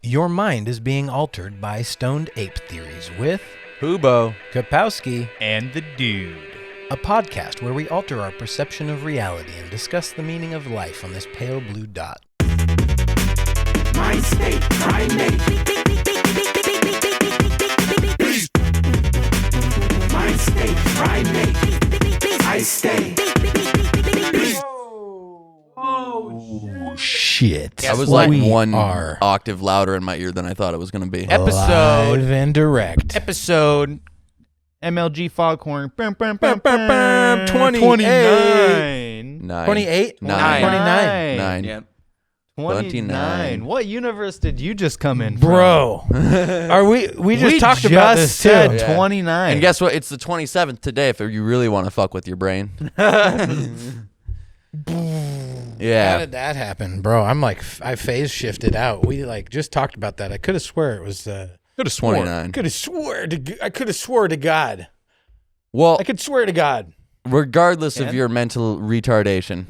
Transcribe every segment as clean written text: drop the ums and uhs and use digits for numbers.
Your mind is being altered by stoned ape theories with Hubo, Kapowski, and the dude. a podcast where we alter our perception of reality and discuss the meaning of life on this pale blue dot. My state, primate. My state, primate. I stay. Shit. I was What like we one are octave louder in my ear than I thought it was going to be. live and direct. Episode MLG Foghorn. 28. 29. 28? Nine. 29. Nine. Yep. 29. What universe did you just come in from? Bro, are we just talked about this too. said Yeah. 29. And guess what? It's the 27th today if you really want to fuck with your brain. How Yeah. did that happen, bro? I'm like, I phase shifted out. We like just talked about that. I could have swore it was. Could have 29. Could have swore to. I could have swore to God. Well, I could swear to God. regardless of And? your mental retardation,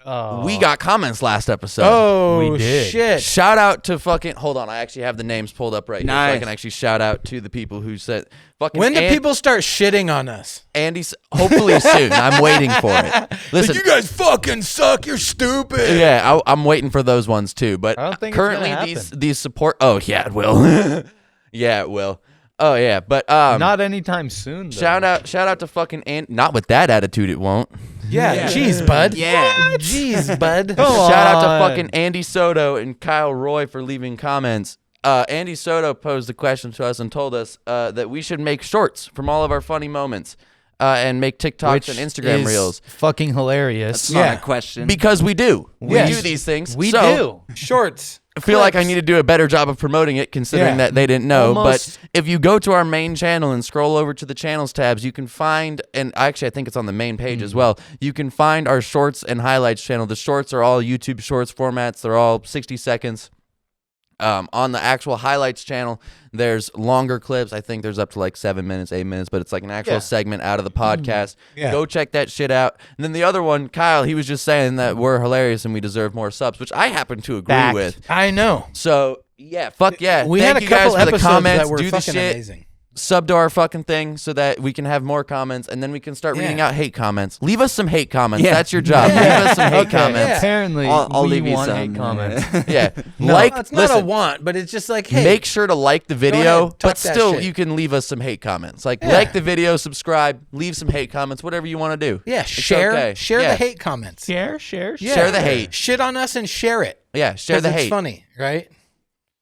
Oh. we got comments last episode. Oh we did. shit! Shout out to fucking. Hold on, I actually have the names pulled up right here, so I Nice. can actually shout out to the people who said. Fucking When do people start shitting on us? Andy, hopefully soon. I'm waiting for it. Listen, you guys fucking suck. You're stupid. yeah, I'm waiting for those ones too. But I don't think it's currently gonna these support. Oh yeah, it will. Yeah, it will. Oh yeah, but Not anytime soon, though. shout out to fucking Not with that attitude, it won't. Yeah. Jeez, bud. Yeah. Jeez, bud. Come Shout out to on. fucking Andy Soto and Kyle Roy for leaving comments. Andy Soto posed a question to us and told us that we should make shorts from all of our funny moments and make TikToks Which and Instagram is reels. fucking hilarious. That's not a question. Because we do. We Yes. do these things. We So, do. Shorts. I feel like I Clips. need to do a better job of promoting it, considering Yeah. that they didn't know. Almost. But if you go to our main channel and scroll over to the channels tabs, you can find, and actually I think it's on the main page as well, you can find our shorts and highlights channel. The shorts are all YouTube shorts formats. They're all 60 seconds. On the actual highlights channel, there's longer clips. I think there's up to like 7 minutes, 8 minutes, but it's like an actual segment out of the podcast. Yeah. Go check that shit out. And then the other one, Kyle, he was just saying that we're hilarious and we deserve more subs, which I happen to agree Fact. with. I know. So yeah, fuck yeah. We Thank had a you guys couple for the episodes comments. that were Do the fucking shit. amazing. Sub to our fucking thing so that we can have more comments, and then we can start reading Yeah. out hate comments. Leave us some hate comments. Yeah. That's your job. Yeah. Leave us some hate Okay, comments. apparently I'll we leave you want some. hate comments. Yeah, No, like it's not listen. a want, but it's just like, hey, Make sure to like the video, ahead, talk but that still shit. you can leave us some hate comments. Like Yeah. like the video, subscribe, leave some hate comments, whatever you want to do. yeah, It's share, okay. share Yeah. the hate comments. Share. Yeah. Share the hate. Shit on us and share it. Yeah, share 'Cause the it's hate. funny, right?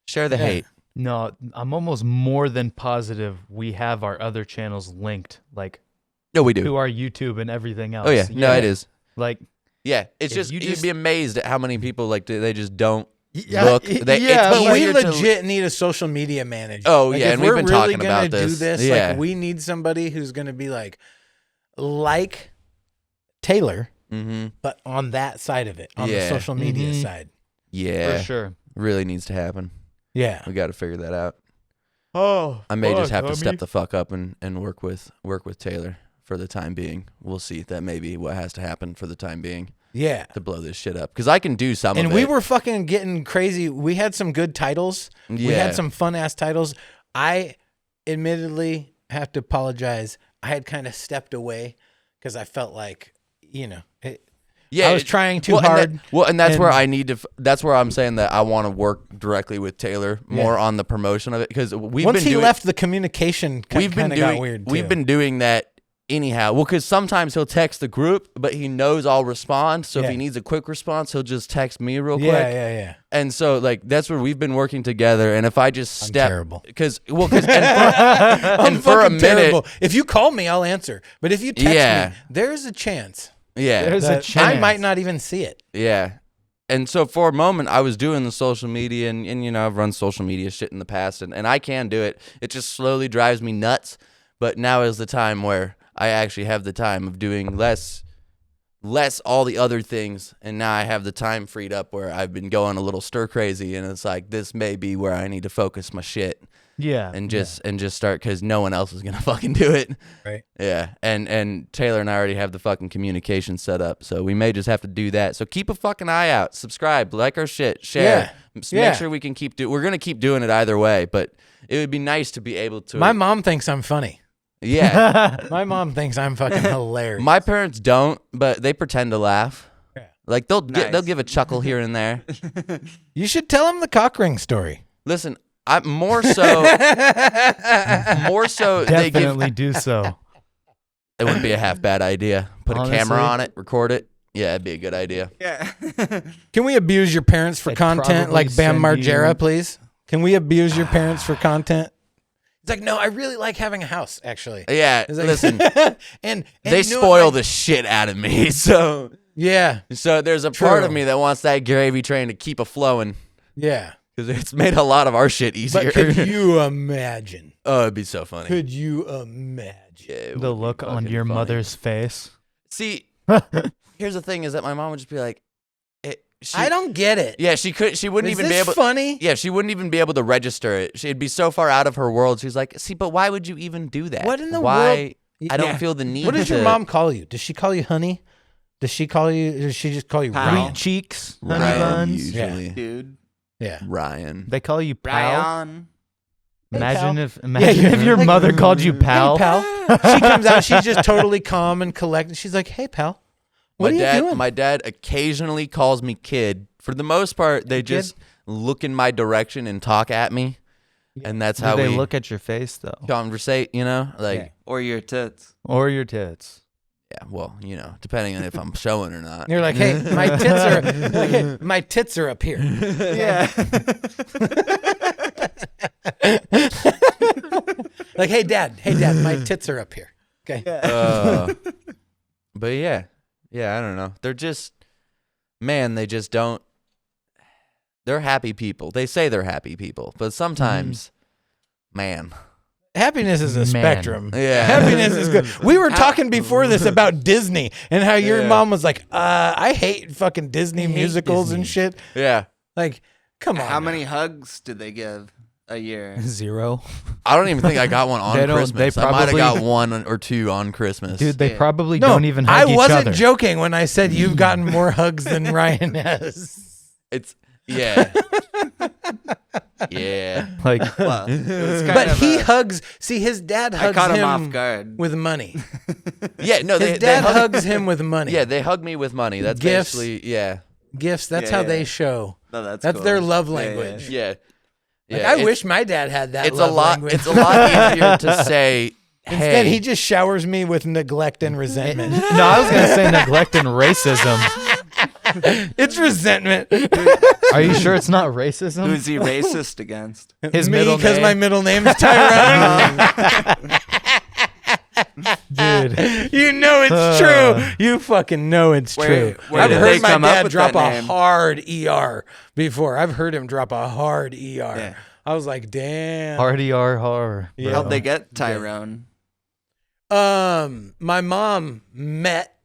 Share the Yeah. hate. No, I'm almost more than positive we have our other channels linked, like No, we do. to our YouTube and everything else. Oh yeah, no, it is. Like, Yeah, it's If just you you'd just- be amazed at how many people like they just don't Yeah, look. y- They, yeah, it's but we easier to- legit need a social media manager. Oh, Like, yeah, if and we've we're been really talking gonna about do this. this. Yeah. Like, we need somebody who's gonna be like Taylor, Mhm. but on that side of it, on the Yeah. social media Mhm. side. Yeah, for sure. really needs to happen. Yeah, We got to figure that out. Oh, I may just have to step the fuck up and work with Taylor for the time being. We'll see. That may be what has to happen for the time being yeah. to blow this shit up. Because I can do some And of we it. were fucking getting crazy. We had some good titles. We Yeah. had some fun ass titles. I admittedly have to apologize. I had kind of stepped away because I felt like, I was trying too hard. And that's where and- I need to. That's where I'm saying that I want to work directly with Taylor more on the promotion of it because we've Once been he doing, left, the communication we've been kind of doing got weird. we've too. been doing that anyhow. Well, because sometimes he'll text the group, but he knows I'll respond. So if Yeah. he needs a quick response, he'll just text me real yeah, quick. yeah. And so like that's where we've been working together. And if I just I'm step, terrible. because and I'm for a fucking minute, terrible. If you call me, I'll answer. But if you text Yeah. me, there's a chance. yeah, There's a that I chance. might not even see it. yeah. And so for a moment, I was doing the social media, and you know, I've run social media shit in the past, and I can do it. It just slowly drives me nuts. But now is the time where I actually have the time of doing less less all the other things, and now I have the time freed up where I've been going a little stir crazy, and it's like this may be where I need to focus my shit. Yeah. And just start, because no one else is gonna fucking do it. Right. Yeah. And Taylor and I already have the fucking communication set up, so we may just have to do that. So keep a fucking eye out. Subscribe, like our shit, share. Make sure we can we're gonna keep doing it either way, but it would be nice to be able to. My mom thinks I'm funny. Yeah. My mom thinks I'm fucking hilarious. My parents don't, but they pretend to laugh. Yeah. Like they'll give a chuckle here and there. You should tell them the cock ring story. Listen, I more so Definitely do so. It wouldn't be a half bad idea. Put Honestly. a camera on it, record it. Yeah, it'd be a good idea. Yeah. Can we abuse your parents for They'd content probably like Bam send Margera, you- please? Can we abuse your parents for content? It's like, no, I really like having a house, actually. Yeah, It's like- listen, and they you know spoil what, the shit out of me. So Yeah, there's a part of True. me that wants that gravy train to keep a flowing, yeah. because it's made a lot of our shit easier. But could you imagine? Oh, it'd be so funny. Could you imagine? Yeah, it would The be look on fucking your funny. mother's face. See, here's the thing: is that my mom would just be like, I don't get it. Yeah, she wouldn't Is even be this able. funny? Yeah, she wouldn't even be able to register it. She'd be so far out of her world. She's like, see, but why would you even do that? What in the why? world? I don't Yeah. feel the need. What does your to- mom call you? Does she call you honey? Does she just call you Pal. Ryan? Sweet cheeks, honey Ryan, buns. usually. Dude. Yeah. Ryan. They call you pal. Ryan. Hey, Imagine pal. if your mother called you pal. Hey, pal. She comes out. She's just totally calm and collected. She's like, hey, pal. What are you doing? My dad occasionally calls me kid. For the most part, they just look in my direction and talk at me, and that's how Do they we look at your face though, conversate. You know, like Yeah. Or your tits. or your tits? yeah. Well, you know, depending on if I'm showing or not. And you're like, hey, my tits are up here. Yeah. Like, hey, dad, my tits are up here. Okay. But yeah, I don't know. They're just, man, they just don't. They're happy people. They say they're happy people, but sometimes, man. Happiness is a Man. spectrum. Yeah. Happiness is good. We were talking before this about Disney and how your Yeah. mom was like, I hate fucking Disney musicals and shit. Yeah. Like, come on. How now. many hugs do they give a year? 0. I don't even think I got one on They don't- Christmas. they I might have probably- got one or two on Christmas. Dude, they Yeah. probably No, don't even hug I each wasn't other. joking when I said you've gotten more hugs than Ryan has. It's yeah. Yeah. Like, Well, it was kind But of he a- hugs. See, his dad I hugs caught him him off guard. with money. Yeah, no, His they dad hug, hugs him with money. Yeah, they hug me with money. That's Gifts. basically yeah. Gifts. That's Yeah, how yeah. they show. No, that's That's cool. their love Yeah, yeah, language. Yeah. Like, Yeah, I it's- wish my dad had that. it's love a lot language. it's a lot easier to say Instead, hey. he just showers me with neglect and resentment. no, I was gonna say neglect and racism. It's resentment. Are you sure it's not racism? Who's he racist against? His me, middle because name? my middle name is Tyrone. Dude, You know it's true. You fucking know it's Where- true. where I've did heard they my come up dad with drop that a name? hard ER before. I've heard him drop a hard ER. Yeah. I was like, damn. hardy R horror. Yeah. How'd they get Tyrone? My mom met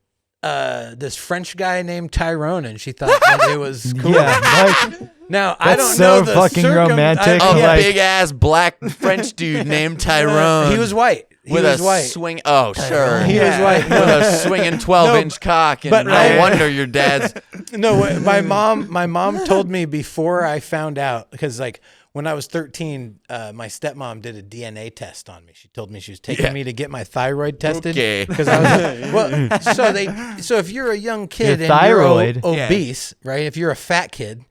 this French guy named Tyrone, and she thought that it was cool. Yeah, like Now I That's don't so know the fucking romantic. a like- big ass black French dude named Tyrone. He was white. He with was a white. swing. Oh, sure. He was white. With a swinging 12-inch cock, and but- no wonder your dad's. No, my mom told me before I found out, because like when I was 13, my stepmom did a DNA test on me. She told me she was taking me to get my thyroid tested. Okay. Because I was well, so if you're a young kid Your and thyroid. you're obese, right? If you're a fat kid,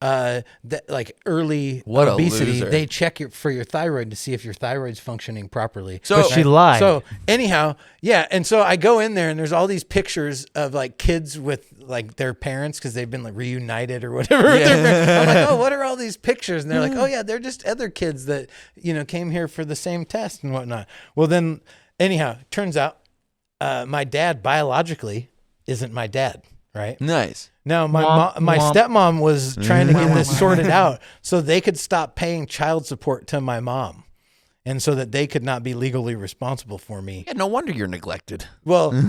that like early What a obesity, loser. they check for your thyroid to see if your thyroid's functioning properly. So But she lied. So anyhow, yeah, and so I go in there and there's all these pictures of like kids with like their parents because they've been like reunited or whatever. with their parents. I'm like, oh, what are all these pictures? And they're like, oh yeah, they're just other kids that came here for the same test and whatnot. Well, then anyhow, turns out my dad biologically isn't my dad, right? Nice. Now my Womp, my womp. stepmom was trying to get this sorted out so they could stop paying child support to my mom. and so that they could not be legally responsible for me. Yeah, no wonder you're neglected. Well, on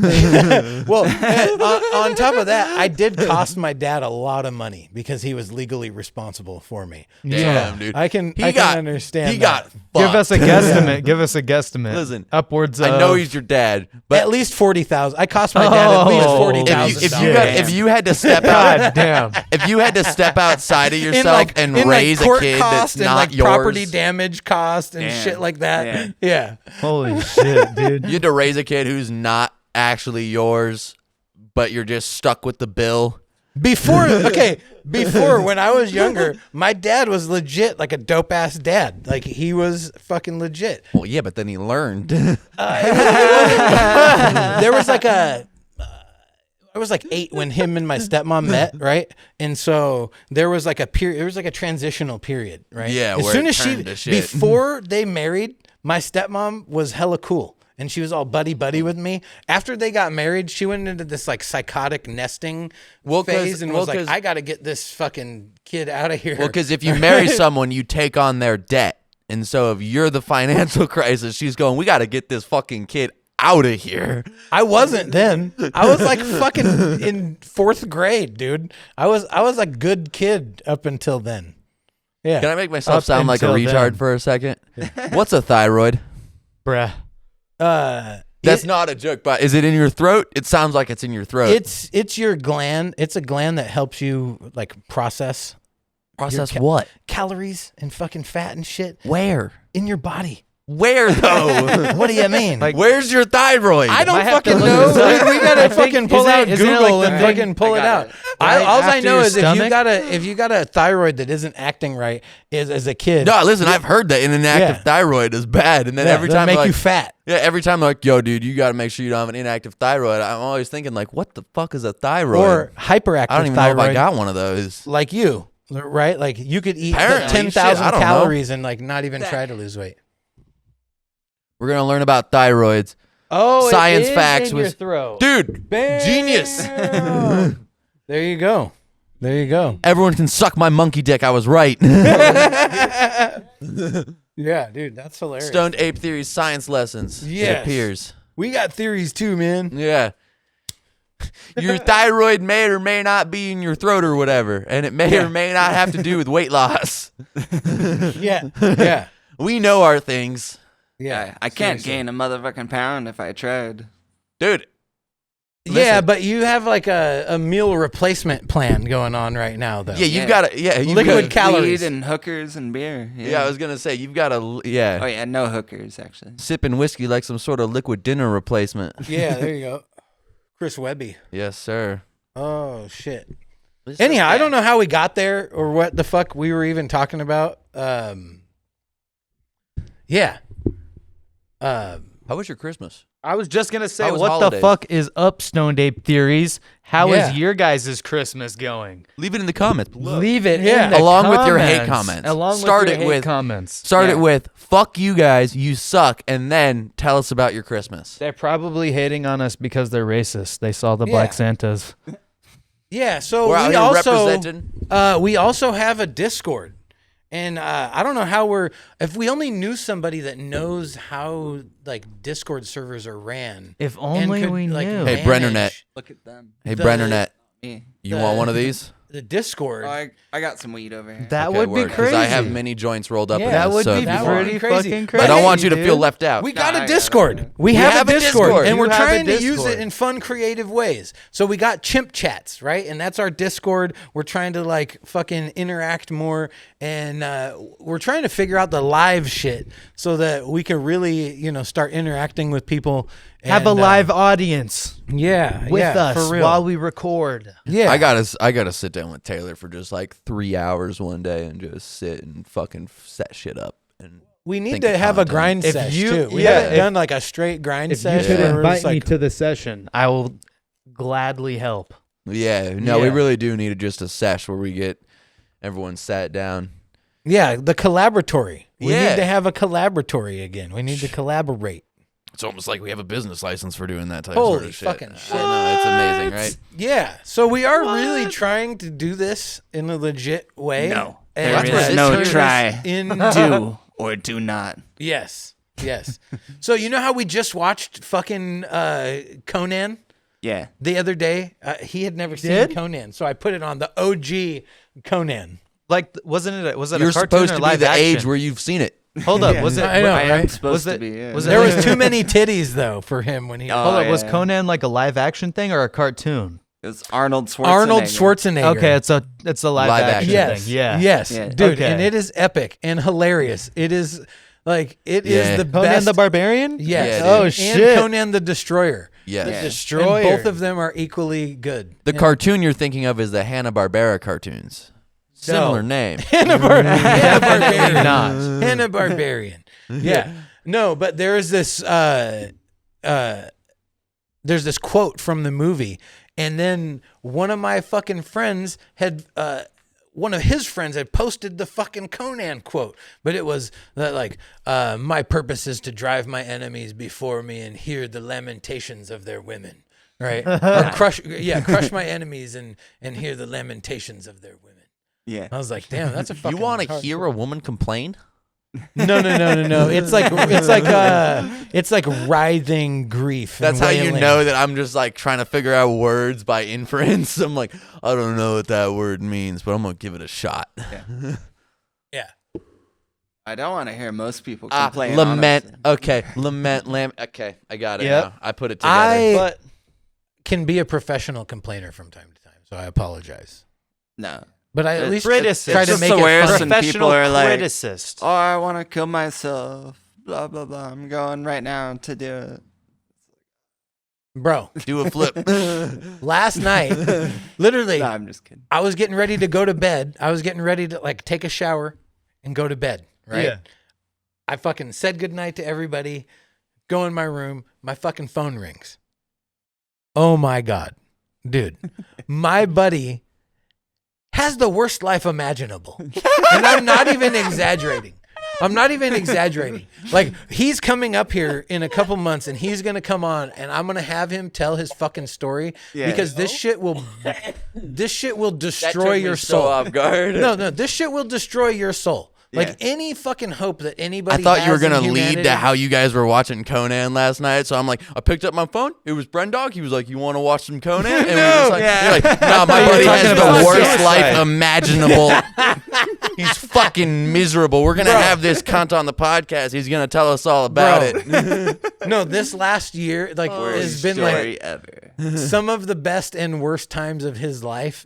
top of that, I did cost my dad a lot of money because he was legally responsible for me. Damn, dude. I can understand. He that. got Give us a fucked. guesstimate. Give us a guesstimate. Listen, upwards of. I know he's your dad, but at least 40,000. I cost my dad at least Oh. $40,000. if you had to step out, God damn. if you had to step outside of in yourself and in raise court a kid cost that's and not like yours, property damage cost and Damn. shit like that. Yeah. Holy shit, dude. you had to raise a kid who's not actually yours, but you're just stuck with the bill. Before when I was younger, my dad was legit like a dope ass dad. Like he was fucking legit. Well, yeah, but then he learned. There was like I was like 8 when him and my stepmom met, right? And so there was like a period. It was like a transitional period, right? Yeah, As where soon it as turned to shit. before they married, my stepmom was hella cool, and she was all buddy with me. After they got married, she went into this like psychotic nesting phase and was like, "I got to get this fucking kid out of here." Well, because if you marry someone, you take on their debt. And so if you're the financial crisis, she's going, we got to get this fucking kid out of here. I wasn't then. I was like fucking in 4th grade, dude. I was a good kid up until then. Yeah. Can I make myself Up sound like a until retard then. for a second? What's a thyroid? Bruh. That's not a joke, but is it in your throat? It sounds like it's in your throat. It's your gland. It's a gland that helps you like process Process your what? calories and fucking fat and shit Where? in your body. Where though? What do you mean? Where's your thyroid? I don't Might have to fucking look know. this up. We gotta I think- fucking pull isn't out it like Google the and thing- fucking pull I it got out. it. All I after know your is stomach? if you got a thyroid that isn't acting right is as a kid. No, listen, I've heard that an inactive Yeah. thyroid is bad. And then every that'll time make like, you fat. yeah, every time they're like, yo, dude, you got to make sure you don't have an inactive thyroid. I'm always thinking like, what the fuck is a thyroid? Or hyperactive I don't even thyroid. know if I got one of those. Like you, right? Like you could eat Apparently. Shit, 10,000 I don't know. calories and like not even try to lose weight. We're going to learn about thyroids. Oh, Science facts in your with- throat. Dude, genius. There you go. There you go. Everyone can suck my monkey dick. I was right. Yeah, dude, that's hilarious. Stoned Ape Theory science lessons. Yes. It appears. We got theories too, man. Yeah. Your thyroid may or may not be in your throat or whatever, and it may or may not have to do with weight loss. Yeah, yeah, We know our things. yeah. I can't Seriously. gain a motherfucking pound if I tried. Dude, Yeah, but you have like a meal replacement plan going on right now, though. yeah, you've Yeah. got to, yeah. You've Liquid got, calories. Weed and hookers and beer. yeah, I was going to say, you've got to, yeah, Oh yeah, no hookers actually. sipping whiskey like some sort of liquid dinner replacement. Yeah, there you go. Chris Webby. Yes, sir. Oh shit. Anyhow, I don't know how we got there or what the fuck we were even talking about. Yeah. How was your Christmas? I was just gonna say, How was what holidays? the fuck is up, Stoned Ape Theories? How is Yeah. your guys' Christmas going? Leave it in the comments. Leave it Yeah. in the Along with your hate comments. Along Start with your it hate with- comments. Start Yeah. it with, fuck you guys, you suck, and then tell us about your Christmas. They're probably hating on us because they're racist. They saw the Yeah. Black Santas. Yeah, so We're out we here also representing. we also have a Discord. And I don't know how if we only knew somebody that knows how like Discord servers are ran. If and only could, we like, knew. Hey, Brennernet. manage Look at them. Hey, the- Brennernet, Me. you want one of these? the Discord. Oh, I got some weed over here. That Okay, would word, be 'cause crazy. I have many joints rolled up Yeah, in that this, would so be if that you would want- pretty be crazy. fucking But crazy. I don't want you to dude. feel left out. We got No, a I Discord. got it. We have a Discord, and You we're have a trying to use Discord. it in fun, creative ways. So we got chimp chats, right? And that's our Discord. We're trying to like fucking interact more, and we're trying to figure out the live shit so that we can really, start interacting with people. Have a and, live audience yeah, with yeah, us for real. while we record. yeah, I gotta sit down with Taylor for just like 3 hours one day and just sit and fucking set shit up. And we need think to of have a content. grind If sesh you- too. We yeah, haven't if- done like a straight grind If sesh. you could where we're invite just me like, to the session, I will gladly help. yeah, no, we Yeah. really do need just a sesh where we get everyone sat down. yeah, the collaboratory. We Yeah. need to have a collaboratory again. We need to collaborate. It's almost like we have a business license for doing that type Holy sort of shit. fucking shit. I know, it's amazing, right? Yeah, so we are really trying to do this in a legit way. No, And there That's is what no this try. in Do or do not. Yes. So you know how we just watched fucking Conan Yeah. the other day? He had never seen Did? Conan, so I put it on the OG Conan. Like, wasn't it? Was it You're a cartoon supposed or to be live the action? age where you've seen it. Hold up, was it? I know, I am right? supposed Was to be. Yeah. was it There like was too many titties though for him when he. Oh, Hold up, was yeah. Conan like a live action thing or a cartoon? It was Arnold Schwarzenegger. Arnold Schwarzenegger. Okay, it's a live action Yes. thing. Yeah. Yes, Yeah. dude, Okay. and it is epic and hilarious. It is like it is Yeah. the Conan best. the Barbarian? Yes. Yeah, dude. Oh, and shit. Conan the Destroyer. Yes. Yeah. Destroyer. And both of them are equally good. The cartoon you're thinking of is the Hanna-Barbera cartoons. Similar name. Definitely not. Hanna Barbarian. Yeah. No, but there's this quote from the movie, and then one of my fucking friends had one of his friends had posted the fucking Conan quote, but it was that like, my purpose is to drive my enemies before me and hear the lamentations of their women. Right? Or crush my enemies and hear the lamentations of their women. Yeah. I was like, damn, that's a fucking You want to hard- hear a woman complain? No. It's like writhing grief. That's and how you wailing. know that I'm just like trying to figure out words by inference. I'm like, I don't know what that word means, but I'm going to give it a shot. Yeah. I don't want to hear most people complain. Lament. honestly. Okay. Lament. Okay. I got it Yep. now. I put it together. I But can be a professional complainer from time to time, so I apologize. No. But I at It's least criticist. try to Just make the it worst fun. and professional people are like, criticist. Oh, I want to kill myself. Blah, blah, blah. I'm going right now to do it. Bro, Do a flip. last night, literally, No, I'm just kidding. I was getting ready to go to bed. I was getting ready to like take a shower and go to bed, right? Yeah. I fucking said goodnight to everybody, go in my room, my fucking phone rings. Oh my God. Dude, my buddy has the worst life imaginable. And I'm not even exaggerating. Like, he's coming up here in a couple months and he's going to come on and I'm going to have him tell his fucking story Yeah. because this shit will destroy your So soul. off guard. No, this shit will destroy your soul. Like Yeah. any fucking hope that anybody I thought you were has in gonna lead humanity- to how you guys were watching Conan last night, so I'm like, I picked up my phone. It was Brendog. He was like, "You want to watch some Conan?" And we were just like, Yeah. you're like, "Nah, my you were buddy talking has about the worst suicide. life imaginable. He's fucking miserable. We're gonna have this cunt on the podcast. He's gonna tell us all about Bro. it." No, this last year like has been like Story ever. some of the best and worst times of his life.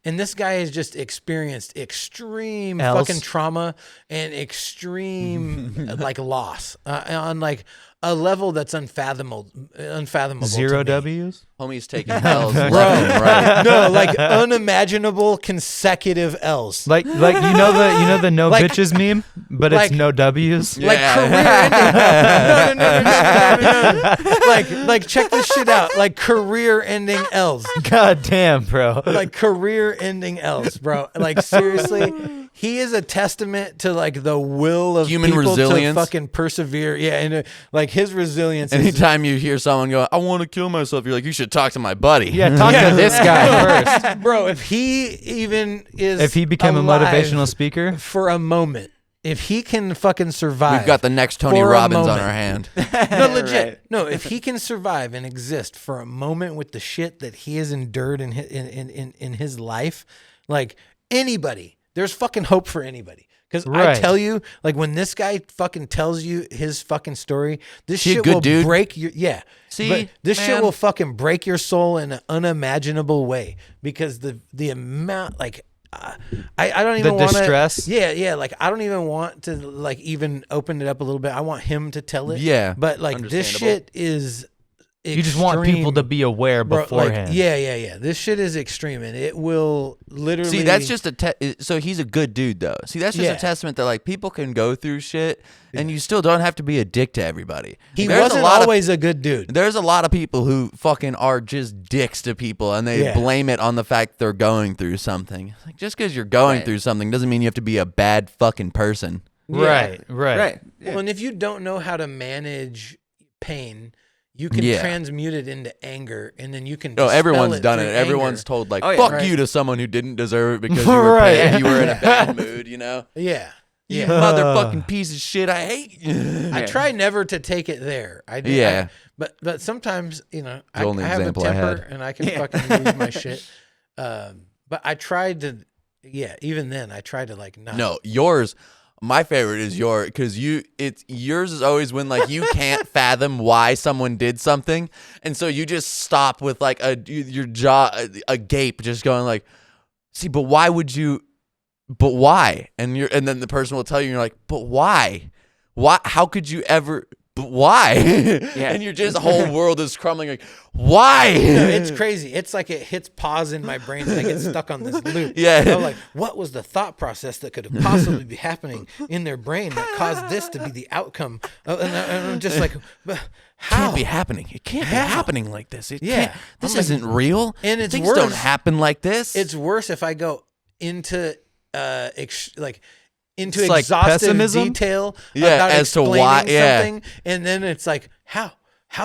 And this guy has just experienced extreme Else? fucking trauma and extreme like loss on like a level that's unfathomable. Zero to me. W's? Homie's taking L's left and right. No, like unimaginable consecutive L's. Like you know the no Like- bitches meme, but like- it's no W's. Yeah. Like career ending. No. Like check this shit out. Like career ending L's. God damn, bro. Like career ending L's, bro. Like seriously, he is a testament to like the will of Human people resilience. to fucking persevere. Yeah, and like his resilience is Anytime you hear someone go, "I want to kill myself," you're like, "You should talk to my buddy." Yeah, talk to this guy first. bro. If he even is, If he became a alive motivational speaker, for a moment, if he can fucking survive, We've got the next Tony for a Robbins on moment. our hand. No, legit. Right. No, if he can survive and exist for a moment with the shit that he has endured in his life, like anybody, there's fucking hope for anybody. Because I Right. tell you, like when this guy fucking tells you his fucking story, this He a shit good will dude? break your See, But this shit man. will fucking break your soul in an unimaginable way because the amount like. I don't even want to. distress? Yeah. Like I don't even want to like even open it up a little bit. I want him to tell it. Yeah, But like this understandable. shit is. you just want people to be aware Bro, beforehand. Like, yeah. This shit is extreme, and it will literally. See, that's just so he's a good dude, though. See, that's just Yeah. a testament that like people can go through shit, and you still don't have to be a dick to everybody. He There's wasn't a lot always a good dude. There's a lot of people who fucking are just dicks to people, and they Yeah. blame it on the fact they're going through something. Like, just because you're going Right. through something doesn't mean you have to be a bad fucking person. Right. Right. Yeah. Well, and if you don't know how to manage pain, you can Yeah. transmute it into anger, and then you can. No, dispel everyone's done through it. Everyone's anger. told like, Oh, yeah. "Fuck Right. you" to someone who didn't deserve it because you were Right. paying, you were in a bad mood. You know. Yeah. You Yeah. motherfucking piece of shit. I hate you. I try never to take it there. I do. Yeah. But sometimes, I only have a example I temper had. and I can fucking lose my shit. But I tried to, even then I tried to like not. No, yours. My favorite is yours because yours is always when like you can't fathom why someone did something, and so you just stop with like your jaw agape, just going like, see, but why would you? But why? And then the person will tell you, and you're like, but why? Why? How could you ever? But why? And your just whole world is crumbling. Like, why? It's crazy. It's like it hits pause in my brain and I get stuck on this loop. Yeah. I'm like, what was the thought process that could have possibly be happening in their brain that caused this to be the outcome? And I'm just like, but how? Can't be happening. It can't be happening like this. It Yeah. can't. This I'm like- isn't real. And it's Things worse. don't happen like this. It's worse if I go into into It's like exhaustive pessimism? detail Yeah, about as to explaining why- yeah. something, and then it's like, how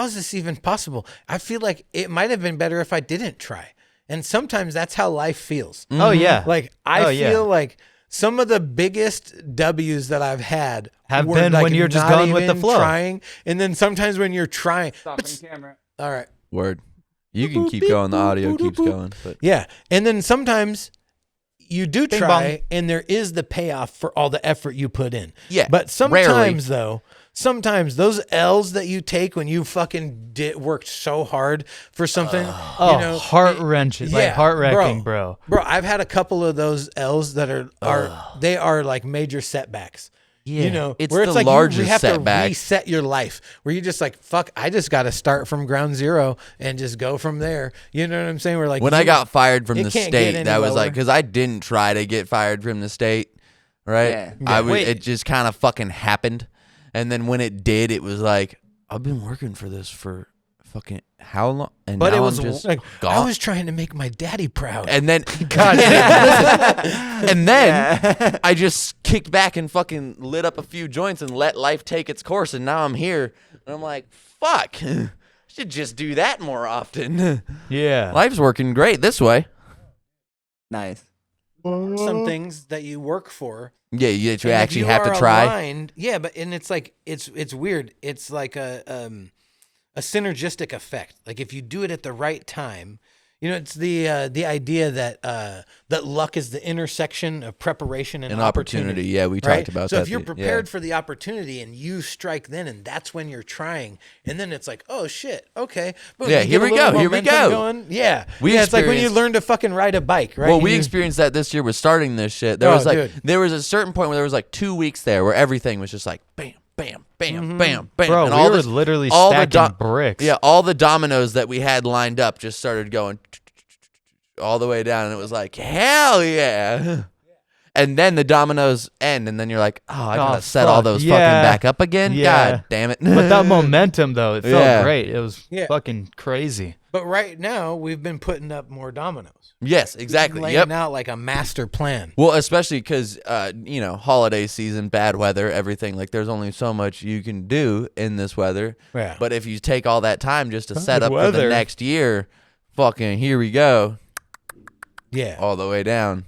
is this even possible? I feel like it might have been better if I didn't try. And sometimes that's how life feels. Oh yeah. Like I Oh, yeah. feel like some of the biggest W's that I've had Have were been like when you're just not going with the even flow. trying, and then sometimes when you're trying. camera. All right. Word. You can keep going. The audio keeps going. But Yeah. And then sometimes you do Bing try bong. and there is the payoff for all the effort you put in. Yeah, But sometimes rarely. sometimes those L's that you take when you fucking worked so hard for something, Oh, heart wrenching, like heart wrecking, bro. Bro, I've had a couple of those L's that are like major setbacks. Yeah, it's where the like largest you have setback. to reset your life. Where you just like, fuck, I just got to start from ground zero and just go from there. You know what I'm saying? We're like, when I got fired from it the can't get state, any that was lower. like because I didn't try to get fired from the state, right? Yeah. I was. Wait. It just kind of fucking happened, and then when it did, it was like I've been working for this for fucking how long? And But now it was I'm just like gone. I was trying to make my daddy proud. And then, God, and then I just kicked back and fucking lit up a few joints and let life take its course. And now I'm here, and I'm like, fuck, I should just do that more often. Yeah. Life's working great this way. Nice. Some things that you work for, Yeah, you and if actually you have to are try. aligned, yeah, but and it's like it's weird. It's like a synergistic effect. Like if you do it at the right time, it's the idea that that luck is the intersection of preparation and An opportunity. Yeah, we right? talked about so that. if you're yeah. prepared for the opportunity and you strike then, and that's when you're trying, and then it's like, oh shit, okay, boom, Yeah, you here get a we little go, here we momentum go. Going. Yeah, We it's like when you experienced- learn to fucking ride a bike, right? Well, And we you- experienced that this year with starting this shit. There Oh, was like dude. there was a certain point where there was like 2 weeks there where everything was just like bam, bam, bam, bam, bam, Bro, and we all were this, literally all the stacking bricks. Yeah, all the dominoes that we had lined up just started going all the way down, and it was like hell yeah. And then the dominoes end, and then you're like, oh, I gotta set all fuck. those Yeah. fucking back up again. Yeah. God damn it! But that momentum, though, it felt Yeah. great. It was Yeah. fucking crazy. But right now we've been putting up more dominoes. Yes, exactly. Laying Yep. out like a master plan. Well, especially because, holiday season, bad weather, everything. Like, there's only so much you can do in this weather. Yeah. But if you take all that time just to set Bad up for the weather. next year, fucking here we go, Yeah. all the way down.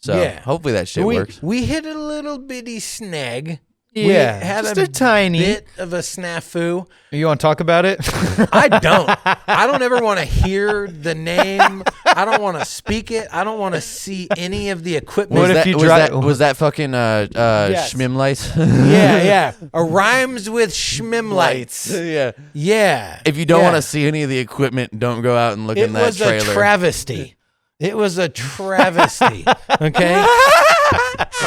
So Yeah. hopefully that shit we, works. We hit a little bitty snag. We Yeah, had just a a tiny. bit of a snafu. You want to talk about it? I don't. I don't ever want to hear the name. I don't want to speak it. I don't want to see any of the equipment. What if you drive- was that fucking Yes. Schmimlights? Yeah. Rhymes with schmimlights. Yeah. Yeah. If you don't Yeah. want to see any of the equipment, don't go out and look It in that was trailer. a travesty. It was a travesty. Okay.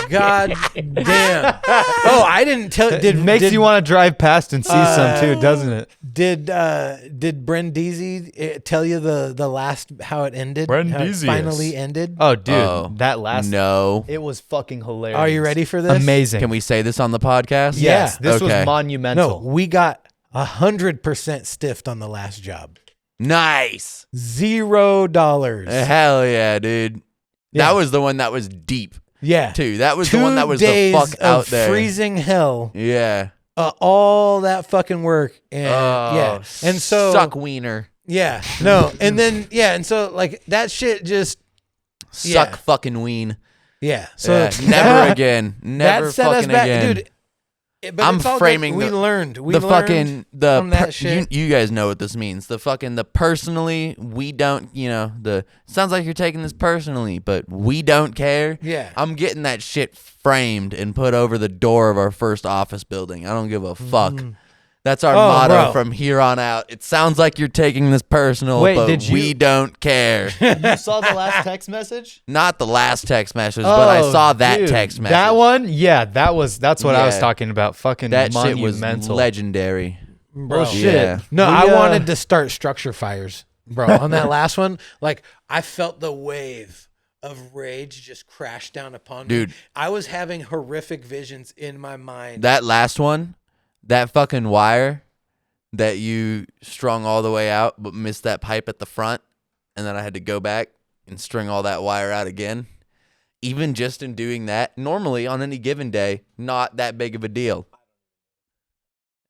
God damn. Oh, I didn't tell. It makes you want to drive past and see some too, doesn't it? Did Brindisi tell you the last how it ended? How it Brindisius. finally ended. Oh, dude, Oh, that last No. it was fucking hilarious. Are you ready for this? Amazing. Can we say this on the podcast? Yes, Yeah. this Okay. was monumental. No, we got 100% stiffed on the last job. Nice. $0. Hell yeah, dude. Yeah. That was the one that was deep, Yeah. too. That was 2 the one that was days the fuck of out there. freezing hell. Yeah. All that fucking work. And Oh, yeah. And so suck wiener. yeah. No. And then yeah, and so like that shit just Suck Yeah. fucking ween. Yeah. So Yeah, never again. Never that set us fucking back, again. dude. But I'm it's all good. framing We the- learned. We the learned fucking from that shit. you guys know what this means. The personally, we don't, sounds like you're taking this personally, but we don't care. Yeah. I'm getting that shit framed and put over the door of our first office building. I don't give a fuck. That's our motto bro. from here on out. It sounds like you're taking this personal, Wait, but did you- we don't care. You saw the last text message? Not the last text message, but I saw that dude, text message. That one? Yeah, that's what I was Yeah. talking about. Fucking That shit was monumental. legendary. Bro. shit. Yeah. No, We, I wanted to start structure fires, bro. On that last one, like I felt the wave of rage just crash down upon me. Dude. I was having horrific visions in my mind. That last one, that fucking wire that you strung all the way out but missed that pipe at the front, and then I had to go back and string all that wire out again. Even just in doing that, normally on any given day, not that big of a deal.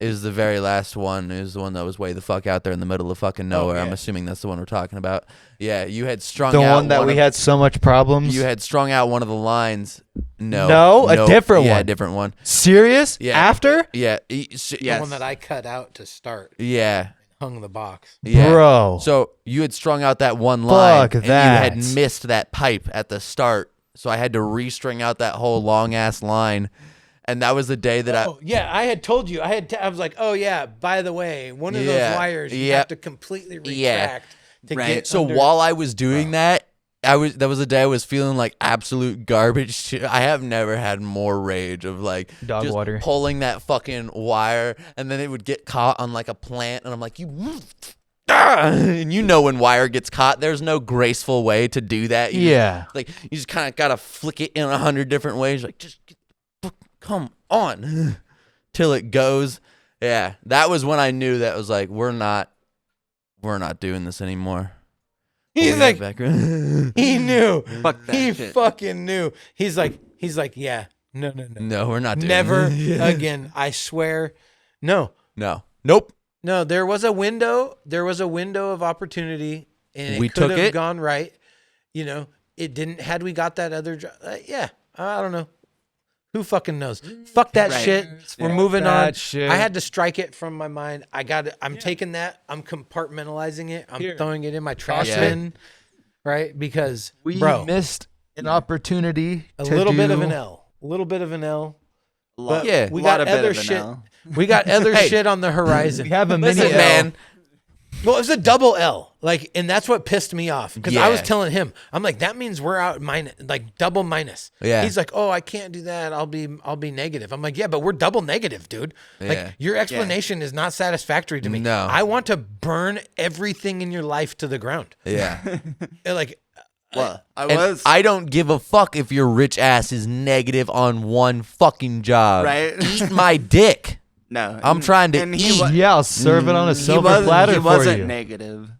Is the very last one. Is the one that was way the fuck out there in the middle of fucking nowhere. yeah. I'm assuming that's the one we're talking about. Yeah, you had strung the out one that we had so much problems. You had strung out one of the lines. No, a different Yeah, one. a different one. Serious? Yeah. After? Yeah. the Yes. one that I cut out to start, Yeah. hung the box. Yeah. Bro. So you had strung out that one line, Fuck and that. you had missed that pipe at the start. So I had to restring out that whole long ass line, and that was the day that Oh yeah, I had told you. I was like, oh yeah. By the way, one of Yeah. those wires you Yep. have to completely retract Yeah. to Right. get. So under- while I was doing that was the day I was feeling like absolute garbage shit. I have never had more rage of like Dog just water. pulling that fucking wire, and then it would get caught on like a plant, and I'm like, and you know when wire gets caught, there's no graceful way to do that. You Yeah. just, like you just kind of gotta flick it in 100 different ways. Like just come on till it goes. Yeah, that was when I knew that was like we're not doing this anymore. he's We like, got back- he knew. Fuck that He shit. fucking knew. He's like, yeah. No. no, we're not doing Never it. again. I swear. No. Nope. No, there was a window. There was a window of opportunity, and We it could took have it. gone right. You know, it didn't. Had we got that other job, yeah, I don't know. Who fucking knows? Fuck that Right. shit. We're Yeah. moving That on. shit. I had to strike it from my mind. I got it. I'm taking that. I'm compartmentalizing it. I'm throwing it in my trash Yeah. bin, right? Because We bro, missed an opportunity a to little bit of do- an L. A little bit of an L. Lot- Yeah. We lot got of bit other of an shit. L. We got other Hey. shit on the horizon. We have a mini Listen, L. man. Well, it was a double L, like, and that's what pissed me off because I was Yeah. telling him, I'm like, that means we're out minus, like double minus. Yeah. He's like, oh, I can't do that. I'll be negative. I'm like, yeah, but we're double negative, dude. Yeah. Like, your explanation is not satisfactory to me. No. I want to burn everything in your life to the ground. Yeah. And, like, Well, I And was I don't give a fuck if your rich ass is negative on one fucking job. Right. Eat my dick. no. I'm trying to and eat. Yeah, I'll serve it on a he silver wasn't, platter he for wasn't you. negative.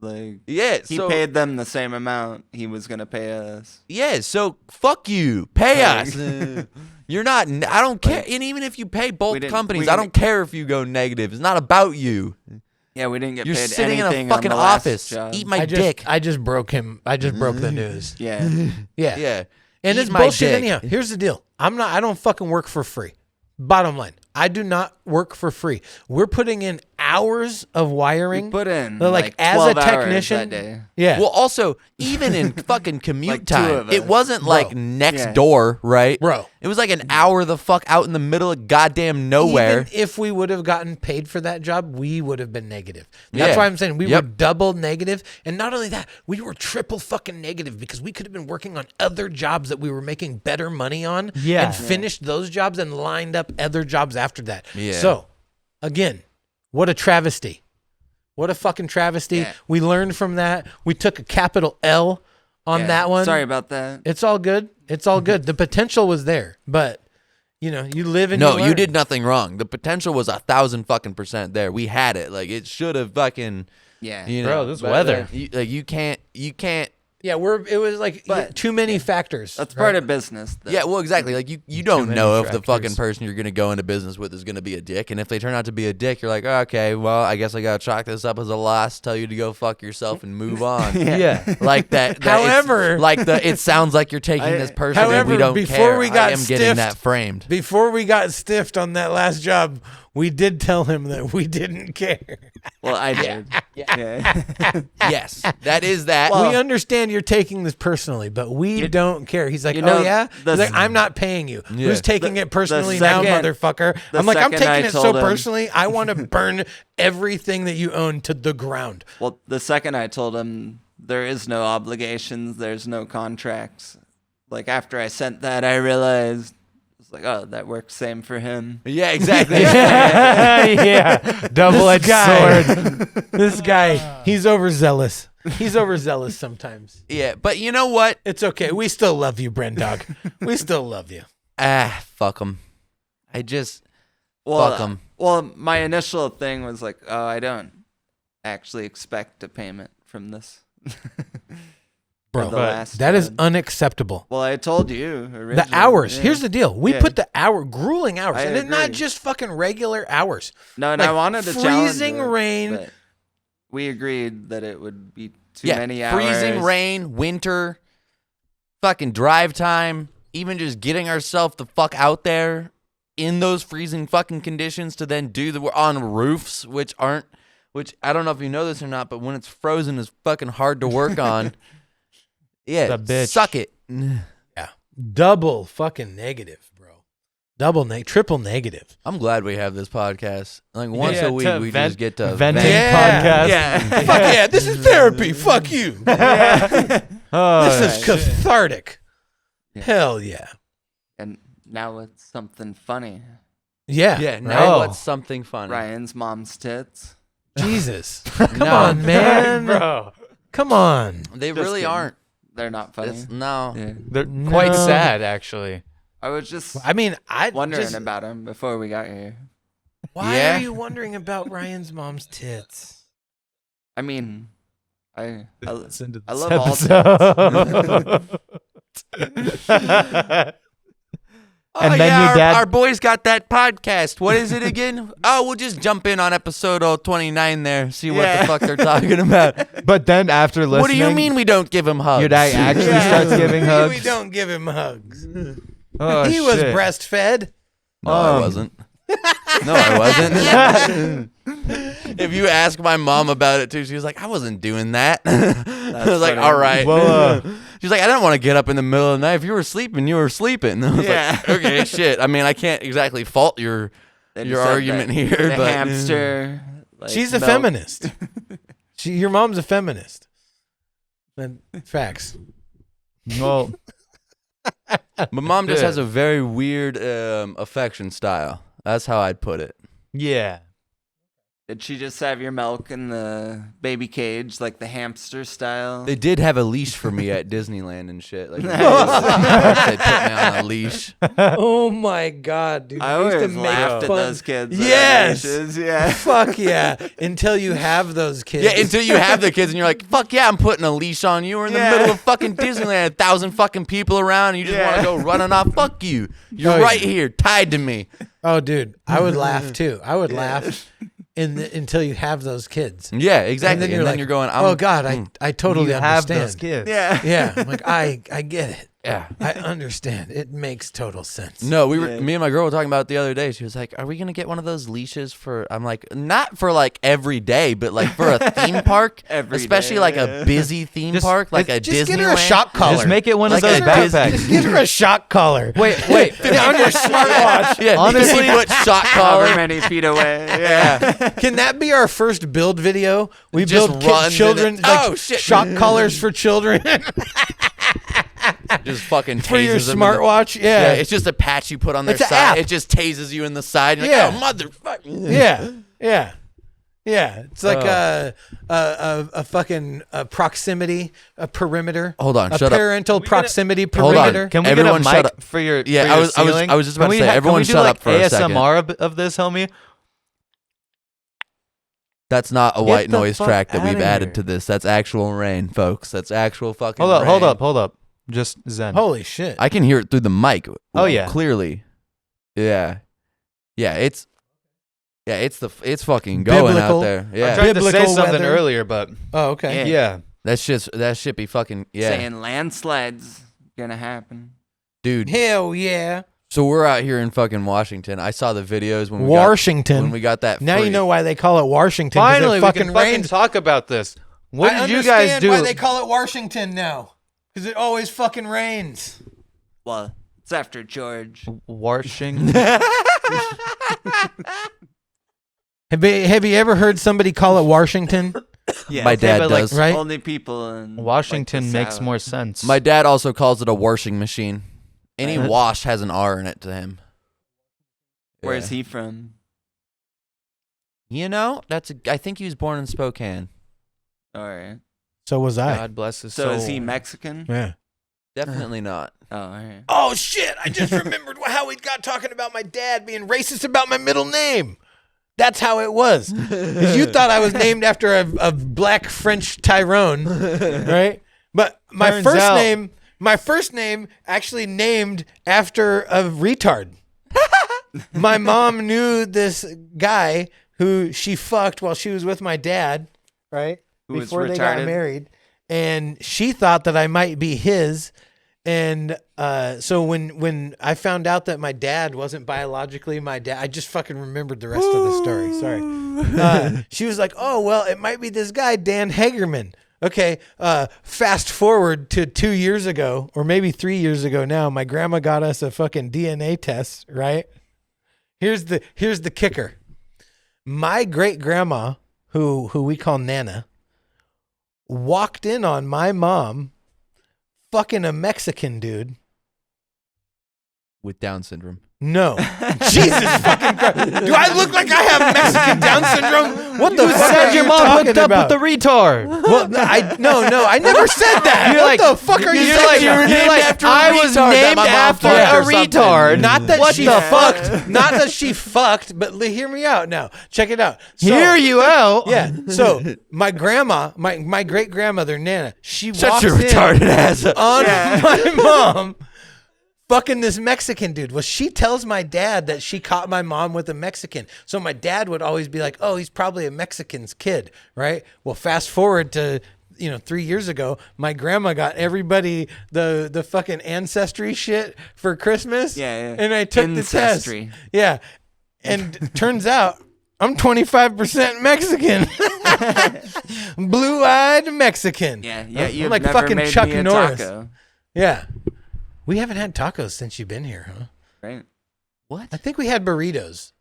Like Yeah. he So paid them the same amount he was gonna pay us. yeah. So fuck you. Pay Like- us. You're not. I don't care. And even if you pay both We didn't- companies, we I didn't- don't care if you go negative. It's not about you. Yeah, we didn't get You're paid sitting in a anything fucking on the last office. job. Eat my dick. I just broke him. I just broke the news. Yeah. Yeah. Yeah. And Eat it's my bullshit dick. anyhow. Here's the deal. I don't fucking work for free. Bottom line, I do not work for free. We're putting in hours of wiring. We put in But, like as 12 a hours technician, that day. yeah. Well, also, even in fucking commute Like two time, of it us. wasn't like Bro. next Yeah. door, right? Bro. It was like an hour the fuck out in the middle of goddamn nowhere. Even if we would have gotten paid for that job, we would have been negative. That's Yeah. why I'm saying we Yep. were double negative. And not only that, we were triple fucking negative because we could have been working on other jobs that we were making better money on Yeah. and finished those jobs and lined up other jobs after that. Yeah. So, again, what a travesty. What a fucking travesty. Yeah. We learned from that. We took a capital L on Yeah. that one. Sorry about that. It's all good. It's all good. The potential was there, but you know, you live and No, you you learn. did nothing wrong. The potential was 1,000 fucking % there. We had it. Like it should have fucking. Yeah. You know, Bro, this but, weather. you can't Yeah, it was like But- too many factors. That's right? part of business. Though. Yeah, well, exactly. Like you don't many know if the fucking factors. person you're gonna go into business with is gonna be a dick, and if they turn out to be a dick, you're like, oh, okay, well, I guess I gotta chalk this up as a loss. Tell you to go fuck yourself and move on. Yeah. Like that. However- it sounds like you're taking this person, and However, we don't before care. we got I am getting stiffed- that framed. Before we got stiffed on that last job, we did tell him that we didn't care. Well, I did. Yeah. Yes, that is that. We understand you're taking this personally, but we don't care. He's like, you know, oh yeah? the- He's like, I'm not paying you. Yeah. Who's taking it personally second- now, motherfucker? the I'm like, I'm second I taking it so told him- personally, I want to burn everything that you own to the ground. Well, the second I told him there is no obligations, there's no contracts. Like after I sent that, I realized it's like, oh, that works same for him. Yeah, exactly. Yeah. Double-edged guy. sword. This guy, he's overzealous. He's overzealous sometimes. Yeah, but you know what? It's okay. We still love you, Brendog. We still love you. Fuck them. Fuck Well, 'em. well, my initial thing was like, oh, I don't actually expect a payment from this. Bro, For the but last that is job. unacceptable. Well, I told you originally. The hours. yeah. Here's the deal. We Yeah. put the grueling hours. I and it's not agree. just fucking regular hours. No, and like I wanted to challenge freezing it, rain. but we agreed that it would be too Yeah, many hours. freezing rain, winter, fucking drive time, even just getting ourselves the fuck out there in those freezing fucking conditions to then we're on roofs, which I don't know if you know this or not, but when it's frozen, it's fucking hard to work on. Yeah, That bitch. suck it. Yeah. Double fucking negative, bro. Triple negative. I'm glad we have this podcast. Like once Yeah, a week, to we vent- just get to venting vent. podcast. Yeah. Fuck yeah, this is therapy. Fuck you. Oh, This is cathartic. Yeah. Hell yeah. And now it's something funny. Yeah. Yeah, right? now Oh. what's something funny? Ryan's mom's tits. Jesus. Come No. on, man. bro. Come on. They Just really kidding. aren't. They're not funny. No. Yeah. They're quite No. sad, actually. I was just I mean, I wondering just, about him before we got here. why Yeah. are you wondering about Ryan's mom's tits? I mean, I Listen to I this love all episode. And then your dad- our boys got that podcast. What is it again? Oh, we'll just jump in on episode 29 there, see what Yeah. the fuck they're talking about. But then after listening, What do you mean we don't give him hugs? your dad actually starts giving hugs? We don't give him hugs. Oh, He was shit. breastfed. No, I wasn't. No, I wasn't. If you ask my mom about it too, she was like, I wasn't doing that. I was like, funny. all right. Well, She's like, I didn't want to get up in the middle of the night. If you were sleeping, you were sleeping. I was Yeah. like, okay, shit. I mean, I can't exactly fault your They just your said argument that here, the but hamster. Like, She's a milk- feminist. Your mom's a feminist. Then facts. well, my mom just Yeah. has a very weird affection style. That's how I'd put it. yeah. Did she just have your milk in the baby cage, like the hamster style? They did have a leash for me at Disneyland and shit. Like, they put me on a leash. Oh my god, dude! I We used always to make laughed at fun- those kids. that had Yes. leashes, yeah. Fuck yeah! Until you have those kids. Yeah, until you have the kids and you're like, fuck yeah, I'm putting a leash on you. We're in the Yeah. middle of fucking Disneyland, 1,000 fucking people around, and you just want Yeah. to go running off. Fuck you. You're Oh, right yeah. here, tied to me. Oh, dude, I would laugh too. I would laugh until you have those kids. Yeah, exactly. And then you're like, going, oh god, I totally You have understand. those kids. Yeah. Yeah, I'm like I get it. yeah. I understand. It makes total sense. No, Yeah. me and my girl were talking about it the other day. She was like, are we going to get one of those leashes for, I'm like, not for like every day, but like for a theme park, Every especially day, like yeah. a busy theme park, like a Just Disneyland. get her a shock collar. Just make it one Like of those a Disney- backpacks. Just get her a shock collar. Wait. on your smartwatch. Yeah, Honestly- 50-foot shot However collar. many feet away. Yeah. Can that be our first build video? We Just build runs in children it. like Oh, shit. shock collars for children Just fucking for your tases them in the- smartwatch. Yeah, Yeah. it's just a patch you put on their It's a side. app. It just tases you in the side. You're Yeah. like, oh, motherfucker. Yeah. It's like Oh. a fucking proximity, a perimeter. Hold on, a shut up. parental proximity Hold on. perimeter. Can we Everyone get a shut mic up. for your Yeah, for I your was ceiling? just about Can to we say, everyone can we do shut like up for a second. ASMR of this, homie? That's not a white the noise fuck track that we've outta added here. to this. That's actual rain, folks. That's actual fucking Hold rain. up. Just zen. Holy shit. I can hear it through the mic. Oh, yeah. Clearly. Yeah. Yeah, it's fucking going Biblical. out there. I Yeah. tried to say Biblical something weather. earlier, but Oh, okay. yeah. That shit be fucking Saying landslides gonna happen. dude. Hell yeah. So we're out here in fucking Washington. I saw the videos when Washington. we got that Now you free- know why they call it Washington. 'Cause Finally, it we fucking can fucking rains. talk about this. What I did you guys understand do? why they call it Washington now. Because it always fucking rains. Well, it's after George. Washing. Have you ever heard somebody call it Washington? Yeah, My dad but, like, does. right? Only people in Washington like, the makes South. more sense. My dad also calls it a washing machine. Any Right. wash has an R in it to him. Where's Yeah. he from? You know, I think he was born in Spokane. All right. So was I. God bless his So soul. is he Mexican? Yeah. Definitely not. Oh, all right. Oh shit! I just remembered how we got talking about my dad being racist about my middle name. That's how it was. 'Cause you thought I was named after a black French Tyrone, right? But Turns out- my first name actually named after a retard. My mom knew this guy who she fucked while she was with my dad, right? Who was Before they got retarded? married. And she thought that I might be his. And so when I found out that my dad wasn't biologically my dad, I just fucking remembered the rest of the story. Sorry. She was like, oh, well, it might be this guy, Dan Hagerman. Okay, fast forward to 2 years ago, or maybe 3 years ago now, my grandma got us a fucking DNA test, right? Here's the kicker. My great grandma, who we call Nana, walked in on my mom fucking a Mexican dude. With Down syndrome. No. Jesus fucking Christ. Do I look like I have Mexican Down syndrome? What the You fuck said are your you mom talking hooked up about? with the retard. Well, no, I never said that. You're What like- the fuck are you you're saying? like- you're like, I was named after a retard. Not that What she the fucked. Not that she fucked, but hear me out now. Check it out. So, Hear you out. Yeah. So my grandma, my great grandmother Nana, she Shut walks your in retarded ass up. on my mom fucking this Mexican dude. Well, she tells my dad that she caught my mom with a Mexican. So my dad would always be like, oh, he's probably a Mexican's kid, right? Well, fast forward to 3 years ago, my grandma got everybody the fucking ancestry shit for Christmas. Yeah. And I took Ancestry. the test. Yeah. And turns out I'm 25% Mexican. Blue-eyed Mexican. Yeah, I'm you've like never fucking made Chuck me a Norris. taco, Yeah. We haven't had tacos since you've been here, huh? right? What? I think we had burritos.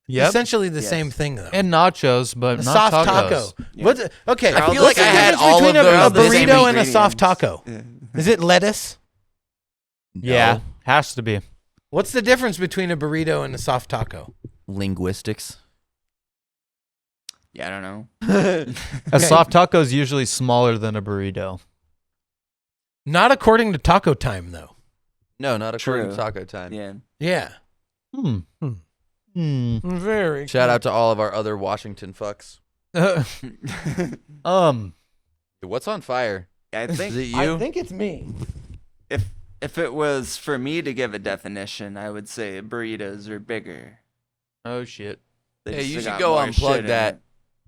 Yep. Essentially the Yes. same thing, though. And nachos, but a not soft tacos. taco. What's okay? I feel what's like the I had difference all between of a those the same burrito and a soft ingredients. taco? Yeah. Is it lettuce? Yeah, No. has to be. What's the difference between a burrito and a soft taco? Linguistics. Yeah, I don't know. A soft taco is usually smaller than a burrito. Not according to Taco Time, though. No, not according to True. Taco Time. Yeah. Yeah. Very. Shout out to all of our other Washington fucks. What's on fire? I Is think it you? I think it's me. if it was for me to give a definition, I would say burritos are bigger. Oh shit. They Hey, just you should got go more shit unplug in that. it.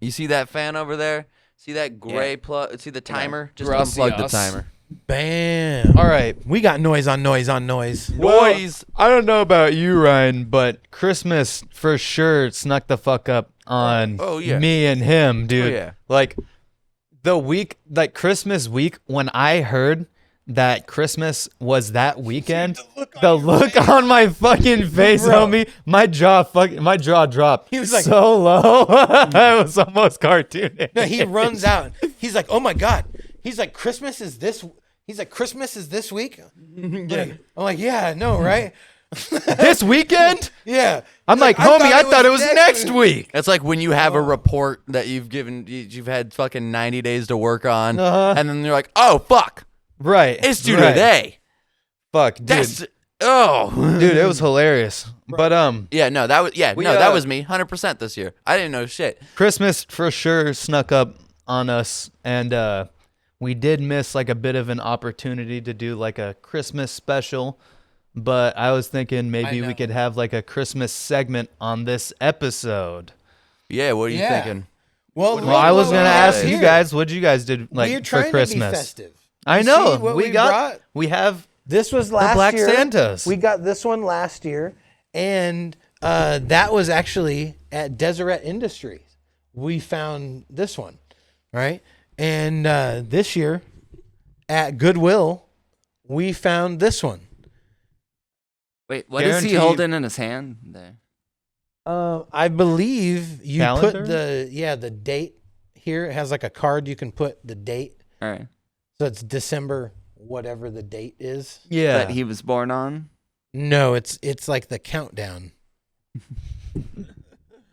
You see that fan over there? See that gray plug? See the timer? Just Gracias. unplug the timer. Bam. All right. We got noise on noise on noise. Noise. I don't know about you, Ryan, but Christmas for sure snuck the fuck up on Oh, yeah. me and him, dude. Oh, yeah. Like the week, like Christmas week, when I heard that Christmas was that weekend, the look on my fucking face, Bro. homie, my jaw dropped. He was like- so low, it was almost cartoonish. No, he runs out. He's like, oh my God. He's like, Christmas is this. He's like, Christmas is this week? I'm like, yeah, I know, right? This weekend? Yeah. I'm like, I homie, I thought it was next week. That's like when you have a report that you've had fucking 90 days to work on, Uh-huh. and then you're like, oh fuck, Right. it's due right. today. Fuck, dude. That's Oh, Dude, it was hilarious. But yeah, no, that was We, that was me, 100% this year. I didn't know shit. Christmas for sure snuck up on us, and we did miss like a bit of an opportunity to do like a Christmas special. But I was thinking maybe we could have like a Christmas segment on this episode. Yeah, what are you Yeah. thinking? Well, Well, I was gonna ask you here. guys what you guys did We're like trying for Christmas. to be festive. I You know see what we brought? have This was last Black year. Santas. We got this one last year, and that was actually at Deseret Industries. We found this one, right? And this year at Goodwill, we found this one. Wait, what is he Guaranteed- holding in his hand there? I believe you Calendar? put the date here. It has like a card you can put the date. All right. So it's December, whatever the date is. yeah. That he was born on? No, it's like the countdown.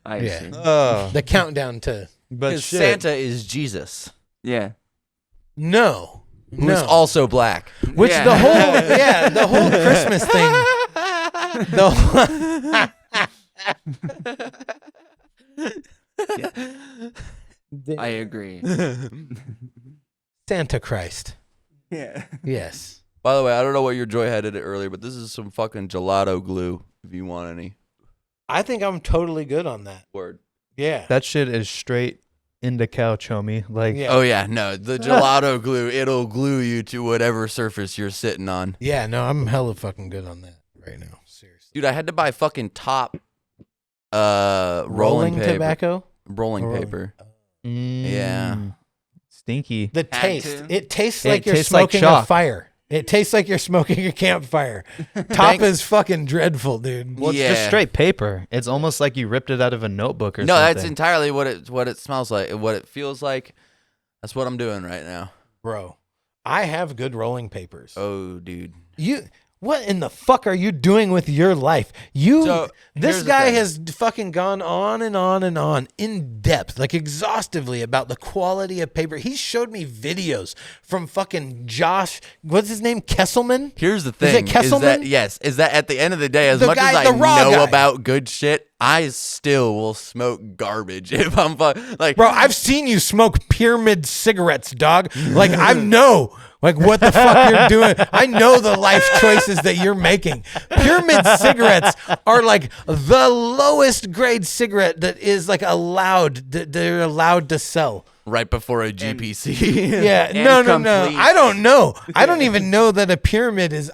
I Yeah. see. The countdown to But Because shit. Santa is Jesus, Yeah. no. who's also black. Which Yeah. the whole Christmas thing. I agree. Santa Christ. Yeah. Yes. By the way, I don't know what your Joy had in it earlier, but this is some fucking gelato glue. If you want any I think I'm totally good on that. word. Yeah. That shit is straight into couch, homie. Like, Yeah. Oh yeah, no, the gelato glue. It'll glue you to whatever surface you're sitting on. Yeah, no, I'm hella fucking good on that right now. Seriously. Dude, I had to buy fucking top rolling paper. tobacco. Rolling Rolling. paper. mm, Yeah. stinky. The Had taste. to. It tastes It like you're tastes like smoking a chalk. fire. It tastes like you're smoking a campfire. Top is fucking dreadful, dude. Well, it's Yeah. just straight paper. It's almost like you ripped it out of a notebook or No, something. that's entirely what it smells like, what it feels like. That's what I'm doing right now. Bro, I have good rolling papers. Oh, dude. What in the fuck are you doing with your life? So, This here's the guy thing. has fucking gone on and on and on in depth, like exhaustively about the quality of paper. He showed me videos from fucking Josh, what's his name? Kesselman? Here's the Is thing. it Kesselman? Is that at the end of the day, as The much guy- as the I raw know guy. about good shit, I still will smoke garbage if I'm like, Bro, I've seen you smoke pyramid cigarettes, dog. Like, I know. Like, what the fuck you're doing. I know the life choices that you're making. Pyramid cigarettes are like the lowest grade cigarette that is like allowed, that they're allowed to sell. right before a GPC. Yeah, And no. complete. I don't know. I don't even know that a pyramid is.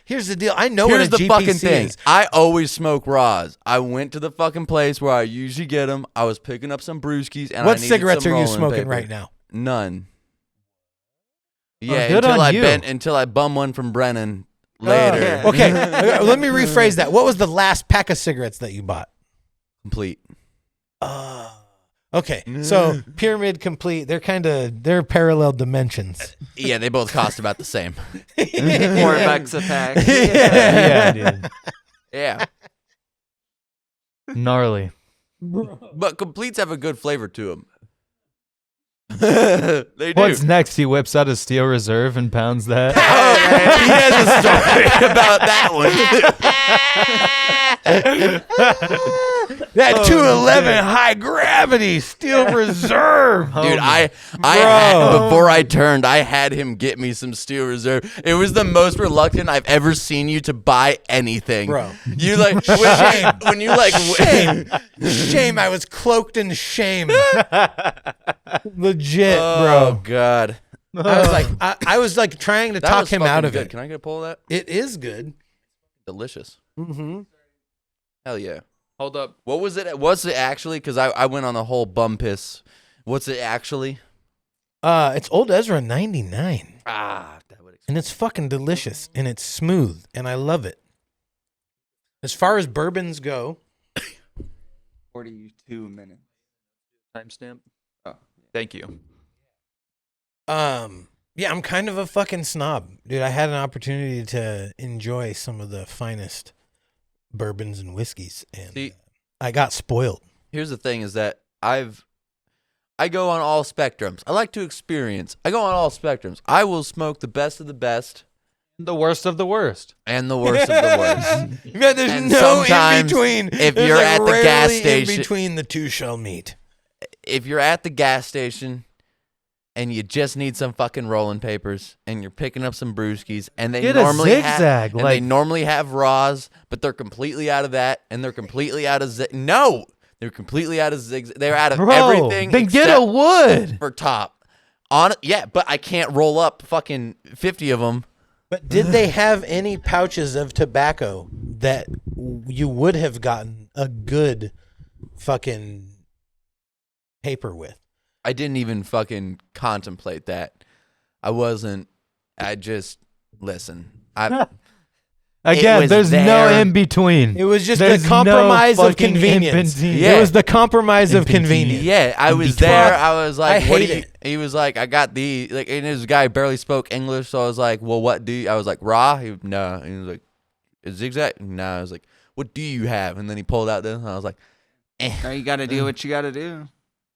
Here's the deal. I know Here's what a the GPC fucking thing. is. I always smoke raws. I went to the fucking place where I usually get them. I was picking up some brewskis, and I What needed cigarettes some are you rolling smoking paper. right now? None. Yeah, good until on I you. until I bum one from Brennan later. yeah. Okay, let me rephrase that. What was the last pack of cigarettes that you bought? Complete. Okay, so pyramid complete. They're parallel dimensions. Yeah, they both cost about the same. $4 a pack. yeah, dude. Yeah, Gnarly. but completes have a good flavor to them. They do. What's next? He whips out a steel reserve and pounds that. He has a story about that one. That 211 high gravity steel reserve. Dude, I had, before I turned, I had him get me some Steel Reserve. It was the most reluctant I've ever seen you to buy anything, Bro. You like when you like Shame, I was cloaked in shame. Legit, Oh bro. God, I was like, I was like trying to that talk was him fucking out of good. it. Can I get a pull of that? It is good. Delicious. Mm-hmm. Hell yeah. Hold up. What was it? What's it actually? Because I went on the whole bum piss. What's it actually? It's Old Ezra 99, That would explain. and it's fucking delicious, and it's smooth, and I love it. As far as bourbons go, 42 minutes. Timestamp. Oh. Thank you. yeah, I'm kind of a fucking snob, dude. I had an opportunity to enjoy some of the finest bourbons and whiskeys, and See- I got spoiled. Here's the thing: is that I go on all spectrums. I like to experience. I go on all spectrums. I will smoke the best of the best, The worst of the worst. And the worst of the worst. Yeah, there's And no in sometimes between. if There's you're like at the gas rarely station- in between the two shall meet. If you're at the gas station and you just need some fucking rolling papers and you're picking up some brewskis and they Get a normally zigzag, have, like- they normally have raws, but they're completely out of that and they're completely out of no, they're completely out of zigzag. They're out of Bro, everything. then get except a wood. for top. But I can't roll up fucking 50 of them. But did they have any pouches of tobacco that you would have gotten a good fucking paper with? I didn't even fucking contemplate that. I just listen. Again, was there's no there. in between. It was just There's the compromise no of fucking convenience. in-between. Yeah. It was the compromise of convenience. Yeah, I was between. there. I was like, I what hate do you? it. He was like, I got the like, and this guy barely spoke English, so I was like, well, what do you? I was like, raw. No. He was like, zigzag. No. I was like, what do you have? And then he pulled out this, and I was like, Now you got to do what you got to do.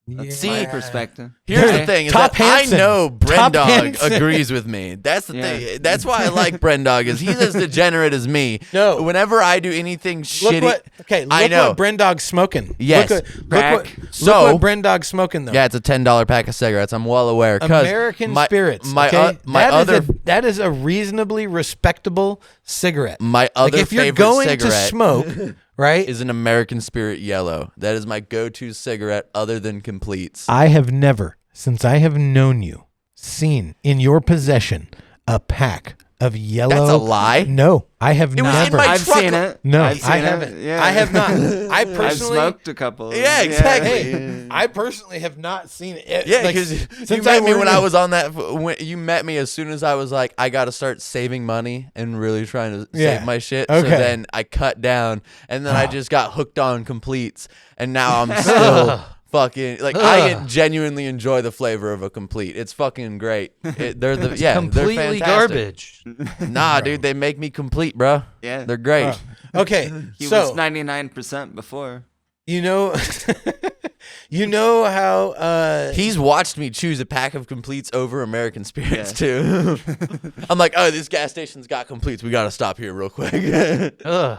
That's See? my perspective. here's Okay. the thing: is Top that I Hansen. know Top Brendog Hansen. agrees with me. That's the Yeah. thing. That's why I like Brendog. Is he's as degenerate as me? No. Whenever I do anything shitty, Look I know. what Brendog's smoking. Yes. Look what Crack. Brendog's smoking though. Yeah, it's a $10 pack of cigarettes. I'm well aware. 'Cause American my, Spirits. My okay? my that is a reasonably respectable cigarette. my Like other if you're favorite going cigarette to smoke, right? is an American Spirit Yellow. That is my go-to cigarette other than Completes. I have never, since I have known you, seen in your possession a pack of yellow. That's a lie. No, I have It was in never. my I've truck. seen it. No, I've seen I it. haven't. Yeah. I have not. I I've personally, smoked a couple. Yeah, exactly. Hey, I personally have not seen it. Yeah, Like, because you since met me when worked I in- was on that. When you met me as soon as I was like, I got to start saving money and really trying to Yeah. save my shit. So Okay. then I cut down, and then I just got hooked on Completes, and now I'm still fucking like I genuinely enjoy the flavor of a Complete. It's fucking great. They're they're Completely fantastic. garbage. Nah, dude, they make me complete, bro. Yeah. They're great. Okay, He so was 99% before. you know, you know how He's watched me choose a pack of Completes over American Spirits too. I'm like, oh, this gas station's got Completes. We got to stop here real quick. Ugh.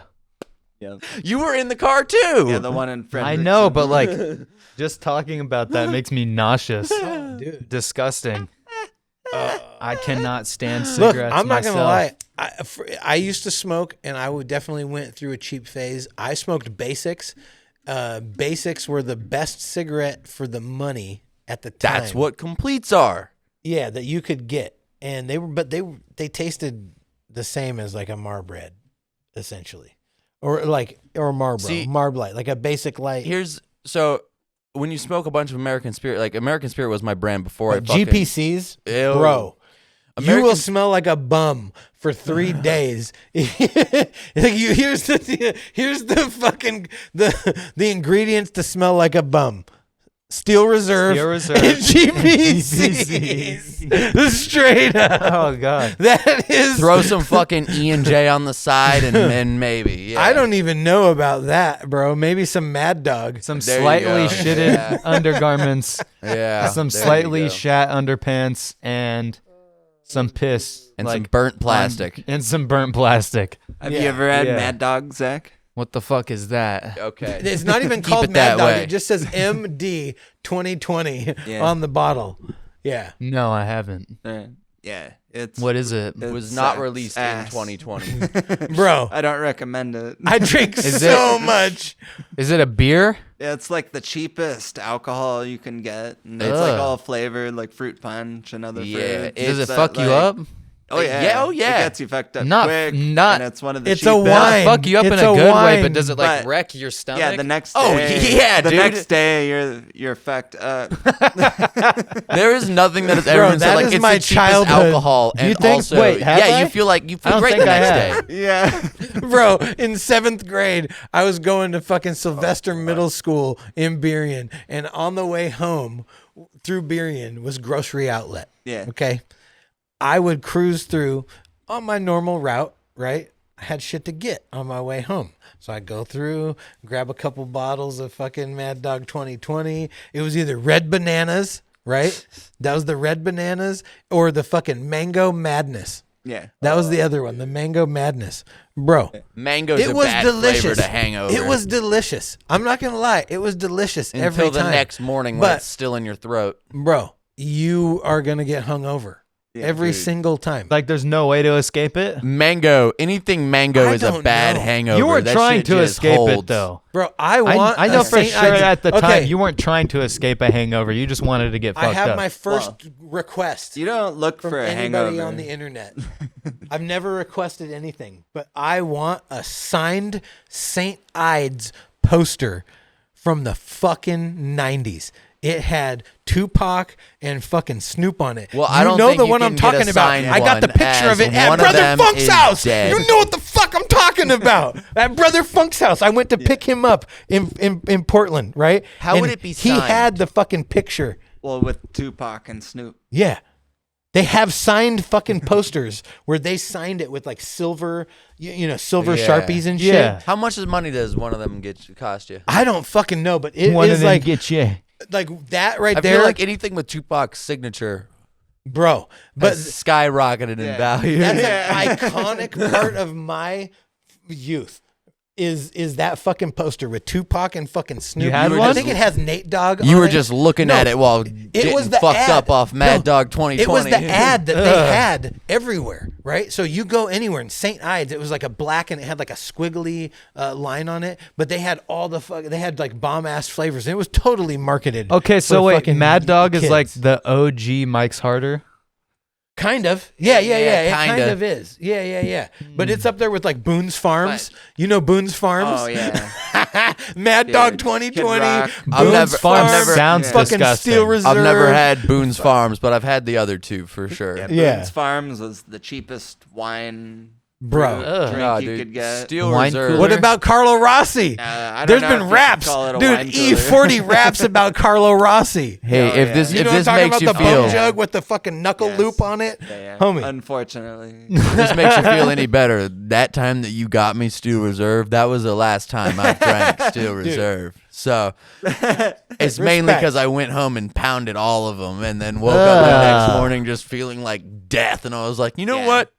Yeah. You were in the car too. Yeah, the one in Frederickson. I know, but like, just talking about that makes me nauseous. dude. Disgusting. I cannot stand Look, cigarettes. I'm not gonna myself. lie. I used to smoke, and I would definitely went through a cheap phase. I smoked Basics. Basics were the best cigarette for the money at the time. That's what Completes are. Yeah, that you could get, and they tasted the same as like a Marbread, essentially, or Marlboro, See, Marb Light, like a Basic Light. So when you smoke a bunch of American Spirit, like American Spirit was my brand before I fucking, GPCs, Ew. bro. You will American- smell like a bum for 3 days. Here's the fucking the ingredients to smell like a bum. Steel Reserve, Steel Reserve. and GPCs. Straight up. Oh god. That is. Throw some fucking E&J on the side and maybe. Yeah. I don't even know about that, bro. Maybe some Mad Dog. Some There you slightly go. shitted Yeah. undergarments, Yeah. some there you slightly go. shat underpants, and some piss. And like, some burnt plastic. and some burnt plastic. Have Yeah. you ever had Yeah. Mad Dog, Zach? What the fuck is that? Okay. It's not even Keep called it Mad that Dog. way. It just says MD 2020 Yeah. on the bottle. Yeah. No, I haven't. Yeah, it's. What is it? It was It's not ass. released in Ass. 2020. Bro, I don't recommend it. I drink Is so it- much. Is it a beer? Yeah, it's like the cheapest alcohol you can get. And it's Ugh. like all flavored, like fruit punch and other Yeah, fruits. Does it that, fuck you like- up? Oh yeah. Yeah, oh, yeah. It gets you fucked up Not- quick. not- And it's one of the It's a cheapest. wine. Fuck you up in It's a a good way, wine. but does it like But- wreck your stomach? Yeah, the next Oh, day. yeah, the dude. next day you're fucked up. There is nothing that has ever Bro, been said that like is it's my the cheapest childhood. alcohol, You and think- also wait, have yeah, I? you feel I great don't the think I next have. day. yeah. Bro, in 7th grade, I was going to fucking Sylvester Middle School in Burien, and on the way home through Burien was Grocery Outlet. Yeah. Okay. I would cruise through on my normal route, right? I had shit to get on my way home. So I'd go through, grab a couple bottles of fucking Mad Dog 2020. It was either Red Bananas, right? That was the Red Bananas, or the fucking Mango Madness. Yeah. That was the other one, the Mango Madness. Bro, Mango's it a was bad delicious. flavor to hangover. It was delicious. I'm not going to lie. It was delicious every until the time. next morning when But- it's still in your throat. Bro, you are going to get hungover Yeah, every dude. single time. Like there's no way to escape it. Mango, anything mango I is a don't bad know. hangover. You weren't That trying shit to just escape it holds. though. Bro, I want I know a for St. sure Ides- at the Okay, time you weren't trying to escape a hangover. You just wanted to get fucked I have up. my first request You don't look from for a anybody hangover. on the internet. I've never requested anything, but I want a signed St. Ides poster from the fucking 90s. It had Tupac and fucking Snoop on it. Well, you I don't know think the you one can I'm get talking a about. signed I got the one picture of as it at one of Brother them Funk's is house. dead. You know what the fuck I'm talking about. At Brother Funk's house. I went to pick him up in Portland, right? How And would it be He signed? had the fucking picture. Well, with Tupac and Snoop. Yeah. They have signed fucking posters where they signed it with like silver, silver Yeah. Sharpies and shit. Yeah. How much money does one of them cost you? I don't fucking know, but it One of is them like get you. that right I there, feel like anything with Tupac's signature bro. But has skyrocketed in value. that's an iconic part of my youth. Is that fucking poster with Tupac and fucking Snoop? You had I one? think it has Nate Dogg. You on were it. just looking No, at it while it getting was the fucked ad. up off Mad No, Dog 2020. It was the ad that they had everywhere, right? So you go anywhere in St. Ides, it was like a black and it had like a squiggly line on it, but they had all they had like bomb ass flavors. And it was totally marketed. Okay, so for wait, fucking Mad Dog is kids. like the OG Mike's Harder. Kind of. Yeah. It kind kinda. of is. Yeah. But it's up there with like Boone's Farms. You know Boone's Farms? Oh, yeah. Mad Dude, Dog Kid 2020. Rock. I've Boone's never- Farms. Sounds fucking disgusting. Steel Reserve. I've never had Boone's Farms, but I've had the other two for sure. Yeah. Boone's Farms was the cheapest wine Bro. drink Nah, you dude, could get. Steel Wine Reserve. cooler. What about Carlo Rossi? I don't There's know been if you could raps. call it a Dude, wine cooler. E40 raps about Carlo Rossi. Hey, Oh, if yeah. this You if know what I'm this talking makes about? you The feel bum jug with the fucking knuckle Yes. loop on it? Yeah. Homie. Unfortunately. if this makes you feel any better, that time that you got me Steel Reserve, that was the last time I drank Steel Reserve. So it's mainly because I went home and pounded all of them, and then woke up the next morning just feeling like death, and I was like, you know Yeah. what?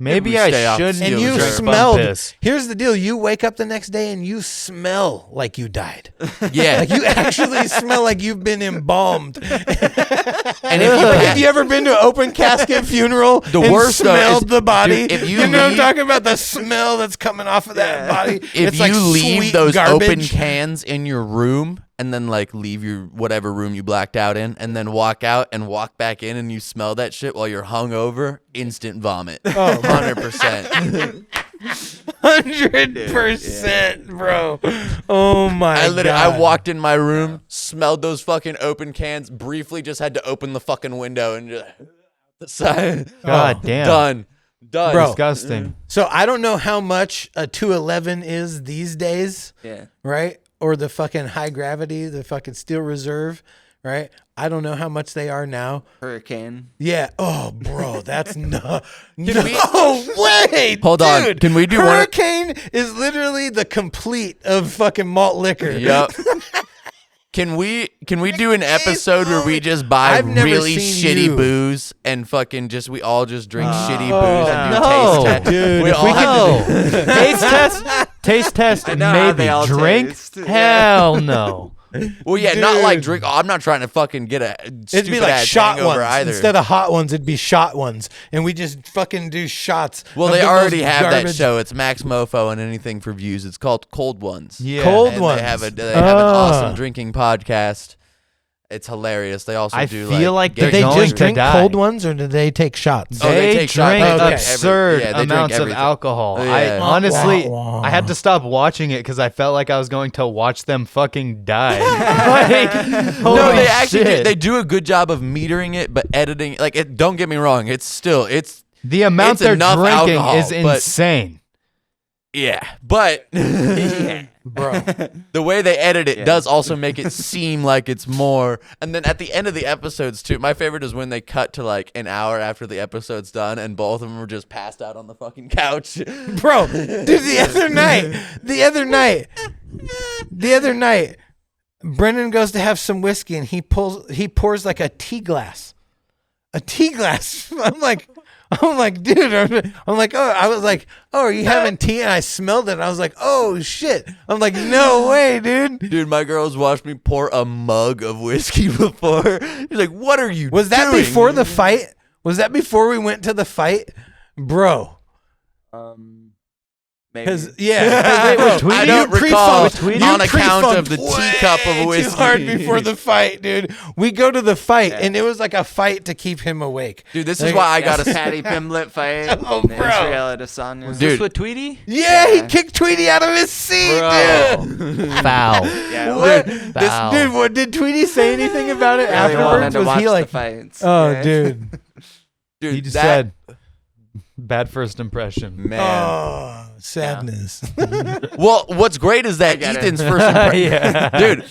Maybe we I stay off shouldn't Steel And you Reserve. smelled. piss. Here's the deal. You wake up the next day and you smell like you died. Yeah. Like you actually smell like you've been embalmed. and if you Like, have you ever been to an open casket funeral The and worst, though, smelled is- the body? dude, if you know what I'm leave- talking about? The smell that's coming off of that body. if It's you like leave sweet those garbage. open cans in your room and then like leave your whatever room you blacked out in and then walk out and walk back in and you smell that shit while you're hungover, instant vomit. Oh, 100%. 100%, bro. Oh my god. I walked in my room, smelled those fucking open cans, briefly just had to open the fucking window and just the side. God damn. Done. Bro. Disgusting. So I don't know how much a 211 is these days, Yeah. right? Or the fucking high gravity, the fucking Steel Reserve, right? I don't know how much they are now. Hurricane. Yeah. Oh, bro, that's no we- way. Hold on. Dude, Can we do one- Hurricane is literally the complete of fucking malt liquor. Yep. Can we do an episode where we just buy I've never really seen shitty you. booze and fucking we all just drink shitty Oh, booze and do no, taste tests? dude, We if all we have could to do- Taste test. Taste test. I know how Maybe they all drink. taste. Hell no. Well, yeah, not like Dude. drink. I'm not trying to fucking get a It'd be like stupid-ass shot hangover ones either. instead of hot ones. It'd be shot ones, and we just fucking do shots. Well, of they the already most have that garbage- show. It's Max Mofo and anything for views. It's called Cold Ones. Yeah. Cold And ones. They have an Ah. awesome drinking podcast. It's hilarious. They also I do feel like Did they're they going just to drink die. cold ones, or did they take shots? Oh, they They take shots. drink They drink absurd yeah, they drink amounts of everything. alcohol. Oh, I yeah. honestly, Wah, wah. I had to stop watching it because I felt like I was going to watch them fucking die. Like, No, holy they actually shit. they do a good job of metering it, but editing like it. Don't get me wrong. It's The amount it's they're enough drinking alcohol, is but- insane. yeah, but Bro, the way they edit it does also make it seem like it's more. And then at the end of the episodes too, my favorite is when they cut to like an hour after the episode's done, and both of them are just passed out on the fucking couch. bro, dude, the other night, Brendan goes to have some whiskey, and he pours like a tea glass. I'm like, I'm like, dude, I'm like, oh, I was like, oh, are you having tea? And I smelled it. And I was like, oh shit. I'm like, no way, dude. Dude, my girls watched me pour a mug of whiskey before. She's like, what are you Was that doing? before the fight? Was that before we went to the fight, bro? Maybe. Because yeah, bro, I don't recall on account pre-funked of the way teacup of whiskey. too hard before the fight, dude. We go to the fight, and it was like a fight to keep him awake. Dude, this is why I got Yes, a Patty Pimblett fight. Oh, bro. Israel Adesanya. Dude. This with Tweety? Yeah, he Yeah. kicked Tweety out of his seat, Bro. dude. Foul. Yeah, What? Foul. Dude, what did Tweety say anything about it really wanted afterwards? to Was watch he the like, fights. oh, Yeah. dude, Dude, He just that- said, bad first impression. man. oh, sadness. Well, what's great is that get it. Ethan's first impression. Yeah. Dude,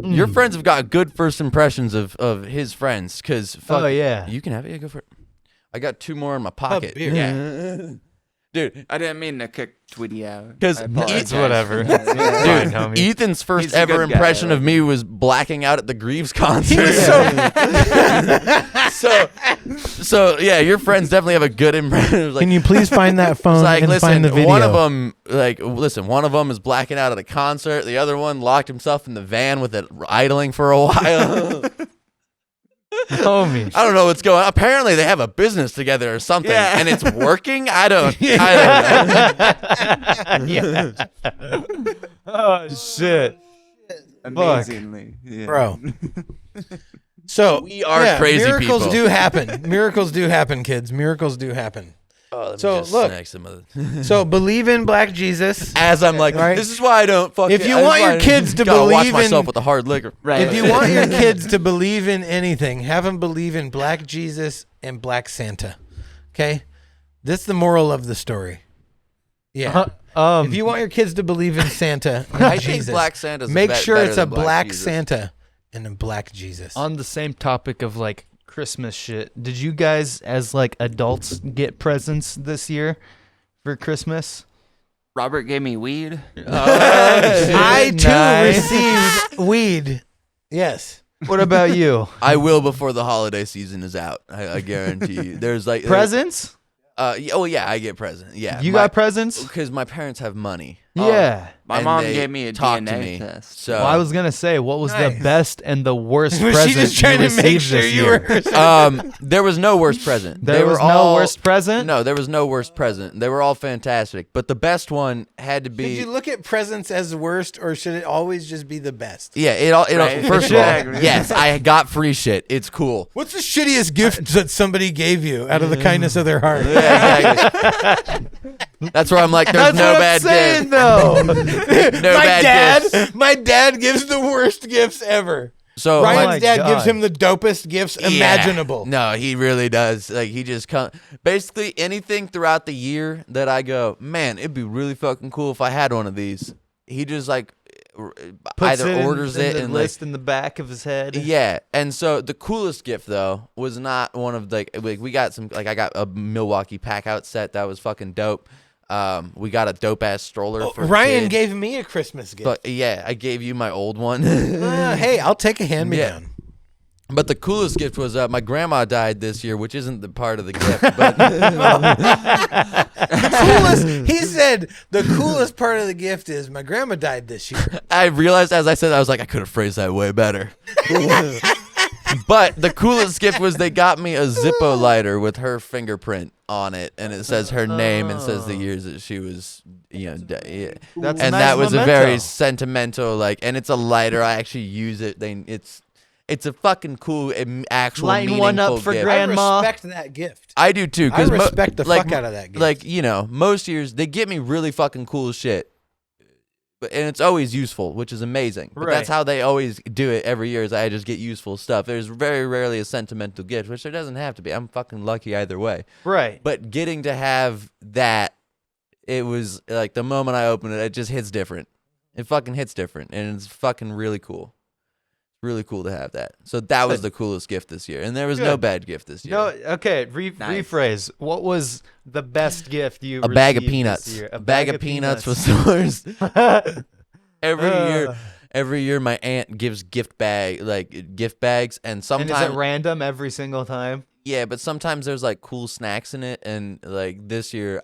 your friends have got good first impressions of his friends. Because, Oh, yeah. You can have it. Yeah, go for it. I got 2 more in my pocket. beer. Yeah. Dude, I didn't mean to kick Tweety out. 'Cause I it's apologize. whatever. Yeah. Fine, dude, homie. Ethan's first He's a ever good guy, impression though. of me was blacking out at the Greaves concert. He was so yeah, your friends definitely have a good impression. It was like, Can you please find that it's phone like, and listen, find the video? one of them, one of them is blacking out at a concert. The other one locked himself in the van with it idling for a while. Homie. I don't know what's going on. Apparently, they have a business together or something, Yeah. and it's working. I don't know. Oh, shit. Amazingly. Yeah. Bro. So We are crazy miracles people. do happen. Miracles do happen, kids. Miracles do happen. So, look. So believe in Black Jesus. As I'm like, Right. this is why I don't fuck. If you want your kids to gotta watch believe myself in- with the hard liquor. Right. If you want your kids to believe in anything, have them believe in Black Jesus and Black Santa. Okay? That's the moral of the story. Yeah. If you want your kids to believe in Santa and I Jesus, think Black Santa's make bet- sure better it's a than Black Jesus. Santa and a Black Jesus. On the same topic of like Christmas shit, did you guys as like adults get presents this year for Christmas? Robert gave me weed. I too Nice. received weed. Yes. What about you? I will before the holiday season is out. I guarantee you. There's like Presents? Oh yeah, I get present. Yeah, You got presents? because my parents have money. Yeah. My and mom they gave me a talk to DNA me. test. So Well, I was gonna say, what was Nice. the best and the worst Was present she just trying you to make received sure this you year? were? there was no worst present. There They was were no all- worst present? No, there was no worst present. They were all fantastic, but the best one had to Should be. you look at presents as worst, or should it always just be the best? Yeah, it all. Right. First of all, Exactly. yes, I got free shit. It's cool. What's the shittiest gift that somebody gave you out of the kindness of their heart? Yeah, exactly. That's where I'm like, there's That's no what bad I'm saying, gift. though. No bad gifts. My dad gives the worst gifts ever. So Ryan's my dad God. gives him the dopest gifts Yeah. imaginable. No, he really does. Like he just basically anything throughout the year that I go, man, it'd be really fucking cool if I had one of these. He just like Puts either in orders the it and like, list in the back of his head. yeah. And so the coolest gift though was not one of like we got some like I got a Milwaukee pack out set that was fucking dope. We got a dope ass stroller for Ryan kid. gave me a Christmas gift. But yeah, I gave you my old one. Hey, I'll take a hand me Yeah. down. But the coolest gift was my grandma died this year, which isn't the part of the gift. But He said the coolest part of the gift is my grandma died this year. I realized as I said, I was like, I could have phrased that way better. But the coolest gift was they got me a Zippo lighter with her fingerprint on it, and it says her name and says the years that she was, yeah. That's a And nice that was a memento. very sentimental, like, and it's a lighter. I actually use it. It's a fucking cool, actual Lighting one up meaningful for gift. Grandma. I respect that gift. I do too. I 'cause respect the like, fuck out of that gift. Like, most years they get me really fucking cool shit. And it's always useful, which is amazing. But that's Right. how they always do it every year is I just get useful stuff. There's very rarely a sentimental gift, which there doesn't have to be. I'm fucking lucky either way. Right. But getting to have that, it was like the moment I opened it, it just hits different. It fucking hits different. And it's fucking really cool. Really cool to have that. So that was the coolest gift this year. And there was no Good. bad gift this year. No, okay. Nice. Rephrase. What was the best gift you A bag of received peanuts. this year? A bag of peanuts was the worst. Every year my aunt gives gift bags, and And sometimes is it random every single time? Yeah, but sometimes there's like cool snacks in it, and like this year,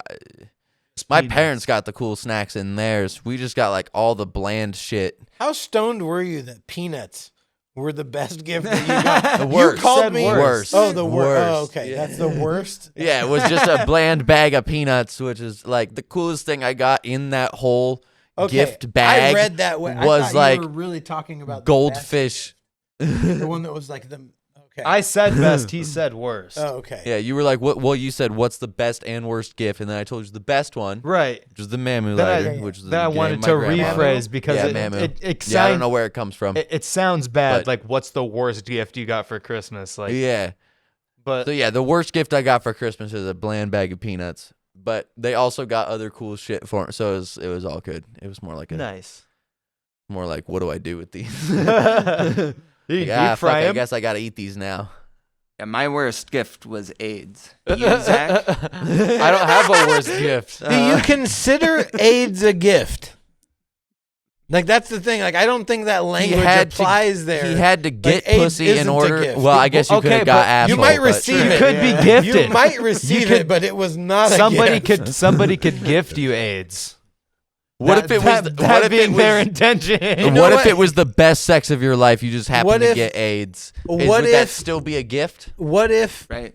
my parents got the cool snacks in theirs. We just got like all the bland shit. How stoned were you that peanuts were the best gift that you got? The worst. You called me worst. Oh, the worst. Worst. Oh, okay, that's the worst. Yeah, it was just a bland bag of peanuts, which is like the coolest thing I got in that whole gift bag. I read that way. Was I thought like you were really talking about goldfish. the one that was like the. Okay. I said best. He said worst. Oh, okay. Yeah, you were like, what? Well, you said what's the best and worst gift, and then I told you the best one, Right. which was the Mamu Then lighter, I- which is Then I wanted to rephrase because Mamu. it Yeah, I sounds don't know where it comes from. it sounds bad. But- Like, what's the worst gift you got for Christmas? Like, Yeah. but So yeah, the worst gift I got for Christmas is a bland bag of peanuts. But they also got other cool shit for it, so it was all good. It was more like nice. more like, what do I do with these? You Like, deep fuck, fry I him? guess I gotta eat these now. Yeah, my worst gift was AIDS. You, Zach? I don't have a worst gift. Do you consider AIDS a gift? Like that's the thing. Like I don't think that language applies there. He had to get AIDS pussy isn't in a order. gift. Well, I guess you could Okay, have got but asshole. you might but receive sure. it. Could be You gifted. might receive it, but it was not Somebody a gift. somebody could gift you AIDS. What if it was? What if it being their was? intention? know What if what? it was the best sex of your life? You just happened What to if- get AIDS. what Would that if- still be a gift? What if? Right.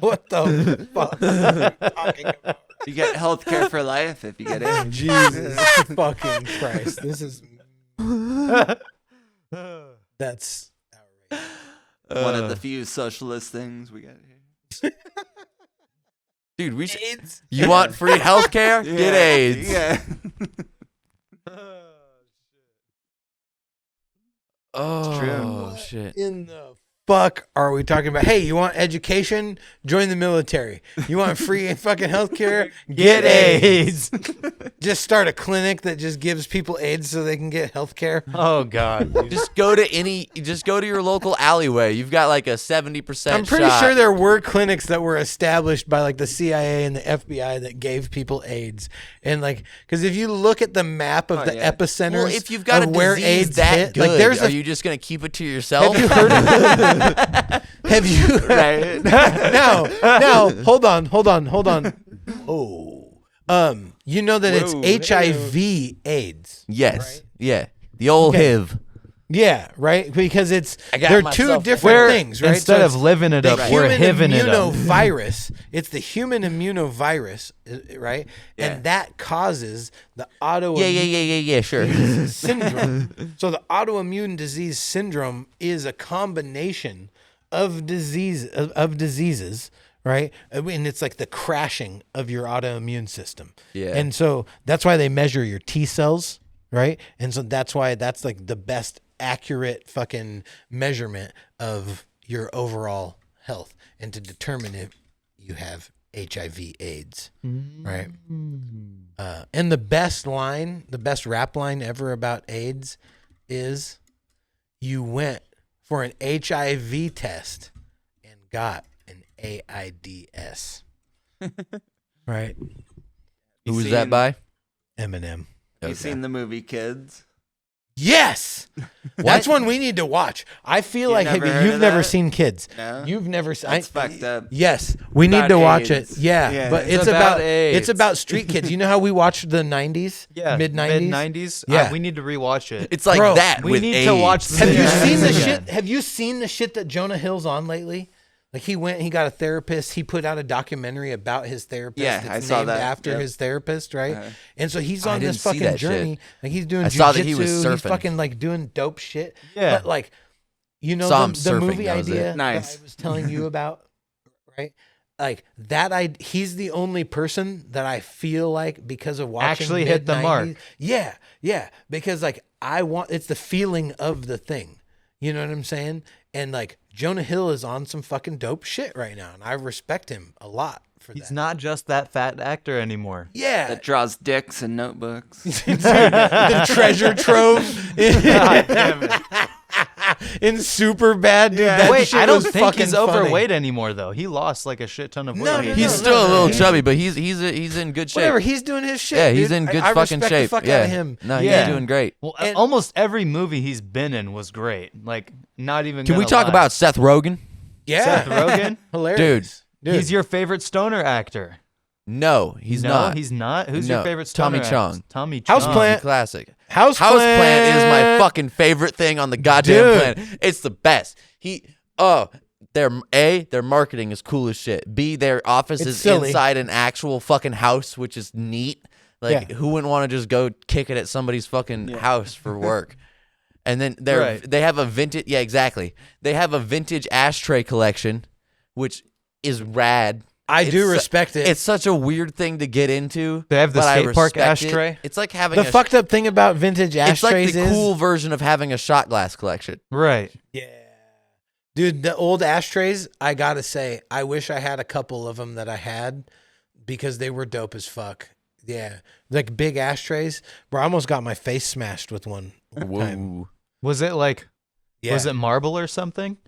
What the fuck are you talking about? You get health care for life if you get AIDS. Jesus fucking Christ! This is that's outrageous. One of the few socialist things we got here. Dude, we should. You want free health care? Get AIDS. Yeah. Oh shit. In the fuck are we talking about? Hey, you want education? Join the military. You want free fucking healthcare? Get AIDS. Just start a clinic that just gives people AIDS so they can get healthcare. Oh God. dude. Just go to your local alleyway. You've got like a 70%. I'm pretty shot. sure there were clinics that were established by like the CIA and the FBI that gave people AIDS. And like, because if you look at the map of the yeah. epicenters Well, if you've got of a where disease AIDS that hit, good, like there's are you just gonna keep it to yourself? have you heard of have you Right. now hold on you know that Whoa, it's HIV AIDS, Yes. right? Yeah. The old Okay. HIV. yeah, right, because it's I got they're two myself- different We're- things, right? Instead So of it's living it the up, we're human hiving it up. immunovirus. It's the human immunovirus, right? And that causes the autoimmune Yeah, sure. syndrome. So the autoimmune disease syndrome is a combination of diseases, right? And it's like the crashing of your autoimmune system. Yeah. And so that's why they measure your T cells, right? And so that's why that's like the best accurate fucking measurement of your overall health and to determine if you have HIV AIDS, right? And the best rap line ever about AIDS is you went for an HIV test and got an AIDS. Right? Who was that by? Eminem. You seen the movie Kids? Yes. That's one we need to watch. I feel like never heard you've of never that? seen Kids. No. You've never seen That's fucked up. Yes, we need About to watch AIDS. it. Yeah, Yeah. but It's it's about about AIDS. it's about street kids. You know how we watched the 90s? Yeah, Mid 90s? 90s. Yeah. We need to rewatch it. It's like Bro, that. we with need AIDS. to watch the Have you Yeah. seen the Yeah. shit? Have you seen the shit that Jonah Hill's on lately? Like he got a therapist. He put out a documentary about his therapist. Yeah, it's I saw named that. after Yep. his therapist, right? Uh-huh. And so he's I on didn't this see fucking that shit. journey. Like he's doing I saw that he was jujitsu, He's surfing. fucking like doing dope shit. Yeah. But like, you know, Saw him the surfing, movie that was it. idea Nice. that I was telling you about, right? Like he's the only person that I feel like because of watching Actually hit the mark. mid-90s. Yeah, because like it's the feeling of the thing. You know what I'm saying? And like Jonah Hill is on some fucking dope shit right now, and I respect him a lot for He's that. not just that fat actor anymore. Yeah, That draws dicks and notebooks. the treasure trove. God damn it. in super bad, dude. That Wait, shit I don't was think fucking he's funny. overweight anymore though. He lost like a shit ton of weight. No, no, He's no, still a little no. chubby, but he's in good shape. Whatever, he's doing his shit. Yeah, he's dude. in good I fucking respect shape. The fuck yeah, out of him. no, Yeah. he's doing great. Well, And- almost every movie he's been in was great. Like, not even. Can we gonna talk lie. about Seth Rogen? Yeah, Seth Rogen? hilarious, dude. He's your favorite stoner actor. No, he's no, not. he's not. Who's No, your favorite stoner Tommy Chong. actor? Tommy Chong. Houseplant. Classic. Houseplant is my fucking favorite thing on the goddamn Dude. planet. It's the best. Their marketing is cool as shit. B, their office It's is silly. inside an actual fucking house, which is neat. Like, Yeah. who wouldn't want to just go kick it at somebody's fucking house for work? And then Right. they have a vintage. Yeah, exactly. They have a vintage ashtray collection, which is rad. I do It's- respect it. It's such a weird thing to get into. They have the but I skate park respect it. ashtray? It's like having the fucked up thing about vintage It's like ashtrays the is cool version of having a shot glass collection. Right. yeah, dude. The old ashtrays, I gotta say, I wish I had a couple of them that I had because they were dope as fuck. Yeah, like big ashtrays. Bro, I almost got my face smashed with one time. Was it like? Yeah. Was it marble or something?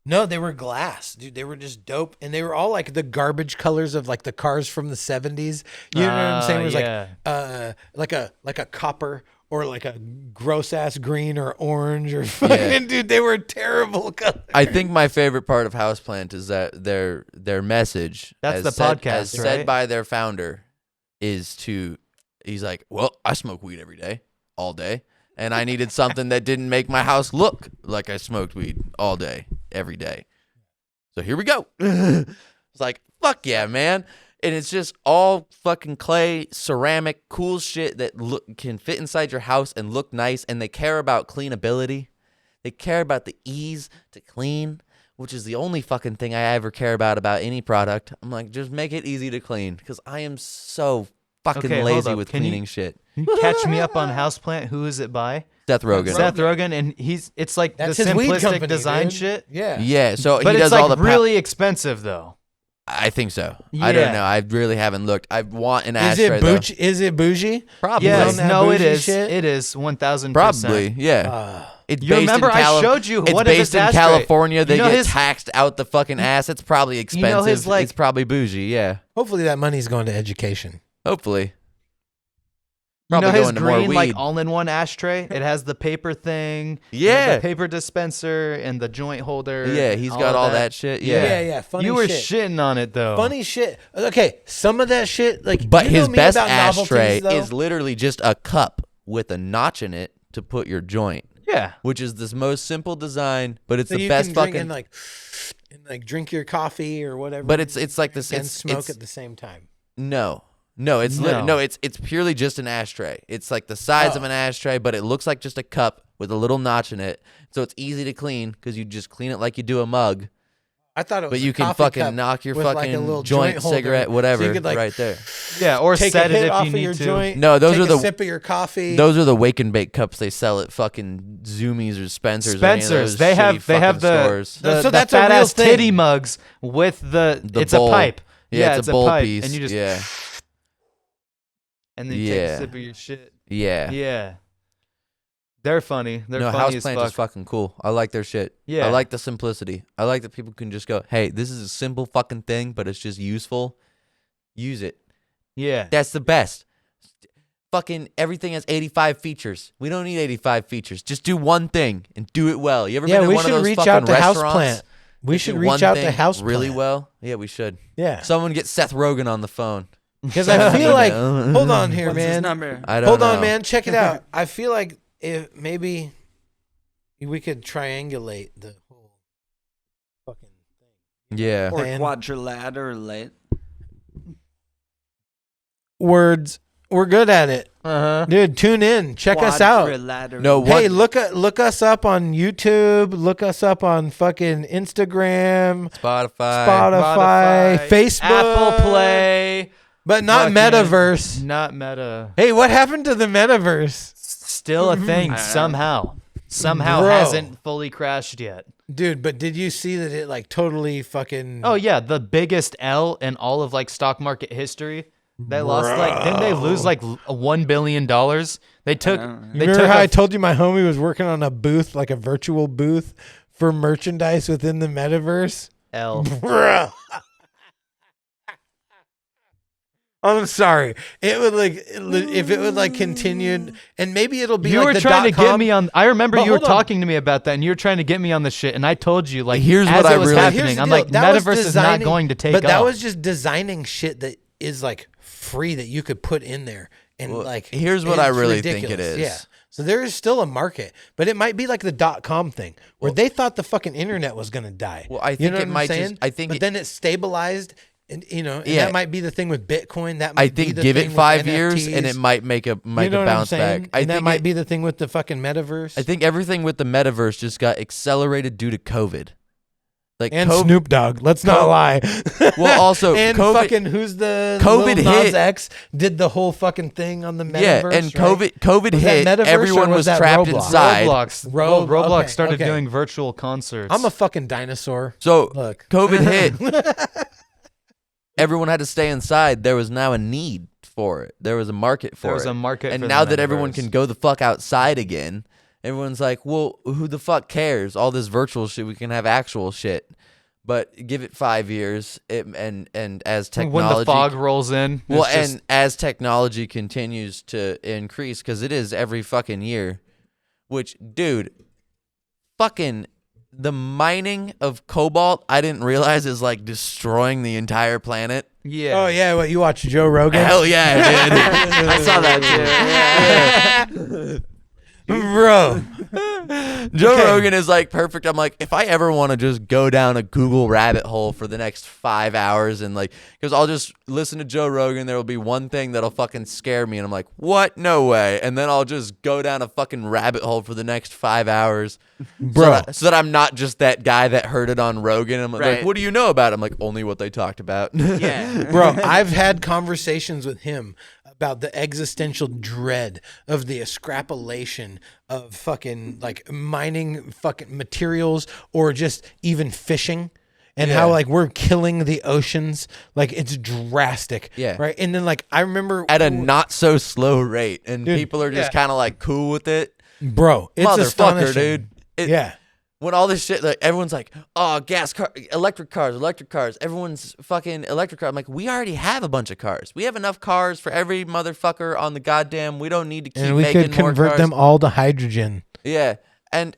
No, they were glass, dude. They were just dope, and they were all like the garbage colors of like the cars from the 70s. You know what I'm saying? It was yeah. like a copper or like a gross ass green or orange or fucking dude. They were terrible colors. I think my favorite part of Houseplant is that their message, That's as the said, podcast, as right? said by their founder, is he's like, well, I smoke weed every day, all day, and I needed something that didn't make my house look like I smoked weed all day, every day. So here we go. It's like, fuck yeah, man. And it's just all fucking clay, ceramic, cool shit that can fit inside your house and look nice. And they care about cleanability. They care about the ease to clean, which is the only fucking thing I ever care about any product. I'm like, just make it easy to clean because I am so fucking Okay, hold lazy up. with Can you- cleaning shit. Can you catch me up on Houseplant? Who is it by? Seth Rogen. Seth Rogen, and it's like That's the his weed simplistic company, design dude. shit. Yeah. Yeah, so But he it's does all like the really expensive though. I think so. I don't Yeah. know. I really haven't looked. I want an Is ashtray it though. bougie? Is it bougie? Probably. Yes, on that no, it bougie is. shit? It is 1,000%. Probably. Yeah. It's You remember I showed you it's one of based his in ashtray. California. They You know get his- taxed out the fucking ass. It's probably expensive. know his, like- it's probably bougie. Yeah. Hopefully that money's going to education. Hopefully. You know Probably his going to more green like weed. all-in-one ashtray? It has the paper thing, Yeah. the paper dispenser, and the joint holder. Yeah, he's got all that shit. Yeah. Yeah. Funny You were shit. shitting on it though. Funny shit. Okay, some of that shit, like, But you know his me best about ashtray novelties, though? is literally just a cup with a notch in it to put your joint, Yeah. which is this most simple design, but it's so the you best can fucking. drink and like drink your coffee or whatever. But it's like this. and It's smoke it's, at the same time. No, No. it's purely just an ashtray. It's like the size of an ashtray, but it looks like just a cup with a little notch in it, so it's easy to clean because you just clean it like you do a mug. I thought it was But you a can coffee fucking cup knock your with, like, a fucking little joint, holder, cigarette, whatever, so you could, like, right there. Yeah, or take set a it hit if off you of need your to. joint. No, those take are the- a sip of your coffee. Those are the Wake and Bake cups they sell at fucking Zoomies or Spencer's. Or any of Spencer's. those They shitty have fucking the stores. the, So the that's a fat real ass thing. titty mugs with the it's bowl. a pipe. Yeah, it's a bowl pipe, piece. and you just yeah, and then you take Yeah. a sip of your shit. yeah. Yeah. They're funny. They're No, funny as Houseplant fuck. is fucking cool. I like their shit. Yeah. I like the simplicity. I like that people can just go, hey, this is a simple fucking thing, but it's just useful. Use it. Yeah. That's the best. Fucking everything has 85 features. We don't need 85 features. Just do one thing and do it well. You ever yeah, been to we one of should those reach fucking out to restaurants? Houseplant. We that should do reach one out to thing Houseplant really well. Yeah, we should. Yeah, Someone get Seth Rogen on the phone. because I feel like, hold on here, What's his man. number? I don't Hold know. on, man. Check it out. I feel like if maybe we could triangulate the whole fucking thing. Yeah. Or And- quadrilaterate. Words. We're good at it, Uh-huh. dude. Tune in. Check us out. Quadrilateral. No, Hey, What- look us up on YouTube. Look us up on fucking Instagram, Spotify. Spotify, Facebook, Apple Play. but not fucking- Metaverse. Not Meta. Hey, what happened to the Metaverse, Still a thing somehow. Somehow Bro. hasn't fully crashed yet. dude? But did you see that it like totally fucking? Oh yeah, the biggest L in all of like stock market history. They lost didn't they lose $1 billion? They took. They Remember took how I told you my homie was working on a booth, like a virtual booth for merchandise within the metaverse? L. Bruh. I'm sorry. It would if it would continued, and maybe it'll be You like were the trying to .com. get me on. I remember But you were hold on. talking to me about that, and you were trying to get me on the shit. And I told you, Here's as what it I was really- Here's happening, the I'm deal. like, That was metaverse is not designing- going to take but off. that was just designing shit that is free that you could put in there, and here's what it's I really think it ridiculous. is. Yeah. So there is still a market, but it might be like the .com thing where they thought the fucking internet was going to die. Well, I You think know it what I'm might saying? just. I think but then it stabilized, and and Yeah. that might be the thing with Bitcoin. That might I be think the give thing it with 5 years NFTs. and it might make a You know what I'm bounce saying? back. And that think might be the thing with the fucking metaverse. I think everything with the metaverse just got accelerated due to COVID. and COVID, Snoop Dogg. Let's not lie. Well, also and COVID, fucking who's the COVID Lil Nas hit. X did the whole fucking thing on the metaverse. yeah, and right? COVID Was that hit. metaverse or Everyone was was that trapped Roblox? inside. Roblox Okay, started okay. doing virtual concerts. I'm a fucking dinosaur. So Look. COVID hit. Everyone had to stay inside. There was now a need for it. There was a market for it. There was a market and for the now that everyone metaverse. can go the fuck outside again, everyone's like, well, who the fuck cares? All this virtual shit, we can have actual shit. But give it 5 years, and as technology, when the fog rolls in. well, it's just- and as technology continues to increase, because it is every fucking year, which, dude, fucking the mining of cobalt, I didn't realize is destroying the entire planet. yeah. Oh yeah, what you watch Joe Rogan? Hell yeah, I did. I saw that too. Bro. Joe Okay. Rogan is perfect. I'm like, if I ever want to just go down a Google rabbit hole for the next 5 hours and because I'll just listen to Joe Rogan, there will be one thing that'll fucking scare me. And I'm like, what? No way. And then I'll just go down a fucking rabbit hole for the next 5 hours. Bro. So that I'm not just that guy that heard it on Rogan. I'm like, Right. what do you know about it? I'm like, only what they talked about. Yeah. Bro, I've had conversations with him about the existential dread of the extrapolation of fucking mining fucking materials or just even fishing. And how we're killing the oceans, it's drastic, Yeah. right? And then I remember At a not so slow rate. And Dude, people are just yeah. kind of cool with it. bro, it's Motherfucker, astonishing, dude. Yeah, When all this shit, everyone's like, oh, electric cars. Everyone's fucking electric car. I'm like, we already have a bunch of cars. We have enough cars for every motherfucker on the goddamn. We don't need to keep and we making could more convert cars. them all to hydrogen. Yeah, and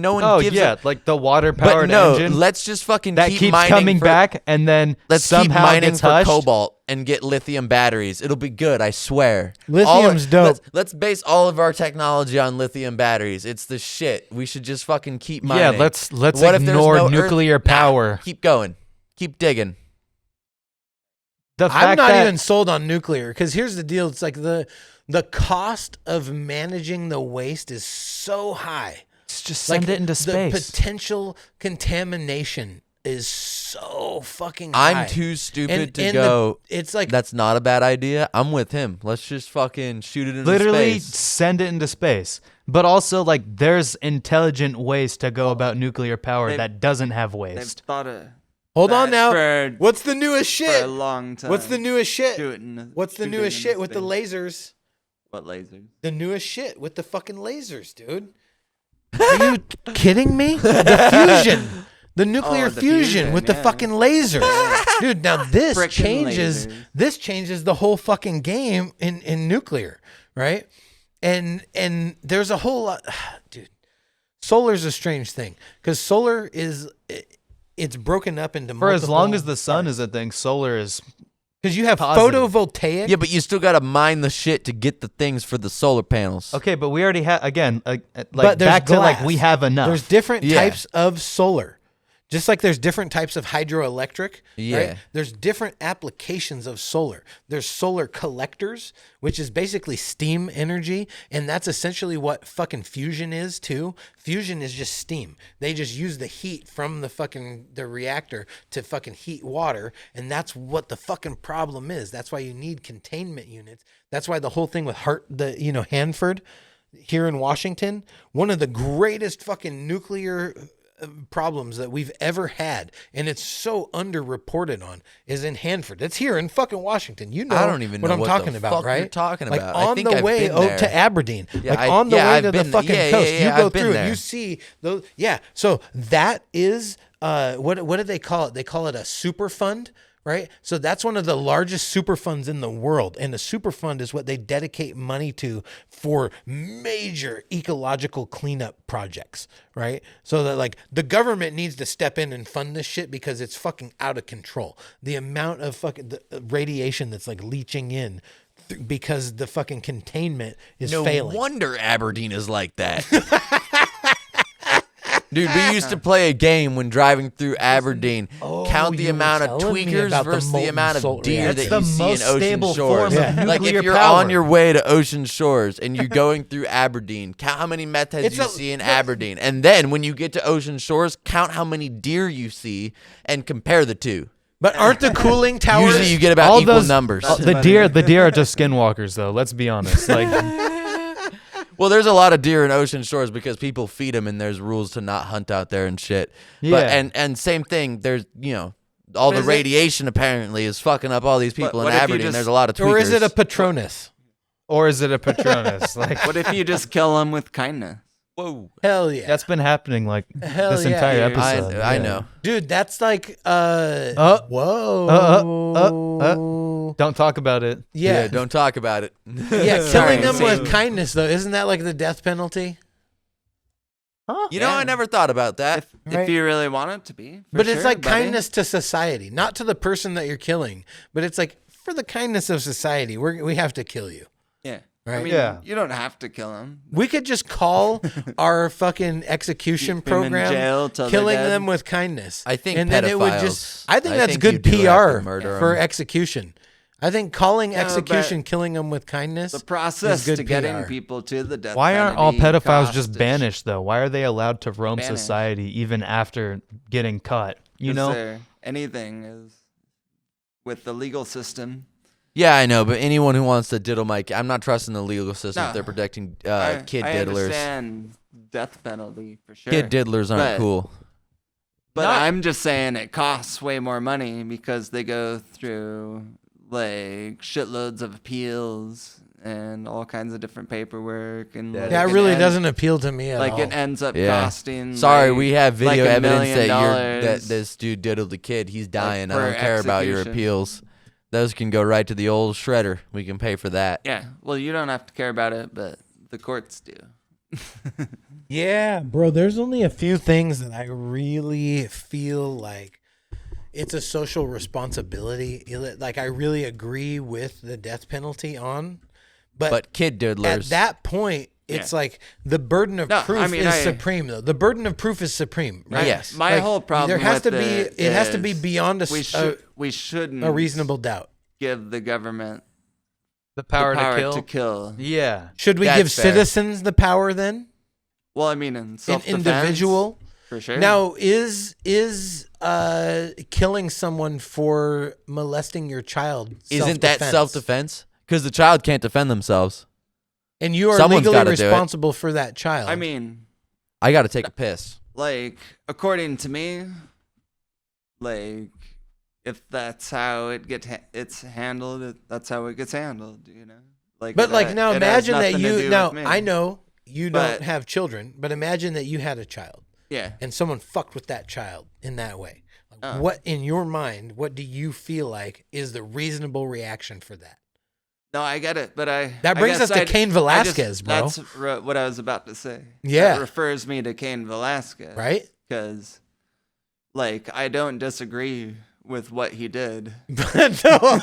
no one Oh gives yeah, a. the water But powered no, engine let's just fucking that keep keeps mining coming for, back, and then Let's keep somehow mining gets for hushed. cobalt and get lithium batteries. It'll be good, I swear. Lithium's dope. Let's base all of our technology on lithium batteries. It's the shit. We should just fucking keep mining. Yeah, let's What if there's ignore no Earth? nuclear Nah, power. keep going. Keep digging. The I'm fact not that even sold on nuclear because here's the deal: it's the cost of managing the waste is so high. just send it into The space. potential contamination is so fucking high. I'm too stupid And- to and go. it's That's not a bad idea. I'm with him. Let's just fucking shoot it into Literally space. send it into space. But also, there's intelligent ways to go about nuclear power They've- that doesn't have They've waste. thought of Hold on that now. for- What's the newest for shit? a long time. What's the newest shit? Shooting- What's the shooting newest into shit with the space. lasers? What lasers? The newest shit with the fucking lasers, dude. Are you kidding me? The fusion. The nuclear the fusion fusion, with the yeah. fucking lasers. Dude, now this Frickin' changes lasers. this changes the whole fucking game in nuclear, right? And there's a whole lot dude. Solar's a strange thing cuz solar is it's broken up into For as long multiple as the sun parts. is a thing, solar is Cuz you have positive. photovoltaic. Yeah, but you still gotta mine the shit to get the things for the solar panels. okay. But we already have again, But there's back to glass. we have enough. There's different Yeah. types of solar. Just like there's different types of hydroelectric, Yeah. right? There's different applications of solar. There's solar collectors, which is basically steam energy, and that's essentially what fucking fusion is too. Fusion is just steam. They just use the heat from the reactor to fucking heat water, and that's what the fucking problem is. That's why you need containment units. That's why the whole thing with Hanford here in Washington, one of the greatest fucking nuclear problems that we've ever had, and it's so underreported on, is in Hanford. It's here in fucking Washington. You know, I don't even what know I'm what talking the about, fuck right? you're talking like about. I on think the I've way been there. to Aberdeen, Yeah, like on the way I've to the been- fucking yeah, coast. yeah, You yeah, go I've been through it, there. you see those. Yeah, so that is what do they call it? They call it a super fund. Right. So that's one of the largest super funds in the world. And a super fund is what they dedicate money to for major ecological cleanup projects. Right. So that like the government needs to step in and fund this shit because it's fucking out of control. The amount of fucking radiation that's like leaching in because the fucking containment is failing. No wonder Aberdeen is like that. Dude, we used to play a game when driving through Aberdeen. Count the you were amount of telling me tweakers about the versus the molten amount salt of deer reactor. that That's you the see in most Ocean stable Shores. form of Like if nuclear you're power. on your way to Ocean Shores and you're going through Aberdeen, count how many meth heads you see in Aberdeen. And then when you get to Ocean Shores, count how many deer you see and compare the two. But aren't the cooling towers? Usually you get about All equal those numbers. The deer are just skinwalkers, though. Let's be honest. Like, Well, there's a lot of deer in Ocean Shores because people feed them, and there's rules to not hunt out there and shit. But Yeah. and same thing. There's all the is it- radiation apparently is fucking up all these people in what if you Aberdeen. just- There's a lot of tweakers. or is it a Patronus? or is it a Patronus? Like, What if you just kill them with kindness? Whoa? Hell yeah. that's been happening like Hell this yeah. entire I- episode. I Yeah. know. Dude, that's like whoa. Don't talk about it. Yeah. Don't talk about it. Yeah, Sorry, killing them see. with kindness though, isn't that like the death penalty? You know, I never thought about that. Right. If you really want it to be. For But it's sure, like buddy. kindness to society, not to the person that you're killing, but it's like for the kindness of society, we have to kill you. Yeah. Right. I mean, Yeah. you don't have to kill them. We could just call our fucking execution Keep 'em in program jail till they're killing dead. them with kindness. I think and then it would pedophiles- just I think I that's think good you do have to PR murder 'em. for execution. I think calling No, execution but killing them with kindness. The process is good to getting PR. people to the death Why aren't all penalty pedophiles cost just is- banished, though? Why are they allowed to roam Banished. society even after getting caught? You Is know? there anything is with the legal system. Yeah, I know, but anyone who wants to diddle my I'm not trusting the legal system No. if they're protecting kid I diddlers. understand death penalty for sure. Kid diddlers aren't But- cool. But I'm just saying it costs way more money because they go through like shitloads of appeals and all kinds of different paperwork and like, that it really ends- doesn't appeal to me at like all. it ends up Yeah. costing. Sorry, like- we have video like $1 evidence that million that this dude diddled the kid. He's dying. I per don't care about your execution. appeals. Those can go right to the old shredder. We can pay for that. Yeah, well, you don't have to care about it, but the courts do. Yeah, bro, there's only a few things that I really feel like it's a social responsibility. Like I really agree with the death penalty on, But kid diddlers. at that point, it's Yeah. like the burden of No, proof I mean, is I- supreme though. The burden of proof is supreme, right? Yes. My Like, whole problem there has with to be it has to be is beyond we shouldn't a reasonable doubt. give the government The the power, power to kill. to kill. Yeah. Should we That's give fair. citizens the power then? Well, I mean, in An self-defense, individual? for sure. Now, is killing someone for molesting your child Isn't that self-defense? self-defense? Because the child can't defend themselves. And you are Someone's legally gotta do it. responsible for that child. I mean, I got to take a piss. like according to me, like if that's how it's handled, that's how it gets handled. You know, like. but it, like now, it has imagine that nothing to you do now. with me. I know you But- don't have children, but imagine that you had a child Yeah. and someone fucked with that child in that way. Like, Oh. what in your mind? What do you feel like is the reasonable reaction for that? No, I get it, but That brings us to Cain Velasquez, bro. That's what I was about to say. Yeah. That refers me to Cain Velasquez, Right? Because, like, I don't disagree with what he did. But no,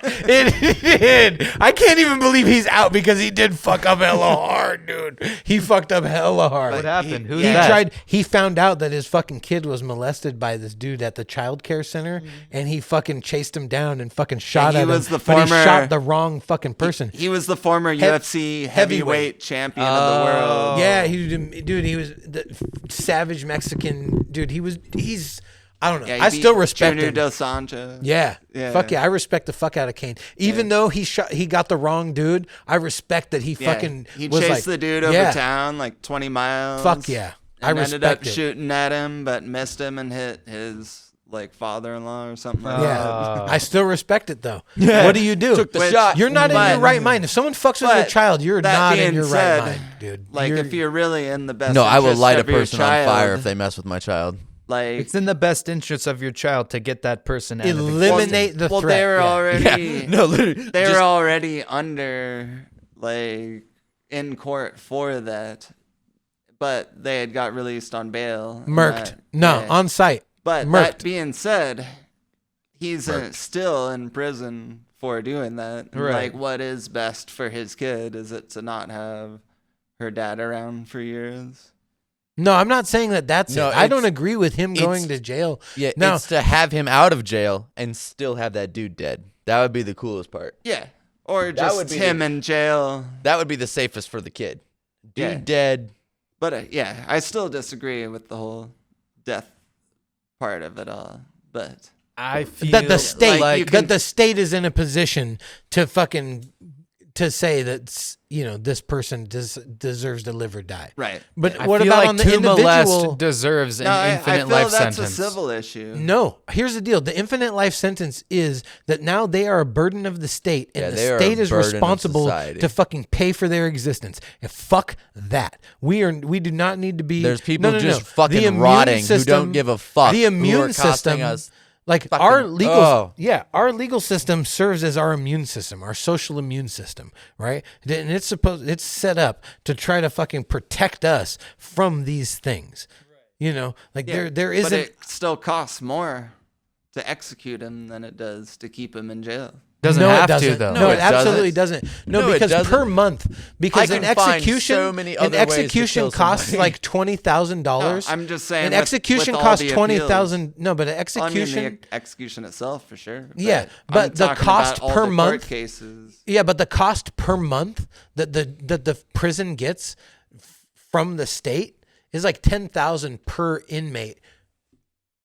it did. I can't even believe he's out because he did fuck up hella hard, dude. He fucked up hella hard. What happened? Who's He that? he found out that his fucking kid was molested by this dude at the child care center, and he fucking chased him down and fucking shot he at was him. the but he former- shot the wrong fucking person. He was the former UFC heavyweight champion of the world. Yeah, dude, he was the savage Mexican dude. He's I don't know. Yeah, he I beat still respect Junior him. Dos Santos. Yeah. Yeah. Fuck yeah. I respect the fuck out of Kane. Even though he got the wrong dude, I respect that he Yeah, fucking he was chased like, the dude over yeah, town like 20 miles. Fuck yeah. I And ended up respect it. shooting at him, but missed him and hit his like father-in-law or something like Yeah, that. I still respect it though. What do you do? Took the Which- shot. You're not in But- your right mind. If someone fucks with your but child, you're that not in being your said, right mind, dude. Like if you're really in the best No, I will interest light a of your person on child, fire if they mess with my child. like It's in the best interest of your child to get that person out of eliminate the well, threat. they were yeah. already No, literally. they were already under like in court for that, but they had got released on bail. and Murked. that- No, yeah. on site. But murked. that being said, he's still in prison for doing that. And, Right. Like, what is best for his kid? Is it to not have her dad around for years? No, I'm not saying that that's No, it. I don't it's- agree with him going it's- to jail. Yeah, No. it's to have him out of jail and still have that dude dead. That would be the coolest part. Yeah. Or That just would be him in jail. That would be the safest for the kid. Dude Yeah. dead. But yeah, I still disagree with the whole death part of it all. But I feel That the state, like you that can- the state is in a position to fucking to say that this person deserves to live or die. right. But I what feel about like on the to molest individual? deserves an No, I infinite feel life that's sentence. a civil issue. No, here's the deal. The infinite life sentence is that now they are a burden of the state, and Yeah, the they are a state is burden of responsible society. to fucking pay for their existence. And fuck that. We do not need to be. There's people no, just The fucking immune rotting who system- don't give a fuck. The who immune are costing system, us. like fucking- our legal, oh. our legal system serves as our immune system, our social immune system, right? And it's set up to try to fucking protect us from these things. You know, like Yeah, there but isn't. it still costs more to execute him than it does to keep him in jail. Doesn't no, have it doesn't. to though. No, No, it it absolutely doesn't. doesn't. No, No, it because doesn't. per month, because I an can find execution, so many an other ways to execution kill costs somebody. like $20,000. No, I'm just saying an with- execution with all costs the 20,000. No, but an Well, I mean, execution. the execution itself for sure. Yeah, I'm but the talking cost about all per the court month- cases. Yeah, but the cost per month that the prison gets from the state is like 10,000 per inmate.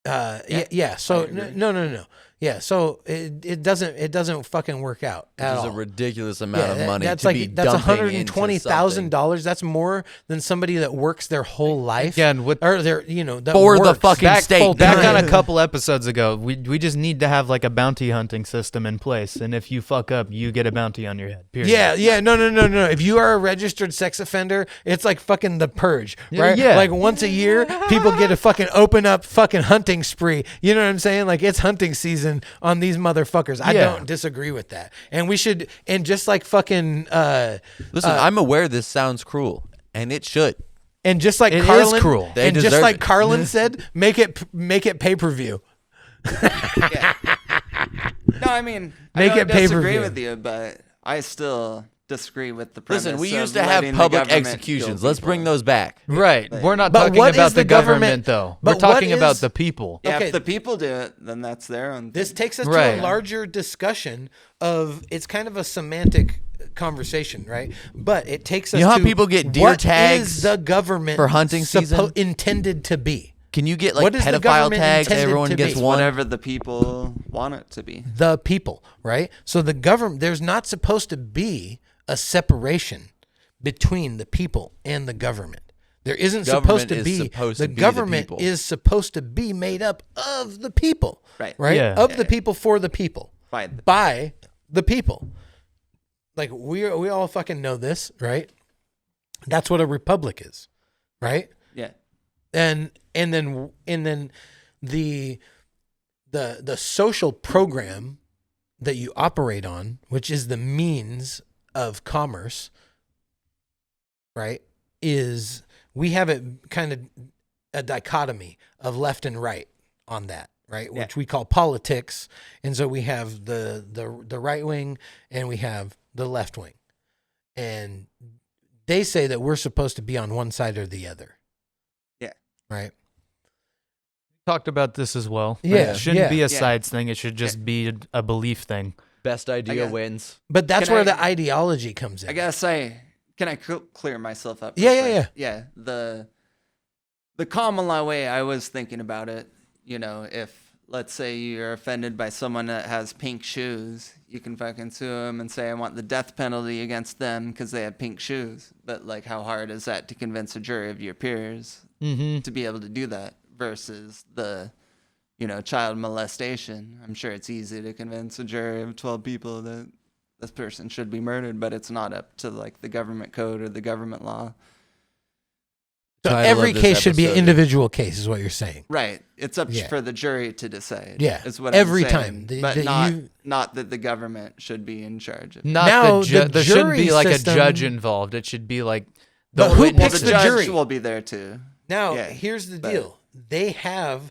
Yeah. So agree. no. Yeah. So it doesn't fucking work out at Which is all. a ridiculous amount of money That's to be that's dumping into $120,000. That's more than somebody that works their whole life. Again, with- or their that For the works fucking back state. full Back time. on a couple episodes ago, we just need to have like a bounty hunting system in place, and if you fuck up, you get a bounty on your head. Period. Yeah, no. If you are a registered sex offender, it's like fucking the purge, Yeah, right? yeah. Like once a year, people get a fucking open up fucking hunting spree. You know what I'm saying? Like it's hunting season on these motherfuckers. I Yeah. don't disagree with that. And we should, and just like fucking, Listen, I'm aware this sounds cruel, and it should. and just like It is Carlin, cruel. They and just deserve like it. Carlin said, make it pay per view. No, I mean, Make I don't it pay-per-view. disagree with you, but I still disagree with the premise. Listen, we of used to have letting the public government executions. kill Let's bring people. those back. Right. We're not But talking what about is the the government- government, though. but We're talking what about is- the people. Yeah, Okay. if the people do it, then that's their own. This thing. takes us to Right. a larger discussion of it's kind of a semantic conversation, right? But it takes us You know how to people get deer what tags is the government for hunting season? intended to be? Can you get like What is the pedophile government tags? intended Everyone to gets be? one. Whatever the people want it to be. The people, right? So the government, there's not supposed to be a separation between the people and the government. There isn't supposed Government to is be. supposed The to be the government people. is supposed to be made up of the people, Right. Right? Yeah. Of the people for the people. By The people. Like we all fucking know this, right? That's what a republic is, right? yeah. And then the social program that you operate on, which is the means of commerce, right? Is we have it kind of a dichotomy of left and right on that, right? Yeah. Which we call politics, and so we have the right wing and we have the left wing, and they say that we're supposed to be on one side or the other. Yeah. Right. Talked about this as well. Yeah, It shouldn't yeah. be a Yeah. sides thing. It should just be a belief thing. Best idea guess- wins. But that's Can where I- the ideology comes in. I gotta say, can I clear myself up? Yeah, real yeah, quick? Yeah. The common law way I was thinking about it, if let's say you're offended by someone that has pink shoes, you can fucking sue them and say, I want the death penalty against them because they have pink shoes. But like, how hard is that to convince a jury of your peers to be able to do that versus the, child molestation? I'm sure it's easy to convince a jury of 12 people that this person should be murdered, but it's not up to like the government code or the government law. So every case should be an individual case, is what you're saying. Right. It's up for the jury to decide. Yeah. Is what every I'm saying. time. But not that the government should be in charge of it. Not there shouldn't be like system, a judge involved. It should be like the who well, picks the the judge jury will be there too. Now, here's the deal. They have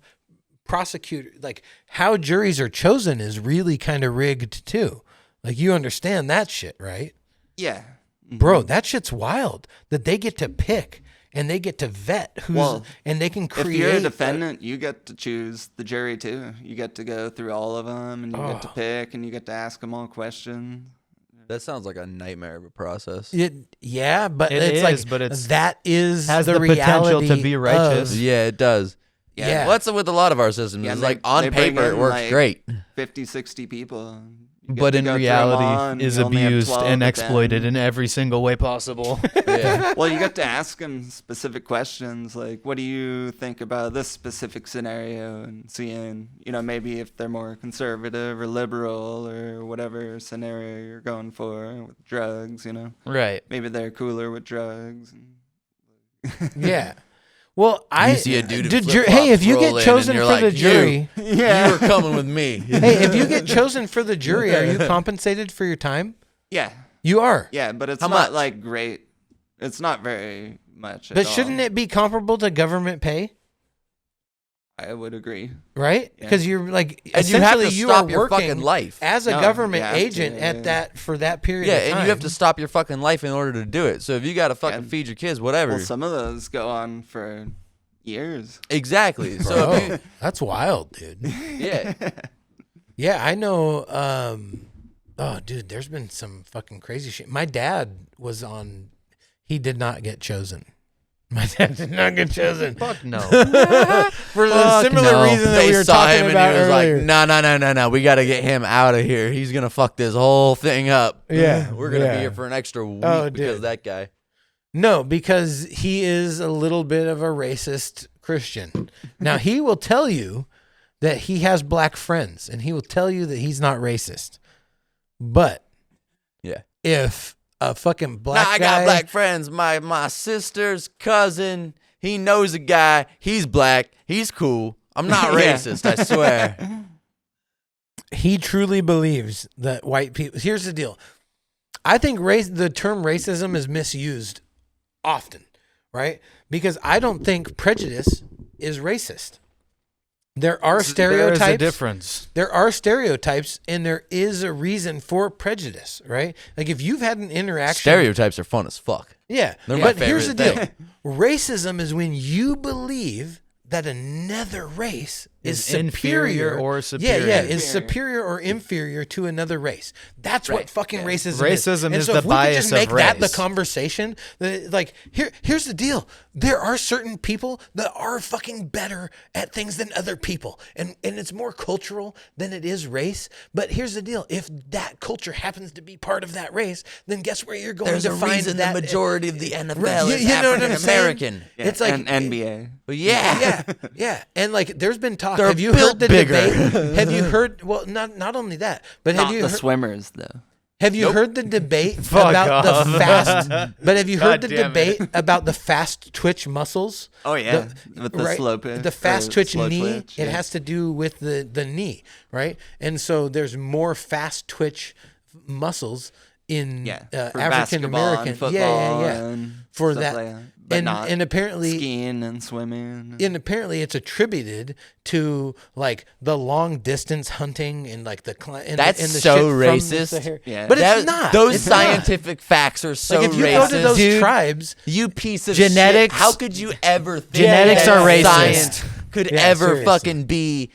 prosecutors, like how juries are chosen is really kind of rigged too. Like you understand that shit, right? Yeah. Bro, that shit's wild that they get to pick. And they get to vet and they can create. If you're a defendant, you get to choose the jury too. You get to go through all of them, and you get to pick, and you get to ask them all questions. That sounds like a nightmare of a process. But it's that has the potential to be righteous. Yeah, it does. Yeah. What's up with a lot of our systems? Yeah, it's like on paper it works great. 50, 60 people. But in reality is abused and exploited in every single way possible. Yeah. Well, you get to ask them specific questions like, what do you think about this specific scenario? And seeing, maybe if they're more conservative or liberal or whatever scenario you're going for with drugs, Right. Maybe they're cooler with drugs. Yeah. Well, you see a dude hey, if you get chosen for the jury, you were coming with me. Hey, if you get chosen for the jury, are you compensated for your time? Yeah. You are. Yeah, but it's How not much? like great. It's not very much. But shouldn't it be comparable to government pay? I would agree. Right? Because you're like, And you have essentially to you stop are your working fucking life. as a No, government you have agent to, at that for that period of time. And you have to stop your fucking life in order to do it. So if you got to fucking feed your kids, whatever. Well, some of those go on for years. Exactly. So Bro, that's wild, dude. yeah. Yeah, I know. Oh, dude, there's been some fucking crazy shit. My dad was on. He did not get chosen. My dad did not get chosen. Fuck no. For the similar reason that we were talking about earlier. Like, no. We got to get him out of here. He's going to fuck this whole thing up. Yeah. We're going to be here for an extra week because of that guy. No, because he is a little bit of a racist Christian. Now, he will tell you that he has black friends, and he will tell you that he's not racist. But if a fucking black guy... I got black friends. My sister's cousin, he knows a guy. He's black. He's cool. I'm not racist, I swear. He truly believes that white people... Here's the deal. I think the term racism is misused often, right? Because I don't think prejudice is racist. There are stereotypes. There is a difference. There are stereotypes, and there is a reason for prejudice, right? Like if you've had an interaction... Stereotypes are fun as fuck. Yeah, They're but here's the deal. Racism is when you believe that another race is inferior or superior. Yeah, is superior or inferior to another race. That's what fucking racism is. Racism And is so the if we could bias just make of that the race. conversation, like here's the deal. There are certain people that are fucking better at things than other people. And it's more cultural than it is race. But here's the deal. If that culture happens to be part of that race, then guess where you're going There's to a find reason that the majority of the NFL You is know what I'm African saying? American. Yeah, It's like and NBA. But yeah. Yeah. And like there's been talk. They're Have you built heard the bigger. debate? Have you heard not only that, but Not have you the heard, swimmers though. have you heard the debate Fuck about off. the fast but have you heard God the damn it. debate about the fast twitch muscles? Oh yeah, with the slow pitch. The fast twitch slow knee, twitch, it yeah. has to do with the knee, right? And so there's more fast twitch muscles in for African basketball American. and football and For stuff that. like that. But not And apparently skiing and swimming. and apparently it's attributed to like the long distance hunting and like That's and the so shit from the racist. Sahara. Yeah. But it's That- not. Those It's not. scientific facts are so Like if you racist. go to those Dude. tribes, You piece of Genetics- shit. How could you ever think Genetics that are racist. science could Yeah, ever seriously. fucking be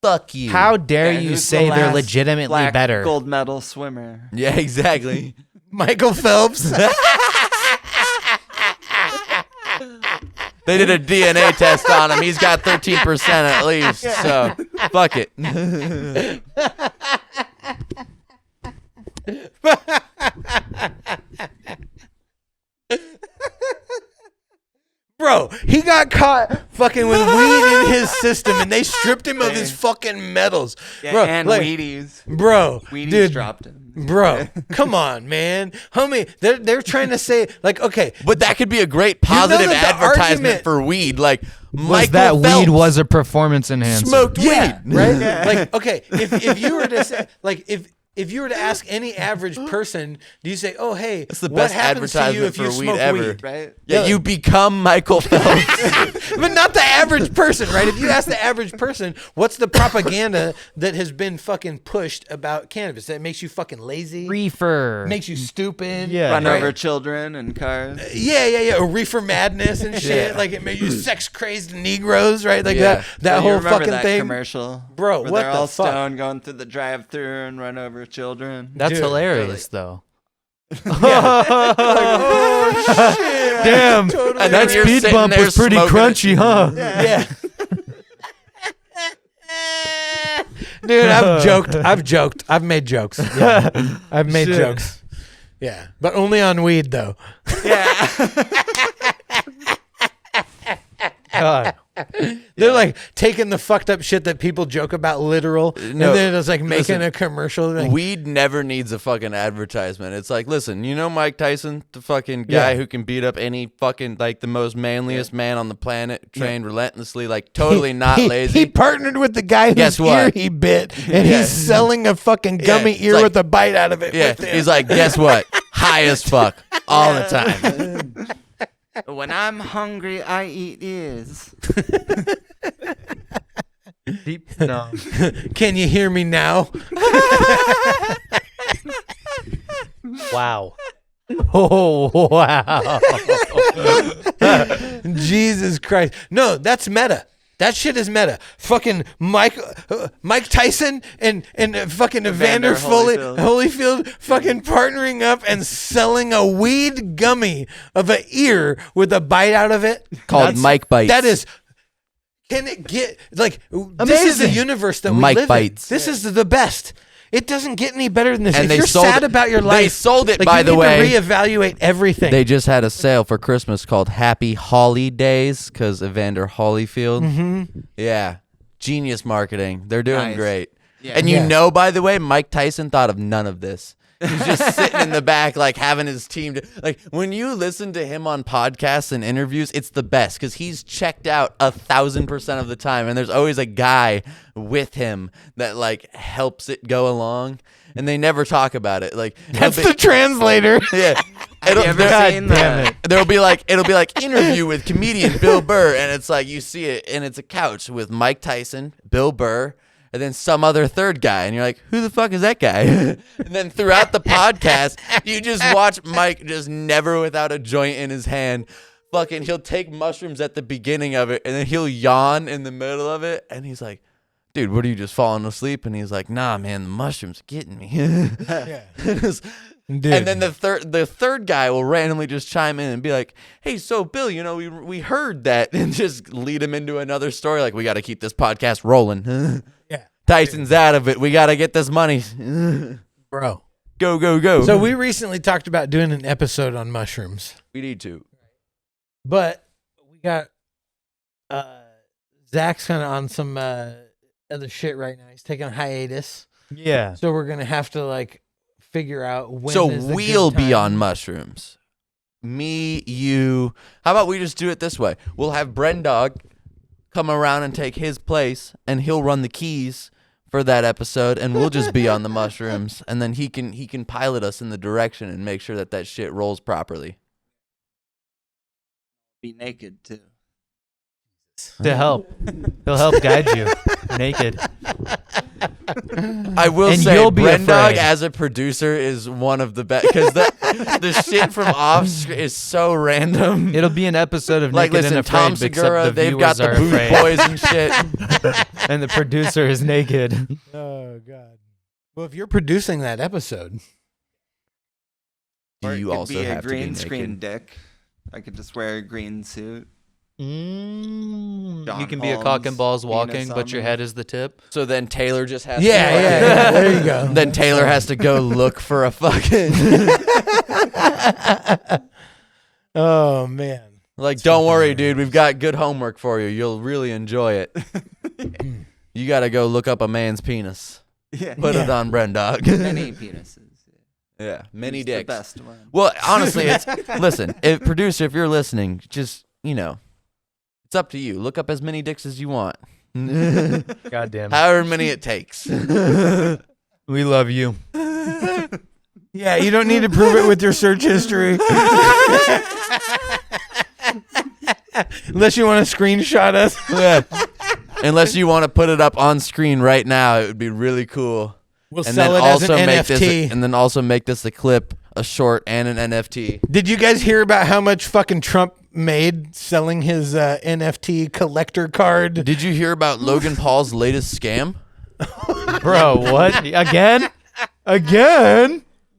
fuck you? How dare Yeah, you who's say the they're last legitimately black better? gold medal swimmer? Yeah, exactly. Michael Phelps. They did a DNA test on him. He's got 13% at least. So Fuck it. Bro, he got caught fucking with weed in his system, and they stripped him of his fucking medals. Yeah, Bro, and like, Wheaties. Bro, Wheaties dude, dropped him. bro, come on, man, homie. They're trying to say like, okay, But that could be a great positive that the advertisement argument- for weed. Like, Was Michael that weed Phelps was a performance enhancer? smoked yeah, weed. right? Like, okay, if you were to say, like, if you were to ask any average person, do you say, "Oh, hey, That's the what best happens to you advertisement if you for weed smoke ever. weed?" Right? Yeah, you become Michael Phelps. But not the average person, right? If you ask the average person, what's the propaganda that has been fucking pushed about cannabis? That makes you fucking lazy, Reefer. makes you stupid, Yeah. Run right? over children and cars. Yeah, or reefer madness and shit. Like it made you sex crazed Negroes, right? Like Yeah. that You whole remember fucking that thing, commercial, Bro, where what they're the all fuck? stoned going through the drive-through and run over children. That's Dude, hilarious, though. Oh shit! Damn. Totally And then That you're speed sitting bump there was pretty smoking crunchy, huh? Yeah. Dude, I've joked. I've made jokes. Yeah. I've made Shit. jokes. Yeah. But only on weed though. God. They're like taking the fucked up shit that people joke about literal, and No, then it's like making listen, a commercial. Like, Weed never needs a fucking advertisement. It's like, listen, you know Mike Tyson, the fucking guy Yeah. who can beat up any fucking, like, the most manliest man on the planet, trained relentlessly, like, totally not lazy. He partnered with the guy Guess whose what? ear he bit, and Yeah. he's selling a fucking gummy it's ear like- with a bite out of it. Yeah, with him. he's like, guess what? High as fuck all the time. When I'm hungry, I eat ears. Deep. No. Can you hear me now? Wow. Oh, wow. Jesus Christ. No, that's meta. That shit is meta. Fucking Mike Tyson and fucking Evander Holyfield fucking partnering up and selling a weed gummy of an ear with a bite out of it. Called Mike Bites. That is. Can it get like this is the Amazing. universe that we Mike live Bites. in. This is the best. It doesn't get any better than this. And if they you're sold sad it- about your they life, sold it, like, by you the need way. to reevaluate everything. They just had a sale for Christmas called Happy Holidays because Evander Holyfield. Mm-hmm. Yeah. Genius marketing. They're doing Nice. great. Yeah. And you Yeah. know, by the way, Mike Tyson thought of none of this. He's just sitting in the back, like having his team. Like when you listen to him on podcasts and interviews, it's the best because he's checked out 1,000% of the time, and there's always a guy with him that like helps it go along, and they never talk about it. Like That's it'll the translator. yeah. Have you ever God seen damn the? it. It'll be like interview with comedian Bill Burr, and it's like you see it, and it's a couch with Mike Tyson, Bill Burr, and then some other third guy, and you're like, who the fuck is that guy? And then throughout the podcast, you just watch Mike just never without a joint in his hand. Fucking, he'll take mushrooms at the beginning of it, and then he'll yawn in the middle of it, and he's like, dude, what are you just falling asleep? And he's like, nah, man, the mushrooms are getting me. And then the third guy will randomly just chime in and be like, hey, so Bill, you know, we heard that, and just lead him into another story. Like, we got to keep this podcast rolling. Yeah. Tyson's out of it. We got to get this money. Bro. Go. So we recently talked about doing an episode on mushrooms, we need to. but we got Zach's kind of on some other shit right now. He's taking a hiatus, Yeah. so we're gonna have to like figure out when. So is the we'll good be time. on mushrooms. Me, you. How about we just do it this way? We'll have Brendog come around and take his place, and he'll run the keys for that episode, and we'll just be on the mushrooms, and then he can pilot us in the direction and make sure that shit rolls properly. Be naked too. To help. He'll help guide you. Naked. I will And say, you'll be Brendog afraid. as a producer is one of the best because the shit from off screen is so random. It'll be an episode of Like, Naked listen, and Afraid, Tom except Segura, the they've got viewers the are Boot afraid. Boys and shit. And the producer is naked. Oh God. Well, if you're producing that episode, Do Or it you could also be a have green to be screen naked? dick? I could just wear a green suit. You can be a cock and balls walking, but your head is the tip. So then Taylor just has Yeah. There you go. Then Taylor has to go look for a fucking Oh man. like, don't worry, dude. We've got good homework for you. You'll really enjoy it. You got to go look up a man's penis. Yeah. Put it on Brendog. Many penises. Yeah, many Who's dicks. The best one. Well, honestly, it's listen, producer, if you're listening, just it's up to you. Look up as many dicks as you want. Goddamn. However many it takes. We love you. Yeah, you don't need to prove it with your search history. Unless you want to screenshot us. Yeah. Unless you want to put it up on screen right now, it would be really cool. We'll sell it as an NFT. And then also make this a clip, a short, and an NFT. Did you guys hear about how much fucking Trump made selling his NFT collector card? Did you hear about Logan Paul's latest scam? Bro, what? Again?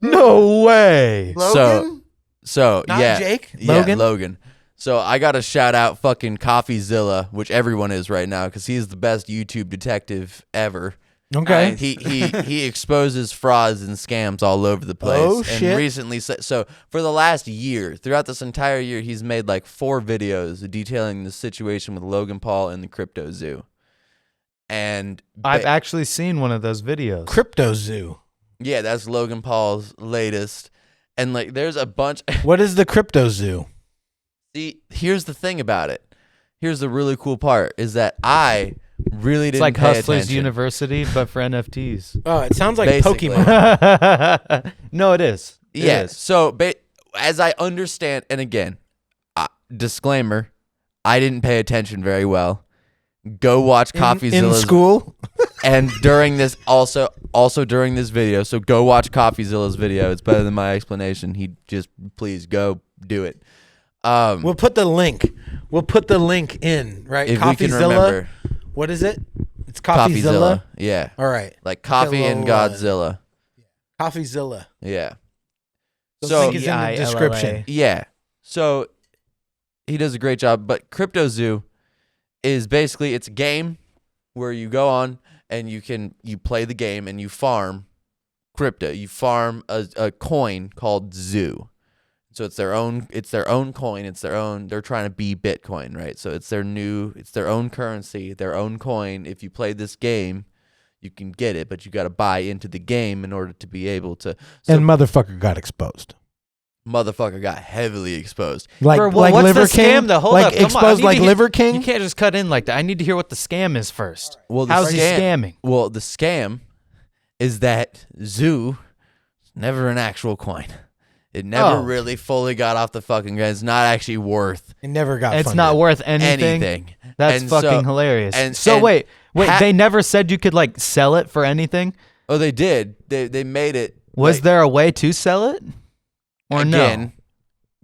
No way. Logan? So Not yeah. Jake? Yeah, Logan? Logan. So I got to shout out fucking CoffeeZilla, which everyone is right now because he's the best YouTube detective ever. Okay. He exposes frauds and scams all over the place. Oh, and shit. recently, so for the last year, throughout this entire year, he's made like 4 videos detailing the situation with Logan Paul and the crypto zoo. And I've actually seen one of those videos. Crypto Zoo. yeah, that's Logan Paul's latest. And like, there's a bunch. What is the Crypto Zoo? See, here's the thing about it. Here's the really cool part is that I really It's didn't like pay Hustlers attention. University, but for NFTs. Oh, it sounds like Basically. No, it is. It Yeah. is. So, as I understand, and again, disclaimer, I didn't pay attention very well. Go watch In CoffeeZilla's school? and during this also during this video. So go watch CoffeeZilla's video. It's better than my explanation. He just please go do it. We'll put the link. We'll put the link in, right? If we can remember, What is it? It's CoffeeZilla. Yeah, All right. like coffee and Zilla. Godzilla. CoffeeZilla. Yeah. The So link is in the description. yeah. So he does a great job. But Crypto Zoo is basically it's a game where you go on and you play the game and you farm crypto. You farm a coin called Zoo. So it's their own coin. They're trying to be Bitcoin, right? So it's their own currency, their own coin. If you play this game, you can get it, but you got to buy into the game in order to be able to. So And motherfucker got exposed. motherfucker got heavily exposed. Like, Bro, like what's Liver the King? scam, though? Hold like up, come on. I exposed need like to hear- Liver King? You can't just cut in like that. I need to hear what the scam is first. Well, How's he scamming? Well, the scam is that Zoo never an actual coin. It never really fully got off the fucking ground. It's not actually worth It never got It's funded. not worth anything. anything. That's And fucking so- hilarious. and- so and wait, ha- they never said you could like sell it for anything? Oh, they did. They made it. Was like, there a way to sell it? Or again?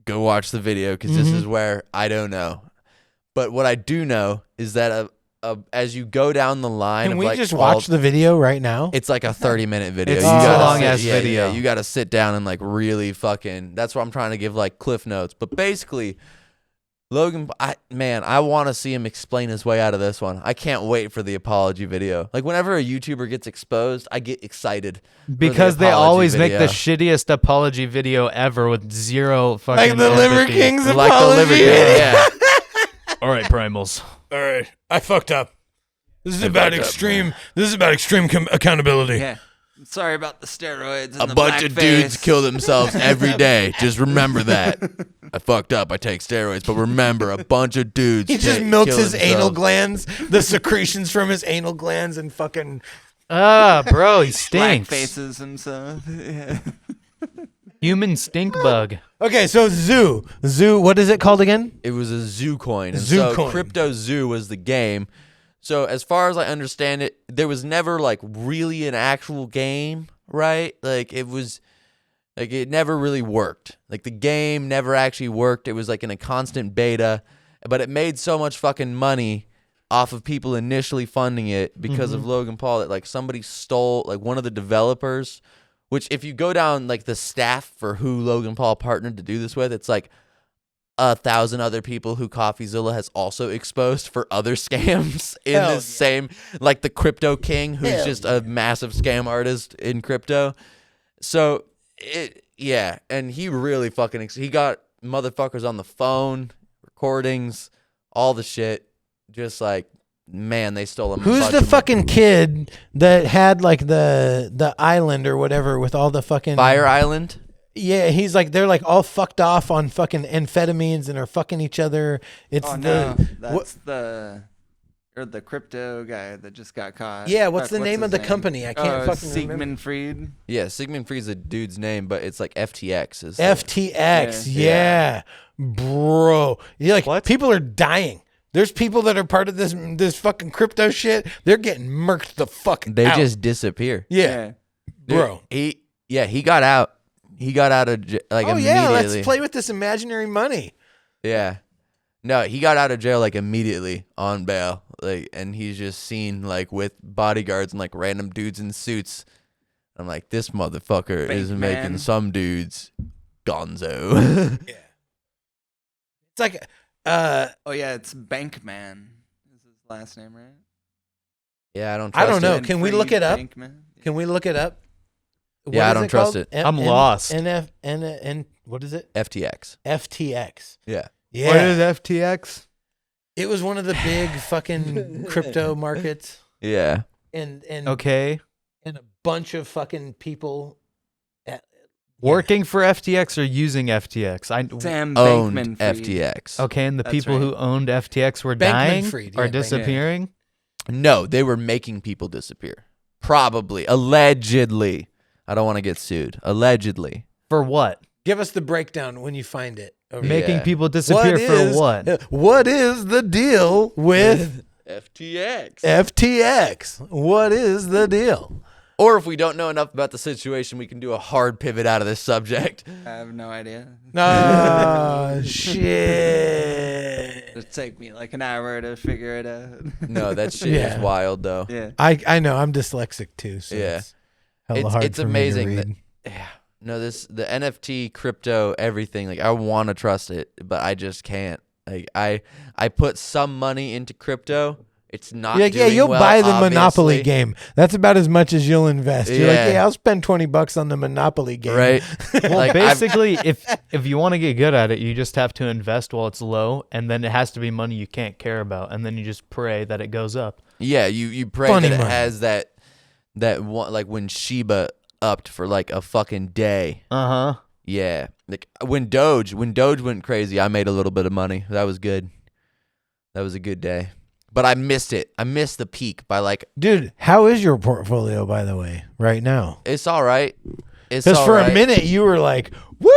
Go watch the video because this Mhm. is where I don't know. But what I do know is that as you go down the line, Can of we like just all- watch the video right now? It's like a 30-minute video. It's You a gotta long-ass sit- video. you got to sit down and like really fucking. That's what I'm trying to give like cliff notes. But basically, Logan, I want to see him explain his way out of this one. I can't wait for the apology video. Like whenever a YouTuber gets exposed, I get excited Because they apology always make the video. shittiest apology video ever with zero fucking Like the Liver empathy. King's like the apology. Liver King. Yeah. All right, primals. All right, I fucked up. This is about extreme. This is about extreme accountability. Yeah. Sorry about the steroids and A the bunch of blackface. dudes kill themselves every day. Just remember that. I fucked up. I take steroids, but remember, a bunch of dudes. He just kill milks his anal themselves. glands, the secretions from his anal glands, and fucking. Bro, he stinks. Blackfaces himself. Yeah. Human stink bug. Okay, so Zoo. What is it called again? It was a zoo coin. And Zoo so coin. Crypto Zoo was the game. So as far as I understand it, there was never like really an actual game, right? Like it was like it never really worked. Like the game never actually worked. It was like in a constant beta, but it made so much fucking money off of people initially funding it because of Logan Paul that like somebody stole like one of the developers, which if you go down like the staff for who Logan Paul partnered to do this with, it's like 1,000 other people who CoffeeZilla has also exposed for other scams in Hell this same, like the Crypto King, who's Hell just a massive scam artist in crypto. So and he really fucking he got motherfuckers on the phone, recordings, all the shit. Just like, man, they stole him. Who's the fucking kid that had like the island or whatever with all the fucking Fire Island? Yeah, he's like they're like all fucked off on fucking amphetamines and are fucking each other. It's that's the crypto guy that just got caught. Yeah, what's the Fuck, name of his the company? I can't fucking remember. Sigmund Freed. Yeah, Sigmund Freed's a dude's name, but it's like FTX. Is FTX, yeah. Bro. You're like, What? people are dying. There's people that are part of this fucking crypto shit. They're getting murked the fuck They out. just disappear. Yeah. Bro. He got out. He got out of like immediately. Let's play with this imaginary money. Yeah. No, he got out of jail like immediately on bail. Like, and he's just seen like with bodyguards and like random dudes in suits. I'm like, this motherfucker is Fake making man. some dudes gonzo. Yeah. It's like Oh yeah, it's Bankman. Is his last name right? Yeah, I don't I trust don't know. it. Sigmund Can we Freed, look it up? Bankman? Can we look it up? Yeah, I don't trust called? it. I'm lost. What is it? FTX. FTX. Yeah. Yeah. What is FTX? It was one of the big fucking crypto markets, Yeah. and Okay. and a bunch of fucking people Working for FTX or using FTX? Sam Owned Bankman-Fried. FTX. Okay, and the That's people who right. owned FTX were Bankman-Fried, dying or yeah, disappearing? No, they were making people disappear. Probably. Allegedly. I don't want to get sued. Allegedly. For what? Give us the breakdown when you find it. Okay. Making Yeah. people disappear for what? What is the deal with FTX. FTX? What is the deal? Or if we don't know enough about the situation, we can do a hard pivot out of this subject. I have no idea. Oh, shit. It'll take me like an hour to figure it out. No, that shit Yeah. is wild, though. Yeah. I know. I'm dyslexic too. So Yeah. It's, hella hard It's for me to amazing that read. yeah. No, the NFT, crypto, everything. Like I want to trust it, but I just can't. Like I put some money into crypto. It's not. You're like, yeah, doing you'll well, buy the Monopoly obviously. game. That's about as much as you'll invest. You're like, Yeah. yeah, I'll spend $20 on the Monopoly game. Right. Well, Like, basically, if you want to get good at it, you just have to invest while it's low, and then it has to be money you can't care about, and then you just pray that it goes up. Yeah, you pray Funny that it money. has that one, like when Shiba upped for like a fucking day. Uh-huh. Yeah, like when Doge went crazy, I made a little bit of money. That was good. That was a good day. But I missed it. I missed the peak by like. Dude, how is your portfolio, by the way, right now? It's all right. It's Because all for right. a minute you were like, woo!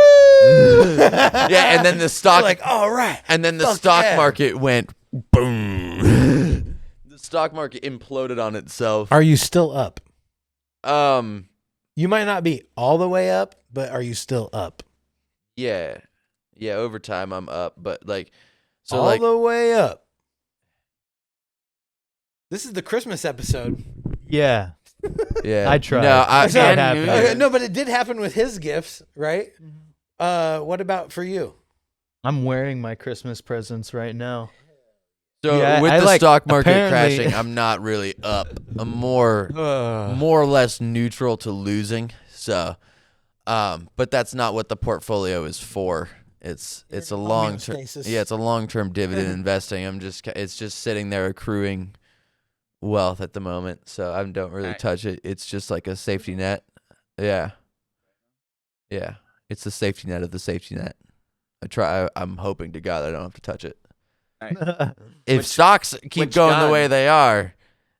Yeah, and then the stock, You're like, all right. and then the fuck stock yeah. market went boom. The stock market imploded on itself. Are you still up? Um, You might not be all the way up, but are you still up? yeah, over time I'm up, but like, so all like, the way up. This is the Christmas episode. Yeah. yeah, I tried. No, It's not and happening. New Okay, Year's. no, but it did happen with his gifts, right? What about for you? I'm wearing my Christmas presents right now. so Yeah, with I the like- stock market apparently- crashing, I'm not really up. I'm more or less neutral to losing. So, but that's not what the portfolio is for. It's a long term. homeostasis. Yeah, it's a long term dividend investing. It's just sitting there accruing wealth at the moment. So I don't really Right. touch it. It's just like a safety net. Yeah. Yeah. It's the safety net of the safety net. I'm hoping to God I don't have to touch it. If Which- stocks keep which going the God? way they are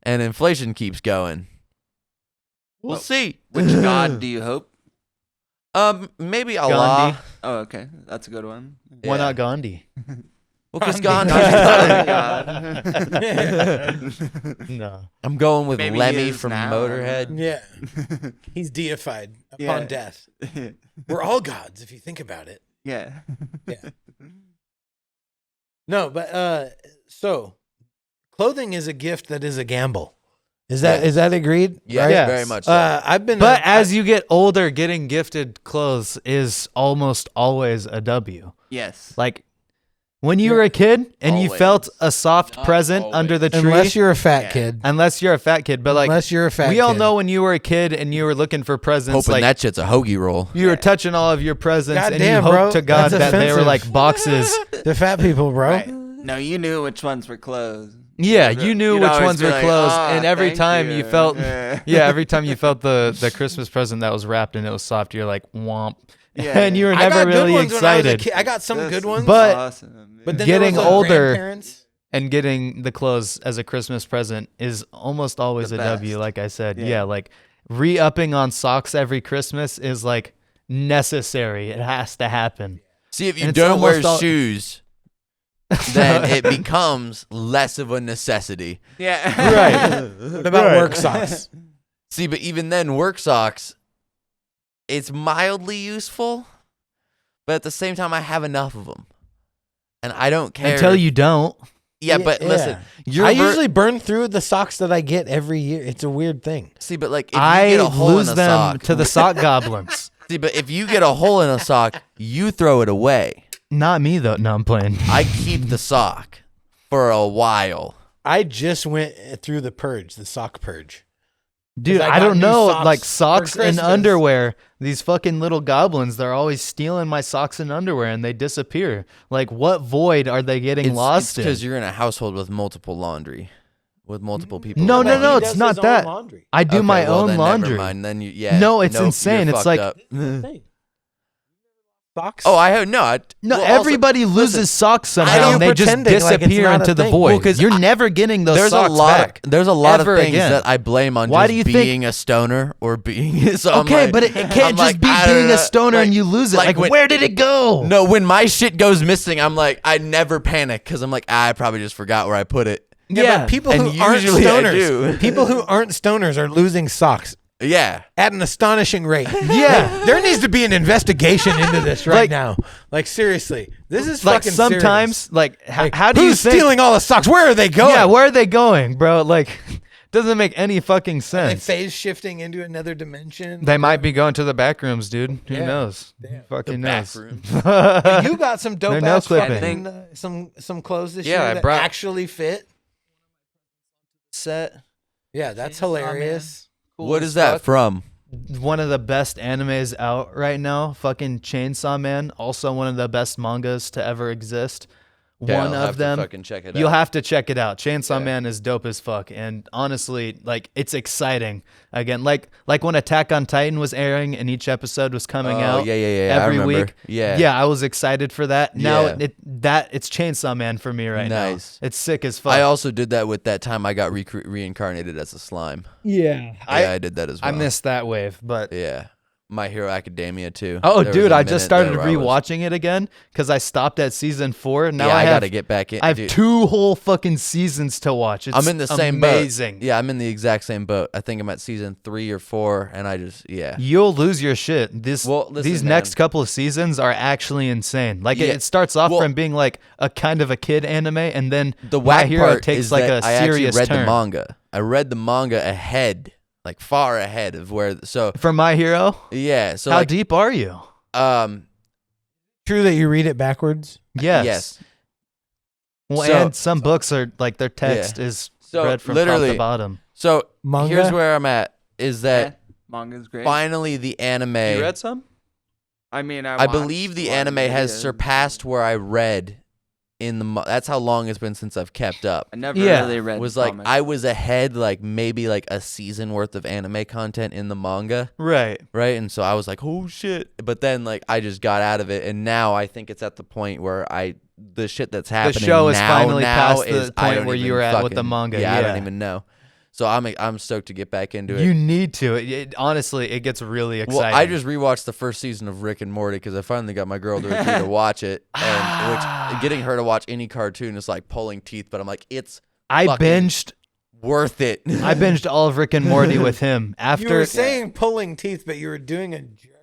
and inflation keeps going, we'll Well, see. Which god do you hope? Maybe Allah. Gandhi. Oh, okay. That's a good one. Why Yeah. not Gandhi? Well, because Gandhi. Gandhi. No. I'm going with Maybe he Lemmy is from now, Motorhead. Yeah. He's deified upon Yeah. death. We're all gods if you think about it. Yeah. No, but so clothing is a gift that is a gamble. Is that Yes. agreed? Yeah, Right? Yes. very much so. I've been But as you get older, getting gifted clothes is almost always a W. Yes. Like, When you were a kid and you Always. felt a soft Not present always. under the tree, Unless you're a fat kid. unless you're a fat kid, but like Unless you're a fat we all kid. know when you were a kid and you were looking for presents, Hoping like that shit's a hoagie roll. you were touching all of your presents and you Goddamn, hoped bro. to God That's that they were offensive. like boxes. The fat people, bro. Right. No, you knew which ones were closed. Yeah, you knew You'd which always ones be were like, closed, "Ah, and every thank time you you." felt, Yeah. yeah, every time you felt the Christmas present that was wrapped and it was soft, you're like womp, Yeah, and you were I never got really good ones when I was a excited. kid. I got some This good ones. is But- awesome. But then getting there was, older- grandparents. And getting the clothes as a Christmas present is almost always The a W. best. Like I said, Yeah. yeah, like re-upping on socks every Christmas is like necessary. It has to happen. See, if you And it's don't wear almost all- shoes, then it becomes less of a necessity. Yeah. Right. What about work socks? See, but even then, work socks, it's mildly useful, but at the same time, I have enough of them, and I don't care. Until you don't. yeah, but listen, you're I usually burn through the socks that I get every year. It's a weird thing. see, but like if I you get a hole lose in a them sock, to the sock goblins. see, but if you get a hole in a sock, you throw it away. Not me though. No, I'm playing. I keep the sock for a while. I just went through the purge, the sock purge. Dude, I I got don't new know. socks Like for socks and Christmas. underwear. These fucking little goblins, they're always stealing my socks and underwear and they disappear. Like, what void are they getting lost in? because you're in a household with multiple laundry, with multiple people. No, around. no, He it's does not his own that. laundry. I do Okay, my well, own then laundry. Never mind. Then you, yeah. No, it's nope, insane. you're It's fucked like- up. Thing. Socks? Oh, I have no. No, well, also- everybody loses listen, socks I somehow know and they just pretending like it's disappear not a into the thing. void. Well, 'cause You're never getting those there's socks a lot back. of there's a lot ever of things again. that I blame on Why just do you think- being a stoner or being. So I'm Okay, like- but it I'm can't just like, be I don't being know, a stoner like- and you lose it. Like, when- where did it go? No, when my shit goes missing, I'm like, I never panic because I'm like, I probably just forgot where I put it. Yeah, but people and who aren't usually I stoners, do. people who aren't stoners are losing socks Yeah. at an astonishing rate. Yeah. There needs to be an investigation into this right Like- now. Like seriously, this is Like fucking sometimes, serious. like, Like, how do you who's think? stealing all the socks? Where are they going? Yeah, where are they going, bro? Like, doesn't make any fucking Are they sense. phase shifting into another dimension? They might be going to the back rooms, dude. Who Yeah. knows? Damn. Fucking The knows. bathroom. You got some dope They're no ass clipping. fucking, some clothes this Yeah, year I that brought- actually fit. Set. Yeah, that's Chainsaw hilarious. What is that from? One of the best animes out right now. Fucking Chainsaw Man. Also one of the best mangas to ever exist. Okay, One I'll have of to them. fucking check it You'll out. have to check it out. Chainsaw Yeah. Man is dope as fuck, and honestly, like it's exciting. Again, like when Attack on Titan was airing and each episode was coming Oh, out. yeah, I every remember. week. Yeah. yeah, I was excited for that. Now Yeah. it's Chainsaw Man for me right now. Nice. It's sick as fuck. I also did that with that time I got reincarnated as a slime. yeah, I did that as well. I missed that wave, but Yeah. My Hero Academia too. oh, There was dude, a I just minute started there where I was- rewatching it again because I stopped at season 4. Now yeah, I have gotta get back in. I have dude. 2 whole fucking seasons to watch. It's I'm in the same amazing. boat. Yeah, I'm in the exact same boat. I think I'm at season 3 or 4, and I just You'll lose your shit. Well, listen, These man. next couple of seasons are actually insane. Like Yeah. it starts off Well- from being like a kind of a kid anime, and then The My whack Hero part takes is like that a I actually serious read turn. the manga. I read the manga ahead, like far ahead of where. So For My Hero, yeah, so how like deep are you? True that you read it backwards. Yes. yes. Well, So- and some books are like their text is So, read from top literally- to bottom. So Manga? here's where I'm at. Is that Yeah, manga's great. finally the anime? some? I mean, I watched believe the a lot of anime has videos. surpassed where I read in the. That's how long it's been since I've kept up. I never Yeah. really read. Was like comics. I was ahead, like maybe like a season worth of anime content in the manga, Right. right? And so I was like, oh shit! But then like I just got out of it, and now I think it's at the point where the shit that's happening. show is now, finally now past the is, I point don't where you even were at with the fucking- manga, Yeah, I don't yeah. even know. So I'm stoked to get back into it. You need to. Honestly, it gets really exciting. Well, I just rewatched the first season of Rick and Morty because I finally got my girl to agree to watch it, and which getting her to watch any cartoon is like pulling teeth. But I'm like, it's I fucking binged. worth it. I binged all of Rick and Morty with him after. You were saying pulling teeth, but you were doing a jerk off.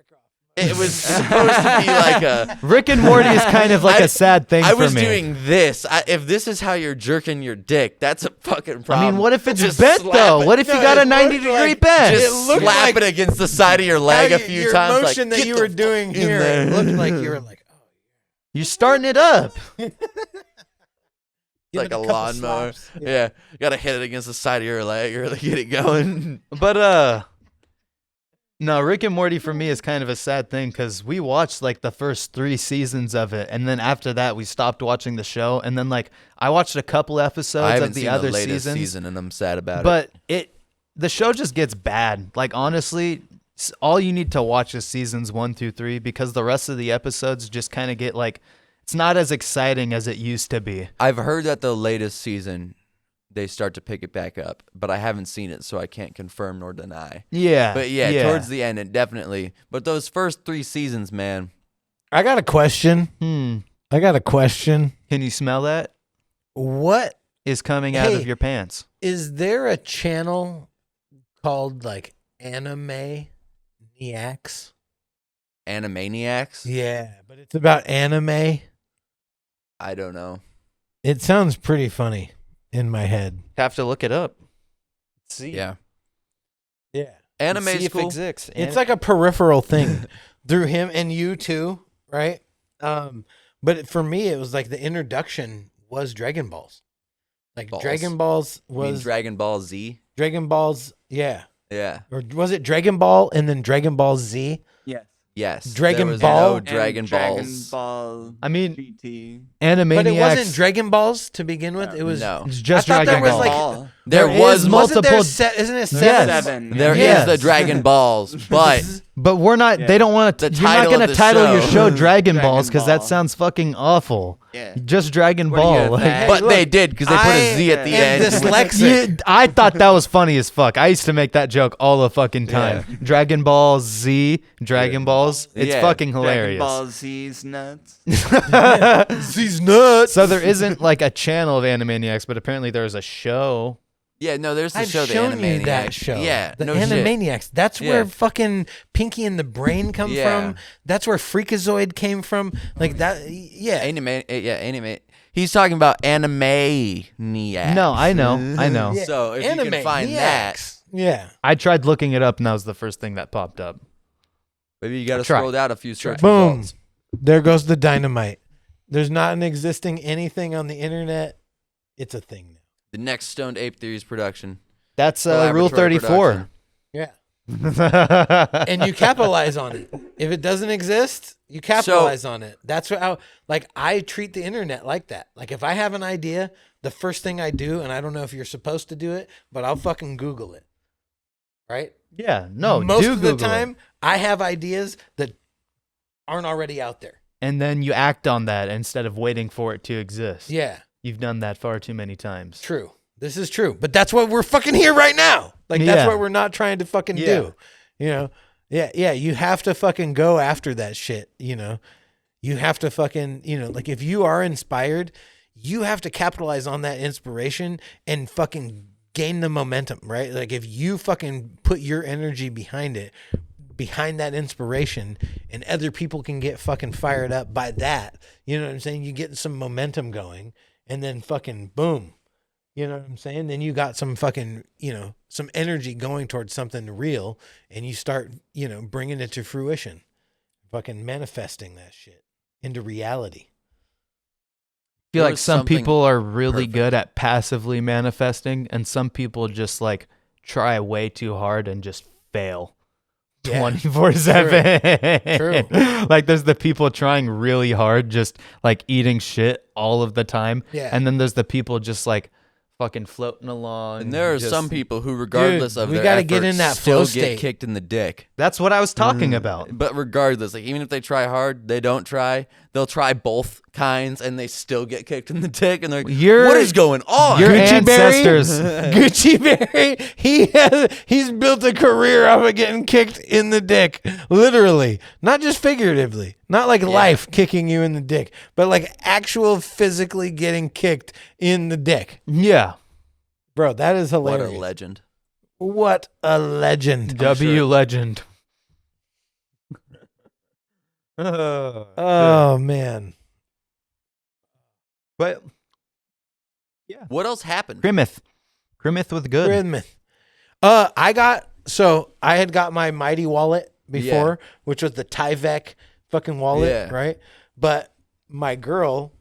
It was supposed to be like a. Rick and Morty is kind of like I- a sad thing I for was me. doing this. If this is how you're jerking your dick, that's a fucking I problem. mean, what if it's Just bent slap though? it. What if you No, got it a 90 looked degree like- bend? It Just looked slap like- it against the side of your leg a few your times. motion like, that get you the were doing fuck in here, there. it looked like you were like, You're starting it up. Give Like it a couple lawnmower. slaps. Yeah. You gotta hit it against the side of your leg or like get it going. But no, Rick and Morty for me is kind of a sad thing because we watched like the first 3 seasons of it, and then after that we stopped watching the show, and then like I watched a couple I episodes haven't of the seen other the latest seasons, season and I'm sad about it. but the show just gets bad. Like honestly, all you need to watch is seasons 1 through 3 because the rest of the episodes just kind of get like it's not as exciting as it used to be. I've heard that the latest season they start to pick it back up, but I haven't seen it, so I can't confirm nor deny. Yeah, But yeah, towards the end, it definitely. But those first 3 seasons, man. I got a question. I got a question. Can you smell that? What Is coming out of Hey. your pants? is there a channel called like Anime Niacs? Animaniacs? Yeah, but it's about anime. I don't know. It sounds pretty funny in my head. Have to look it up. See. Yeah. Yeah. Anime's See if it cool. exists. It's like a peripheral thing through him and you too, right? But for me, it was like the introduction was Dragon Balls. Like Balls. Dragon Balls You mean was Dragon Ball Z? Dragon Balls, yeah. Yeah. Or was it Dragon Ball and then Dragon Ball Z? Yes. Yes. Dragon there was Ball? No And Dragon Dragon Balls. Ball. I mean, GT. Animaniacs. But it wasn't Dragon Balls to begin with. It was No. It's just I thought Dragon there was Ball. like There is- was wasn't there multiple- isn't it Yes. 7? There is Yes. the Dragon Balls, but But we're not. They don't want to. The You're not title going of to the title your show. show Dragon Dragon Balls because that Ball. sounds fucking awful. Yeah. Just Dragon What do you Ball. think? Like, but look, they did because they put a Z at the am end. dyslexic. I thought that was funny as fuck. I used to make that joke all the fucking time. Dragon Ball Z, Dragon Balls. It's Yeah. fucking Dragon hilarious. Ball Z's nuts. These nuts. So there isn't like a channel of Animaniacs, but apparently there's a show. Yeah, no, there's the I've show, the shown you Animaniacs. that show. Yeah, the no shit. Animaniacs. That's Yeah. where fucking Pinky and the Brain come Yeah. from. That's where Freakazoid came from. Like that. Yeah. Anime. He's talking about Animaniacs. No, I know. Yeah. So if you Anime can find that, Niacs. Yeah. I tried looking it up, and that was the first thing that popped up. maybe you got to Try. scroll down a few search Boom. results. There goes the dynamite. There's not an existing anything on the internet. It's a thing now. The next Stoned Ape Theories production. That's Rule Collaboratory 34. Yeah. Yeah. And you capitalize on it. If it doesn't exist, you capitalize on it. That's how, like, I treat the internet like that. Like, if I have an idea, the first thing I do, and I don't know if you're supposed to do it, but I'll fucking Google it. Right? No, Most do of the Google it. time, I have ideas that aren't already out there. And then you act on that instead of waiting for it to exist. Yeah, You've done that far too many times. true. This is true. But that's what we're fucking here right now. Like, that's Yeah. what we're not trying to fucking do. You know? Yeah, you have to fucking go after that shit, you know? You have to fucking, you know, like if you are inspired, you have to capitalize on that inspiration and fucking gain the momentum, right? Like if you fucking put your energy behind it, behind that inspiration, and other people can get fucking fired up by that, you know what I'm saying? You get some momentum going and then fucking boom. You know what I'm saying? Then you got some fucking, you know, some energy going towards something real and you start, you know, bringing it to fruition, fucking manifesting that shit into reality. I feel There like was some something people are really perfect. good at passively manifesting, and some people just like try way too hard and just fail. Yeah. 24/7. True. Like there's the people trying really hard, just like eating shit all of the time. Yeah. And then there's the people just like fucking floating along. And there are just- some people who, regardless Dude, of we their gotta get efforts, in that still flow get state. kicked in the dick. That's what I was talking about. But regardless, like even if they try hard, they don't try. They'll try both kinds, and they still get kicked in the dick. And they're like, Your- "What is going on?" your Gucci ancestors. Gucci Berry, he's built a career off of getting kicked in the dick, literally, not just figuratively, not like life kicking you in the dick, but like actual physically getting kicked in the dick. Yeah. Bro, that is What hilarious. a legend. What a legend. W legend. Oh man. But What else happened? Grimith with good. Gridman. I had got my Mighty wallet before, which was the Tyvek fucking wallet, Yeah. right? But my girl,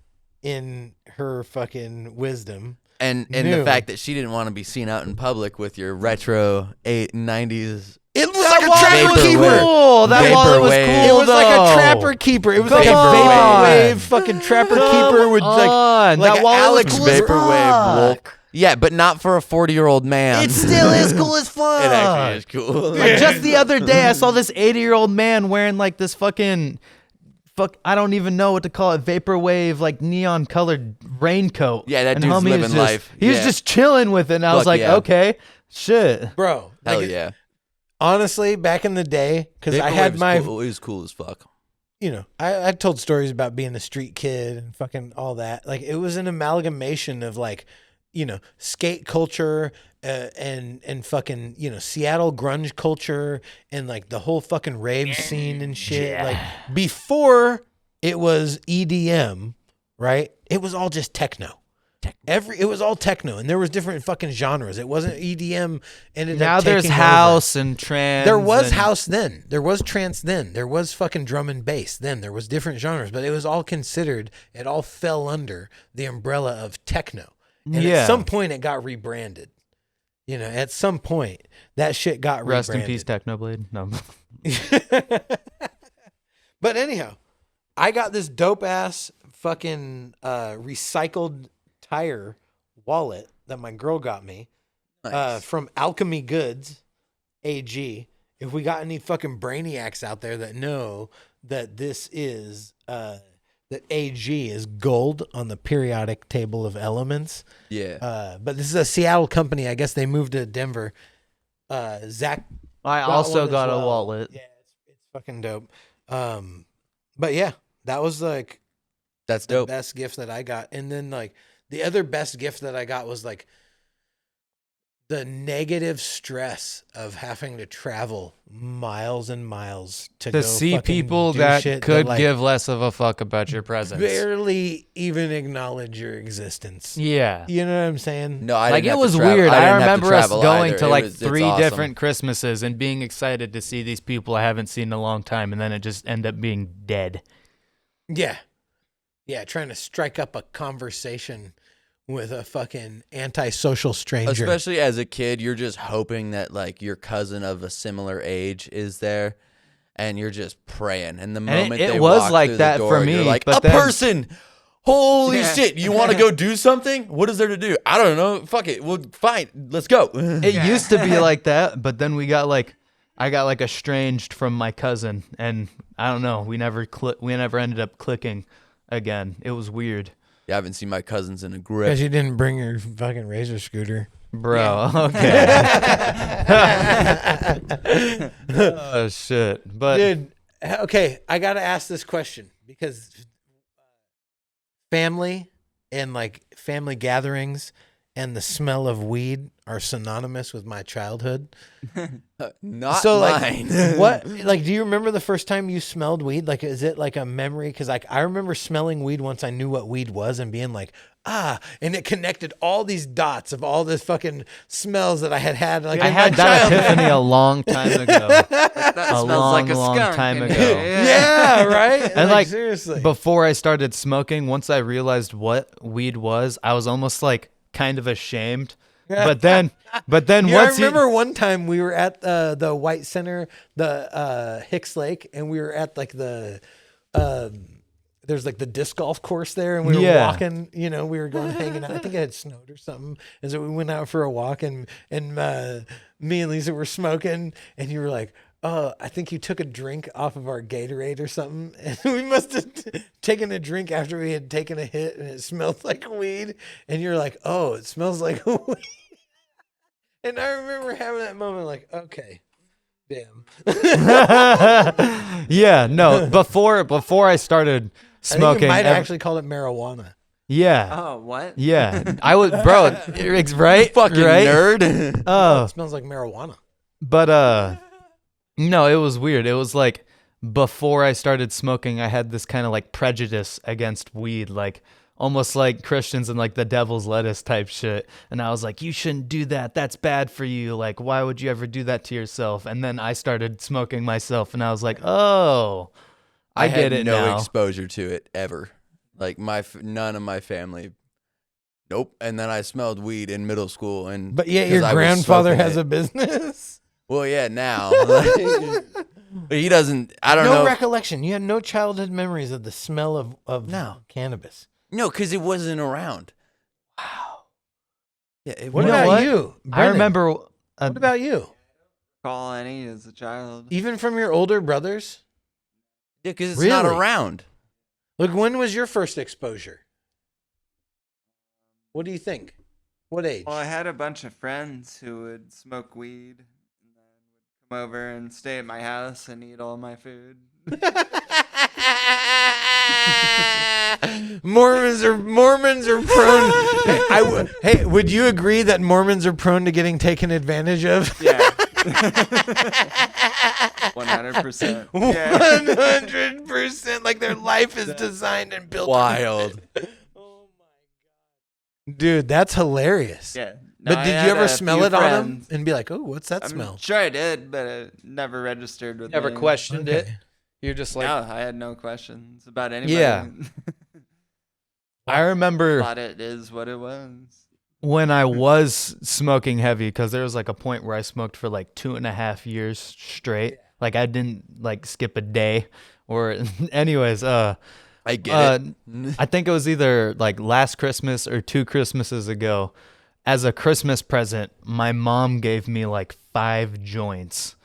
in her fucking wisdom, and knew. the fact that she didn't want to be seen out in public with your retro 90s. It was like a trapper Vaporwave. keeper. Cool. That wallet was Vaporwave. cool. It was like a though. trapper keeper. It was Come like a on. vaporwave fucking trapper keeper with on. like That an wallet was Alex cool as Vaporwave fuck. wolf. Yeah, but not for a 40-year-old man. It still is cool as fuck. It actually is cool. Like just the other day, I saw this 80-year-old man wearing like this fucking I don't even know what to call it, vaporwave like neon colored raincoat. Yeah, that And dude's homie was living just- life. He was Yeah. just chilling with it, and I was Fuck like, yeah. okay, shit. bro. Hell Like, yeah. honestly, back in the day, because I had my, It was cool as fuck. you know, I told stories about being a street kid and fucking all that. Like, it was an amalgamation of like, you know, skate culture and fucking, you know, Seattle grunge culture and like the whole fucking rave scene and shit. Like before it was EDM, right? It was all just techno. It was all techno, and there was different fucking genres. It wasn't EDM. Ended Now up there's taking house over. and trance. There was and- house then. There was trance then. There was fucking drum and bass then. There was different genres, but it was all considered. It all fell under the umbrella of techno. And Yeah. at some point, it got rebranded. You know, at some point, that shit got Rest rebranded. in peace, Technoblade. No. But anyhow, I got this dope ass fucking recycled tire wallet that my girl got me from Alchemy Goods AG. If we got any fucking brainiacs out there that know that this is that AG is gold on the periodic table of elements. Yeah. But this is a Seattle company. I guess they moved to Denver. Zach I got also one as got a well. wallet. Yeah, it's fucking dope. But yeah, that was like That's the dope. best gift that I got. And then like the other best gift that I got was like the negative stress of having to travel miles and miles to go See fucking people do that shit could like, give less of a fuck about your presence. barely even acknowledge your existence. Yeah. You know what I'm saying? No, I Like didn't it have to was travel- weird. I didn't have to remember us travel going either. to It like was- it's 3 awesome. different Christmases and being excited to see these people I haven't seen in a long time, and then it just end up being dead. Yeah. Yeah, trying to strike up a conversation with a fucking antisocial stranger. Especially as a kid, you're just hoping that like your cousin of a similar age is there, and you're just praying. And the moment it they was walk like through that the door, for me, you're like but a then- person. Holy Yeah. shit! You want to go do something? What is there to do? I don't know. Fuck it. Well, fine. Let's go. It used to be like that, but then I got like estranged from my cousin, and I don't know. We never ended up clicking again. It was weird, I haven't seen my cousins in a Because grip. you didn't bring your fucking razor scooter. bro. Okay. Oh shit! But Dude, okay, I got to ask this question because family and like family gatherings and the smell of weed are synonymous with my childhood. Not So mine. like what like do you remember the first time you smelled weed? Like is it like a memory? Because like I remember smelling weed once I knew what weed was and being like, and it connected all these dots of all this fucking smells that I had like I in had my that childhood. epiphany a long time ago. That A smells long, like a long skunk time in ago. here. Yeah, right? And like seriously. before I started smoking, once I realized what weed was, I was almost like kind of ashamed. But then Yeah, once I remember one time we were at the White Center, the Hicks Lake, and we were at like the there's like the disc golf course there, and we were Yeah. walking. You know, we were going hanging out. I think it had snowed or something, and so we went out for a walk, and me and Lisa were smoking, and you were like, "Oh, I think you took a drink off of our Gatorade or something," and we must have taken a drink after we had taken a hit, and it smelled like weed, and you're like, "Oh, it smells like weed." And I remember having that moment like, okay, damn. yeah, no, before I started I think smoking, you might ev- actually call it marijuana. yeah, Oh, what? yeah, I was, bro, right, Fucking right? nerd. Oh, It smells like marijuana. but no, it was weird. It was like before I started smoking, I had this kind of like prejudice against weed, like almost like Christians and like the devil's lettuce type shit. And I was like, you shouldn't do that. That's bad for you. Like, why would you ever do that to yourself? And then I started smoking myself, and I was like, oh, I get had it no now. exposure to it ever. Like none of my family. Nope. And then I smelled weed in middle school, and But yet 'cause your I was grandfather smoking has it. a business. Well, yeah, now. But he doesn't. I don't No know. recollection. You had no childhood memories of the smell of No. cannabis. No, because it wasn't around. Wow. Yeah. What You know about what? you? I Brennan? remember. What about you? Call any as a child. Even from your older brothers? Yeah, because it's not Really? around. Look, when was your first exposure? What do you think? What age? Well, I had a bunch of friends who would smoke weed and then would come over and stay at my house and eat all my food. Mormons are prone. Hey, would you agree that Mormons are prone to getting taken advantage of? Yeah. 100%. Yeah. 100%. Like their life is designed and built. Wild. Oh my god, dude, that's hilarious. Yeah. No, But I did you had ever a smell few it on them friends. and be like, "Oh, what's that I'm smell?" sure I did, but it never registered with Never me. questioned it. Okay. You're just like. No, I had no questions about anybody. Yeah. I remember Thought it is what it was. when I was smoking heavy, because there was like a point where I smoked for like 2.5 years straight. Like I didn't like skip a day, or anyways. I get it. I think it was either like last Christmas or 2 Christmases ago. As a Christmas present, my mom gave me like 5 joints,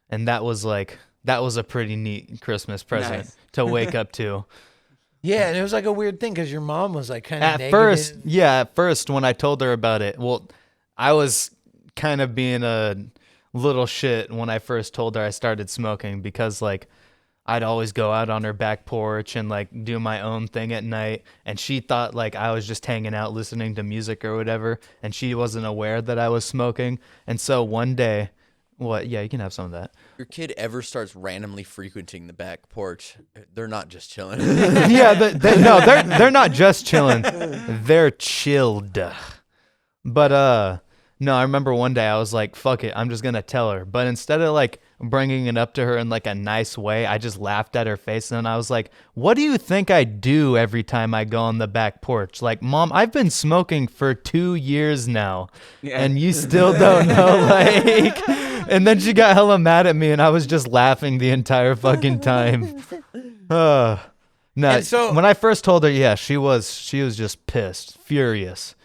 and that was a pretty neat Christmas present Nice. to wake up to. Yeah, and it was like a weird thing because your mom was like kind of At first when I told her about it, well, I was kind of being a little shit when I first told her I started smoking, because like I'd always go out on her back porch and like do my own thing at night, and she thought like I was just hanging out listening to music or whatever, and she wasn't aware that I was smoking. And so one day, you can have some of that. Your kid ever starts randomly frequenting the back porch, they're not just chilling. Yeah, they're not just chilling. They're chilled. But no, I remember one day I was like, fuck it, I'm just gonna tell her. But instead of like bringing it up to her in like a nice way, I just laughed at her face, and then I was like, what do you think I do every time I go on the back porch? Like, Mom, I've been smoking for 2 years now, and you still don't know, like. And then she got hella mad at me, and I was just laughing the entire fucking time. No, And so- when I first told her, yeah, she was just pissed, furious.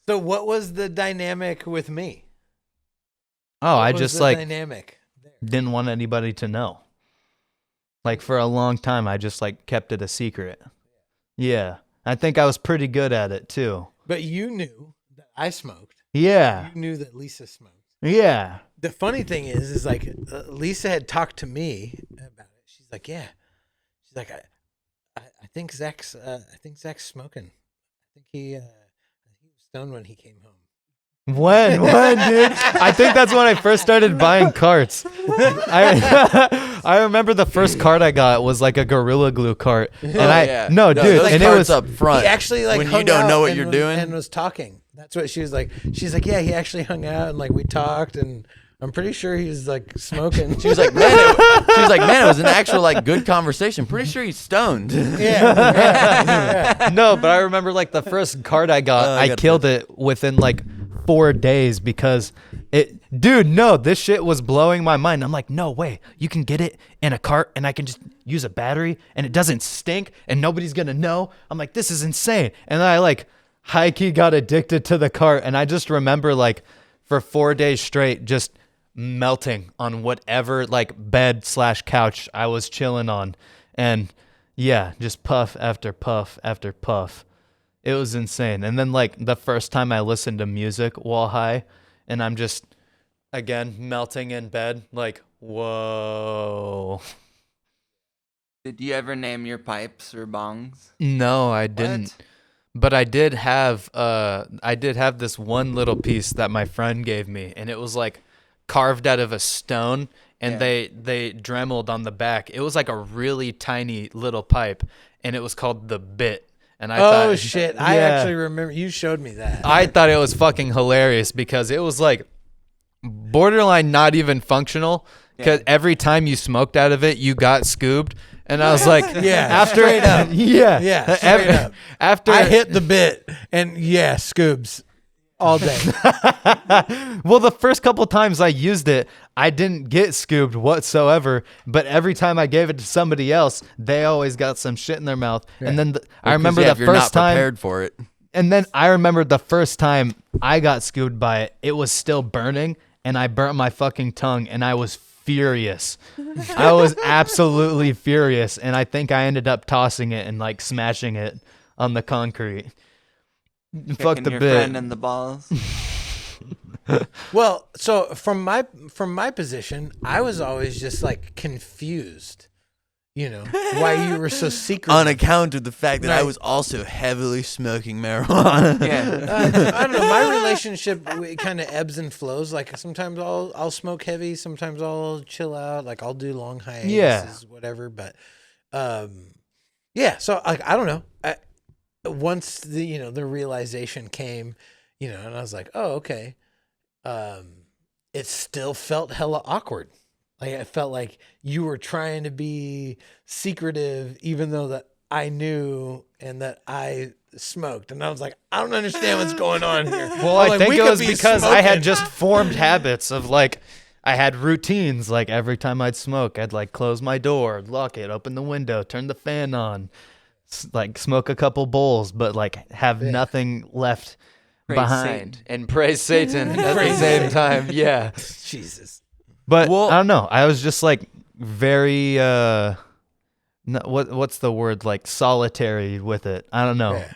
So what was the dynamic with me? Oh, I What was just the like dynamic. didn't want anybody to know. Like for a long time, I just like kept it a secret. Yeah, I think I was pretty good at it too. But you knew that I smoked. Yeah, You knew that Lisa smoked. yeah. The funny thing is like Lisa had talked to me about it. She's like, yeah. She's like, I think Zach's smoking. I think he was stoned when he came home. When, dude? I think that's when I first started buying carts. I remember the first cart I got was like a Gorilla Glue cart, and yeah. no, dude, those and it carts was up front. He actually like when hung you don't out know what and you're was- doing. and was talking. That's what she was like. She's like, yeah, he actually hung out and like we talked, and I'm pretty sure he's like smoking. She was like, man, it was an actual like good conversation. Pretty sure he's stoned. yeah. no, but I remember like the first cart I got, I I got killed it within like 4 days because this shit was blowing my mind. I'm like, no way, you can get it in a cart and I can just use a battery and it doesn't stink and nobody's gonna know. I'm like, this is insane. And then I like high key got addicted to the cart, and I just remember like for 4 days straight just melting on whatever like bed/couch I was chilling on, and yeah, just puff after puff after puff. It was insane. And then like the first time I listened to music while high, and I'm just again melting in bed, like, whoa. Did you ever name your pipes or bongs? No, I didn't. But I did have this one little piece that my friend gave me, and it was like carved out of a stone, and they dremeled on the back. It was like a really tiny little pipe, and it was called the Bit. And I thought, Shit! I yeah. actually remember you showed me that. I thought it was fucking hilarious because it was like borderline not even functional, because every time you smoked out of it, you got scooped. And I was like, after straight up. yeah, straight up. After I hit the bit, and Scoobs all day. well, the first couple times I used it, I didn't get scooped whatsoever. But every time I gave it to somebody else, they always got some shit in their mouth. And then I remember the if you're first not time. prepared for it. And then I remember the first time I got scooped by it, it was still burning, and I burnt my fucking tongue, and I was furious. I was absolutely furious, and I think I ended up tossing it and like smashing it on the concrete. Fuck the your bit. friend in the balls. Well, so from my position, I was always just like confused, why you were so secretive. On account of the fact that I Right. was also heavily smoking marijuana. Yeah. I don't know. My relationship kind of ebbs and flows. Like sometimes I'll smoke heavy, sometimes I'll chill out. Like I'll do long hiatus, whatever. But So like I don't know. Once the realization came, and I was like, oh okay. It still felt hella awkward. Like I felt like you were trying to be secretive, even though that I knew and that I smoked, and I was like, I don't understand what's going on here. Well, I'm I like, think we it could was be because I had smoking. just formed habits of like, I had routines. Like every time I'd smoke, I'd like close my door, lock it, open the window, turn the fan on, like smoke a couple bowls, but like have nothing left behind and praise Satan at the same time. Yeah. Jesus. But Well- I don't know. I was just like very what's the word, like solitary with it. I don't know. Yeah.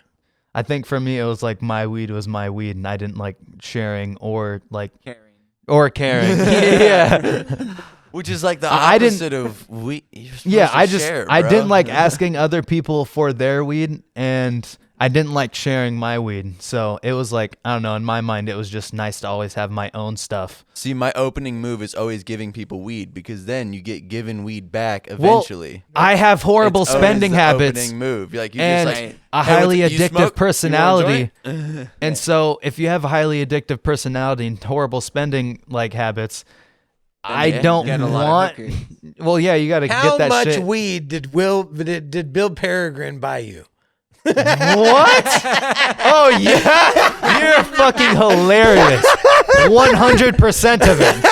I think for me it was like my weed was my weed, and I didn't like sharing or like caring. Yeah. Which is like the I didn't- opposite of we. You're supposed Yeah, to I just share, I bro. didn't like asking other people for their weed, and I didn't like sharing my weed. So it was like, I don't know, in my mind it was just nice to always have my own stuff. See, my opening move is always giving people weed, because then you get given weed back Well, eventually. I have horrible It's always spending the habits Opening move. Like you and just like a "Hey, highly what's- you addictive smoke? You want a personality. joint?" And so if you have a highly addictive personality and horrible spending like habits, I yeah, don't Get a lot want. of hookers. Well, yeah, you got to How get that much shit. weed did Bill Peregrine buy you? What? Oh yeah, you're fucking hilarious. 100% of it.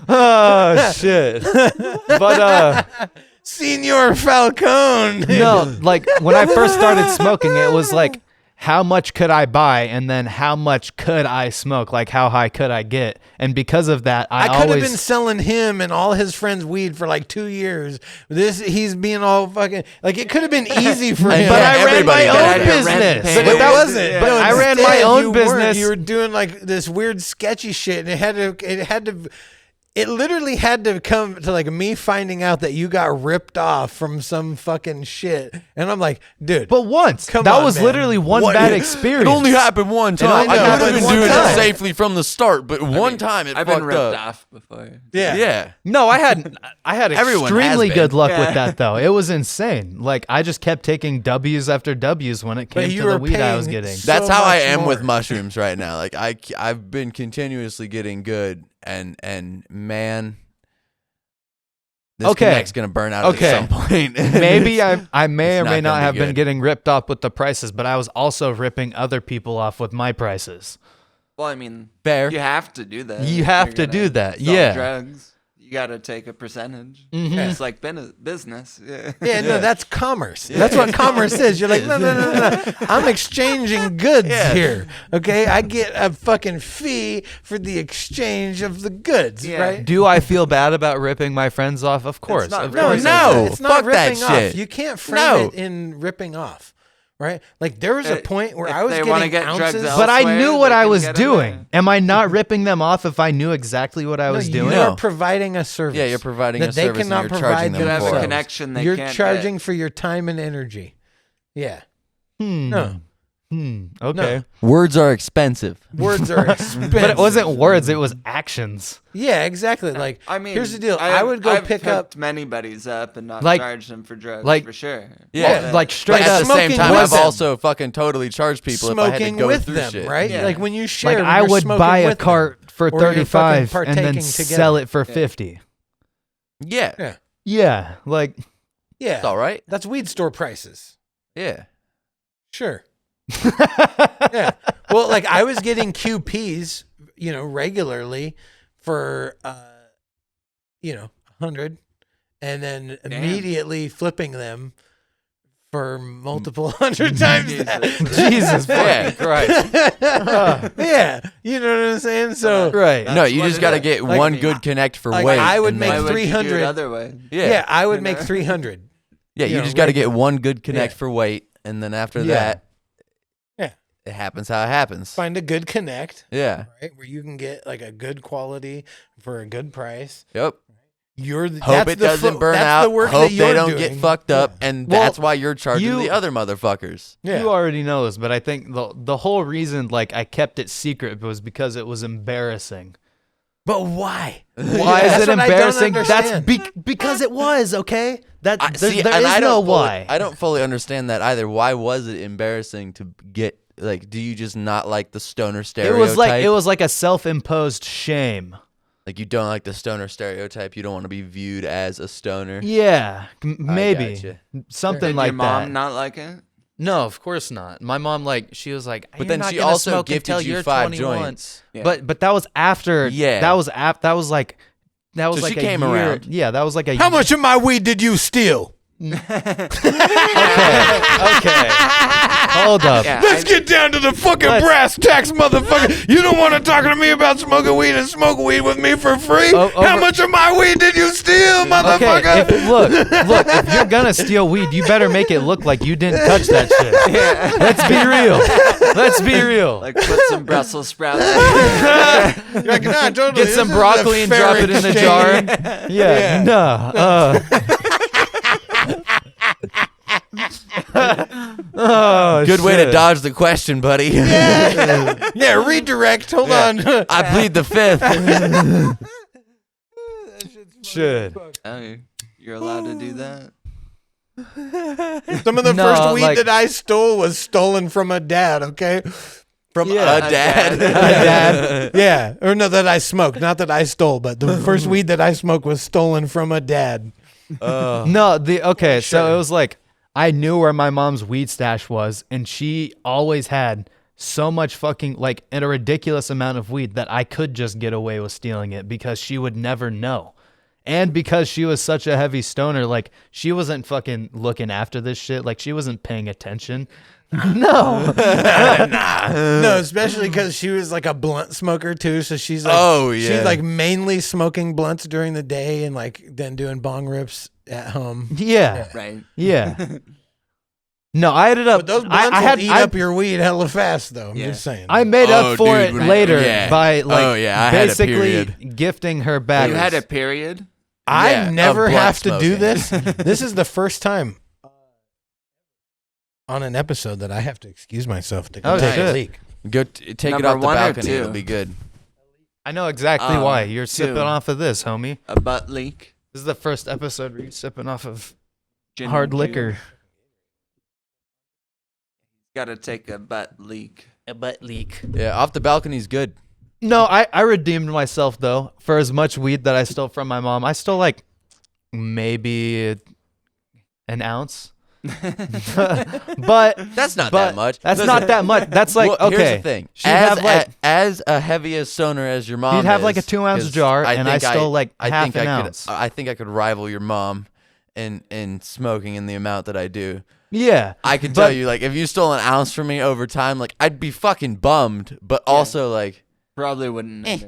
Oh shit. But Senor Falcone. no, like when I first started smoking, it was like, how much could I buy, and then how much could I smoke? Like how high could I get? And because of that, I could have always been selling him and all his friends weed for like 2 years. He's being all fucking like it could have been easy for him. But I ran my everybody own had your rent business. paid. But it wasn't. But No, I ran instead, my own you weren't. business. You were doing like this weird sketchy shit, and it literally had to come to like me finding out that you got ripped off from some fucking shit, and I'm like, dude. But once. Come that on, was man. literally one What- bad It experience. only happened one time. I know, I could but have been one doing time. it safely from the start, but one time it I've fucked been ripped up. off before. Yeah. Yeah. No, I had Everyone has extremely been. good luck Yeah. with that though. It was insane. Like I just kept taking W's after W's when it But came you to the were weed I was paying getting. so That's how I much am with more. mushrooms right now. Like I've been continuously getting good, and man, this Okay. connect's gonna burn out Okay. at some point. Maybe I may It's or not may not gonna be have been good. getting ripped off with the prices, but I was also ripping other people off with my prices. Well, I mean, Fair. you have to do that. You if have you're to gonna do that, sell yeah. drugs. You got to take a percentage. Mhm. It's like business. Yeah. Yeah, no, that's commerce. That's what commerce is. You're like, no. I'm exchanging goods here. Okay, I get a fucking fee for the exchange of the goods, Yeah. right? Do I feel bad about ripping my friends off? Of course. not Of really- course. No, it's not fuck that ripping off. shit. You can't frame No. it in ripping off, right? Like there was a point where if I was they getting wanna get drugs ounces. out- But I Elsewhere, knew what they I can was get 'em doing. Am I not ripping them off if I knew exactly what I was You doing? are providing a service. Yeah, you're providing that a they service and cannot you're provide charging them You have for a it. themselves. connection they You're can't charging get. for your time and energy. Yeah. Hmm. No. Okay. Words are expensive. Words are expensive. But it wasn't words, it was actions. Yeah, exactly. Like, I mean, here's the deal. I would go I've pick up. hooked many buddies up and not Like- charge them for drugs, like- for sure. Yeah. Like But straight at up. the same Smoking time, with I've them. also fucking totally charged people if I had to Smoking go with through them, shit. right? Yeah. Like when you share, Like I you're would smoking buy a with them. cart for Or you're fucking 35 and then partaking sell together. it for 50. Yeah. Yeah. Yeah, like Yeah. It's all right. That's weed store prices. Yeah. Sure. Yeah. Well, like I was getting QPs, regularly for, 100, and then immediately flipping them for multiple hundred times that. Jesus fucking Christ. Yeah. You know what I'm saying? So, Right. No, you just got to get Like, one good connect for like, weight. I would and make Why then- would you do it 300. other way? yeah, I would make 300. Yeah, you you know, just got to get regular. one good connect Yeah. for weight, and then after Yeah. that, Yeah. it happens how it happens. Find a good connect, Yeah. right? Where you can get like a good quality for a good price. Yep. You're the, Hope that's it the doesn't burn that's out. The work Hope that they you're don't doing. get fucked up, and Well, that's why you're charging you- the other motherfuckers. Yeah. You already know this, but I think the whole reason like I kept it secret was because it was embarrassing. But why? Why That's is it what I don't embarrassing? That's understand. because it was, okay? There and is I no don't fully- why. I don't fully understand that either. Why was it embarrassing to get like? Do you just not like the stoner It stereotype? was like a self-imposed shame. Like you don't like the stoner stereotype. You don't want to be viewed as a stoner. Yeah, maybe gotcha. something Did like your mom that. not like it? No, of course not. My mom she was like, But then she also gifted you 5 joints. Yeah. But that was after. Yeah. That was like So like she a came year. around. Yeah, that was like a How much of my weed did you steal? Okay. Hold up. Yeah, Let's get down to the fucking Let's- brass tacks, motherfucker. You don't want to talk to me about smoking weed and smoke weed with me for free? Oh, How over- much of my weed did you steal, Okay, motherfucker? look, if you're gonna steal weed, you better make it look like you didn't touch that shit. Let's be real. Let's be real. like put some Brussels sprouts. You're like, nah, totally. Get some This is broccoli a and fair drop it in a jar. exchange. Yeah, no. Oh, Good way to shit. dodge the question, buddy. Yeah, redirect. Hold on. I plead the fifth. Shit. Oh, you're allowed to do that. Some of the No, first weed like- that I stole was stolen from a dad, okay? From Yeah. A dad. a dad. Yeah. Or no, that I smoked. Not that I stole, but the first weed that I smoked was stolen from a dad. No, so it was like I knew where my mom's weed stash was, and she always had so much fucking like and a ridiculous amount of weed that I could just get away with stealing it because she would never know. And because she was such a heavy stoner, like she wasn't fucking looking after this shit, like she wasn't paying attention. No. No, especially because she was like a blunt smoker too. So she's like, Oh, yeah. she's like mainly smoking blunts during the day and like then doing bong rips at home. Yeah. Right. Yeah. No, I ended up But those blunts I had will eat I, up your weed hella fast, though. I'm Yeah. just saying. I made Oh, up for dude, it right. later Yeah. by like Oh, yeah, I had a basically period. gifting her back. You had a period. I Yeah, never of blunt have to do smoking. this. This is the first time on an episode that I have to excuse myself to go Oh, take a shit. leak. Go take it Number off the 1 or balcony. 2? It'll be good. I know exactly why. You're 2. sipping off of this, homie. A butt leak. This is the first episode where you're sipping off of Gin hard and liquor. juice. Gotta take a butt leak. A butt leak. Yeah, off the balcony's good. No, I redeemed myself though for as much weed that I stole from my mom. I stole like maybe an ounce. but That's not but that much. That's Listen, not that much. That's like well, okay. Here's the thing. She'd As, have like as a heavy as stoner as your mom You'd have like a is, 2-ounce 'cause jar, and I think stole like I half think an I ounce. Could, I think I could rival your mom in smoking in the amount that I do. yeah. I could But- tell you, like, if you stole an ounce from me over time, like, I'd be fucking bummed, but also, like, Probably wouldn't notice.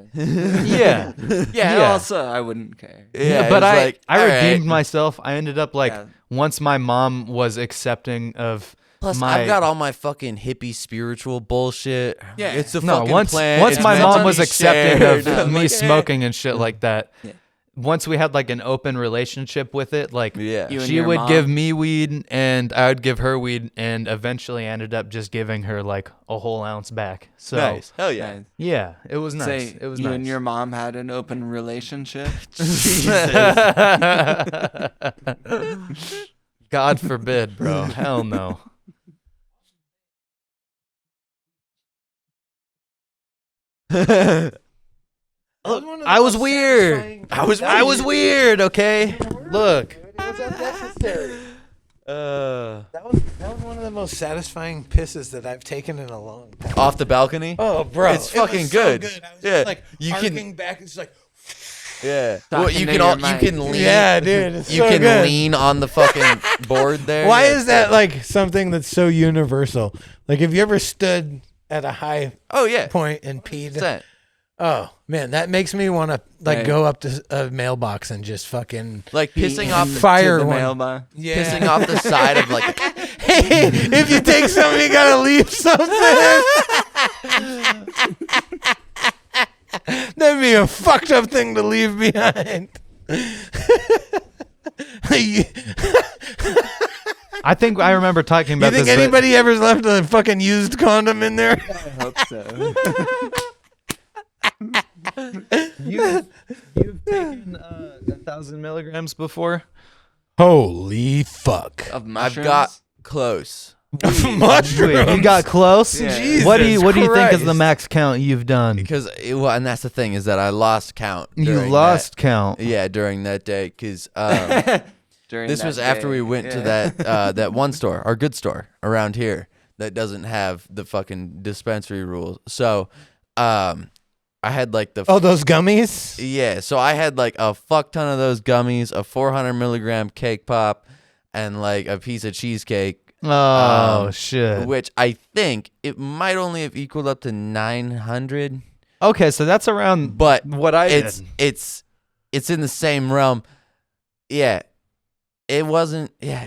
Yeah. Yeah, Yeah. also I wouldn't care. yeah, but it's I like, I all redeemed right. myself. I ended up like Yeah. once my mom was accepting of Plus, my I've got all my fucking hippie spiritual bullshit. Yeah. It's a no fucking once plan. once It's my meant mom to was be accepting shared. of I'm me like, smoking and shit like that. Yeah. Once we had like an open relationship with it, like Yeah. You and she your would mom? give me weed and I would give her weed, and eventually ended up just giving her like a whole ounce back. So Nice. Hell yeah. Nice. yeah, it was nice. Say It was you nice. and your mom had an open relationship. God forbid, bro. Hell no. I was weird. I was weird, okay? Look. It was unnecessary. Uh, That was one of the most satisfying pisses that I've taken in a long time. off the balcony. Oh, bro, It's it was fucking so good. I was Yeah, just like you can- arcing back. It's like, Yeah. Talking Well, you to can your all mic. you can lean. yeah, dude, it's You so can good. lean on the fucking board there. Why Yeah, is that like something that's so universal? Like, have you ever stood at a high Oh yeah. point and peed? 100%. Oh man, that makes me want to like Right. go up to a mailbox and just fucking Like pissing off the, fire to the one. mailbox. Yeah. pissing off the side of like. Hey, if you take something, you gotta leave something. That'd be a fucked up thing to leave behind. You I think I remember talking about think this. but- anybody ever's left a fucking used condom in there? I hope so. You've taken 1,000 milligrams before? Holy fuck! Of I've mushrooms. got close Mushrooms. You got close. Yeah. What do you think is the Christ. max count you've done? because well, and that's the thing is that I lost count. You during lost count. that, yeah, during that day because During this that was after day. we went to Yeah. that one store, our good store around here that doesn't have the fucking dispensary rules. So, I had like the Oh, those gummies. yeah. So I had like a fuck ton of those gummies, a 400 milligram cake pop, and like a piece of cheesecake. Oh shit. Which I think it might only have equaled up to 900, Okay, so that's around but what I it's did. it's in the same realm. Yeah, it wasn't. Yeah,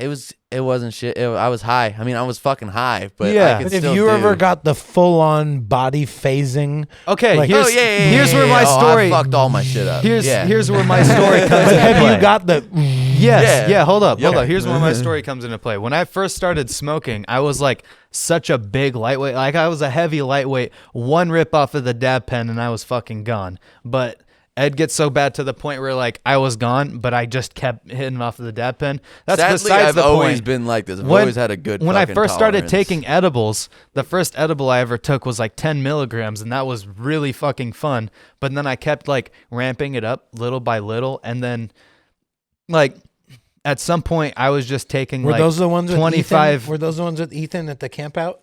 it wasn't shit. I was high. I mean, I was fucking high, but Yeah. I could But if still you do. ever got the full-on body phasing, Okay, like- here's, oh yeah, here's where my Oh, story. I fucked all my shit up. Here's yeah. here's where my story comes but into have play. you got the? Yes. Yeah. Yeah. Hold up. Yep. Hold up. Here's where my story comes into play. When I first started smoking, I was like such a big lightweight. Like I was a heavy lightweight. One rip off of the dab pen and I was fucking gone. But Ed gets so bad to the point where like I was gone, but I just kept hitting off of the dab pen. That's Sadly, besides I've the always point. been like this. I've When- always had a good. When I fucking first started tolerance. taking edibles, the first edible I ever took was like 10 milligrams, and that was really fucking fun. But then I kept like ramping it up little by little, and then like at some point I was just taking Were like those the ones with 25. Ethan? Were those the ones with Ethan at the camp out?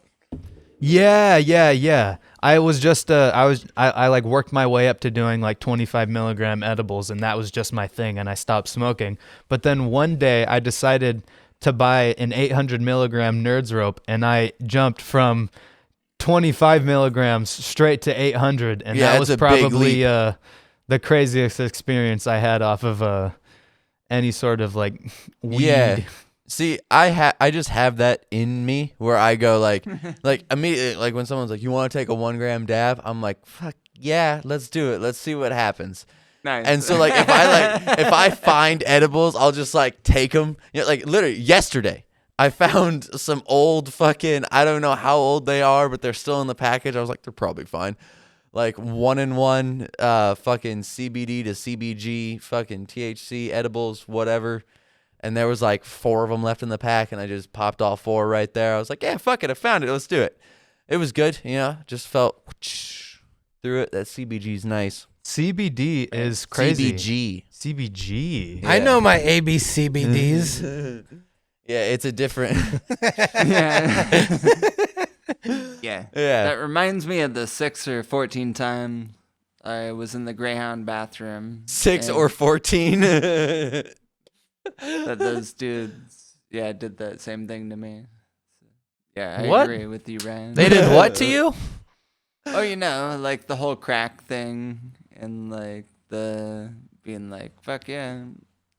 Yeah. I was just I like worked my way up to doing like 25 milligram edibles, and that was just my thing, and I stopped smoking. But then one day I decided to buy an 800 milligram Nerds rope, and I jumped from 25 milligrams straight to 800, and Yeah, that it's was a big probably leap. the craziest experience I had off of any sort of like weed. Yeah. See, I just have that in me where I go like immediately like when someone's like, "You want to take a 1 gram dab?" I'm like, "Fuck yeah, let's do it. Let's see what happens." Nice. And so like if I find edibles, I'll just like take them. You know, like literally yesterday, I found some old fucking, I don't know how old they are, but they're still in the package. I was like, they're probably fine. Like 1-in-1 fucking CBD to CBG fucking THC edibles, whatever. And there was like 4 of them left in the pack, and I just popped all 4 right there. I was like, yeah, fuck it, I found it. Let's do it. It was good, you know. Just felt through it. That CBG's nice. CBD is crazy. CBG. I know my ABCBDs. Yeah, it's a different. yeah. Yeah. Yeah. That reminds me of the 6 or 14 times I was in the Greyhound bathroom. 6 and or 14. that those dudes, did that same thing to me. Yeah, I What? agree with you, Ryan. They did what to you? Oh, you know, like the whole crack thing, and like the being like, fuck yeah,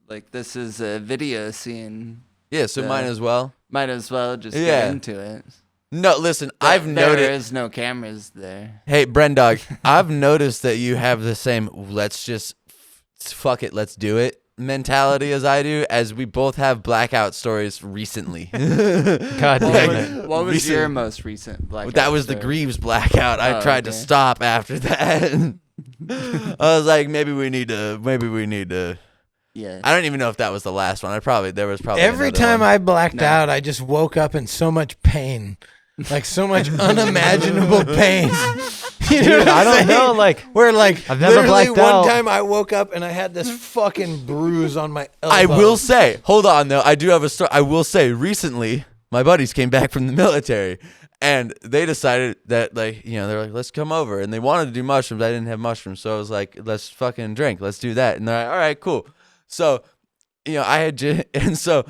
like this is a video scene. Yeah, so Yeah. might as well. Might as well just Yeah. get into it. No, listen, But I've there noticed. is no cameras there. Hey, Brendog, I've noticed that you have the same let's just fuck it, let's do it mentality as I do, as we both have blackout stories recently. God damn it. What was Recent- your most recent blackout? That was the story? Greaves blackout. I Oh, tried to okay. stop after that. I was like, maybe we need to. Yeah. I don't even know if that was the last one. There was probably Every another time one. I blacked out, I just woke up in so much pain, like so much unimaginable pain. You know Dude, what I'm I don't saying? know. Like, Where like I've never literally blacked one out. time I woke up and I had this fucking bruise on my elbow. I will say, hold on though. I do have a story. I will say, recently, my buddies came back from the military, and they decided that, like, you know, they're like, let's come over, and they wanted to do mushrooms. I didn't have mushrooms, so I was like, let's fucking drink. Let's do that. And they're like, all right, cool. So, you know, I had and so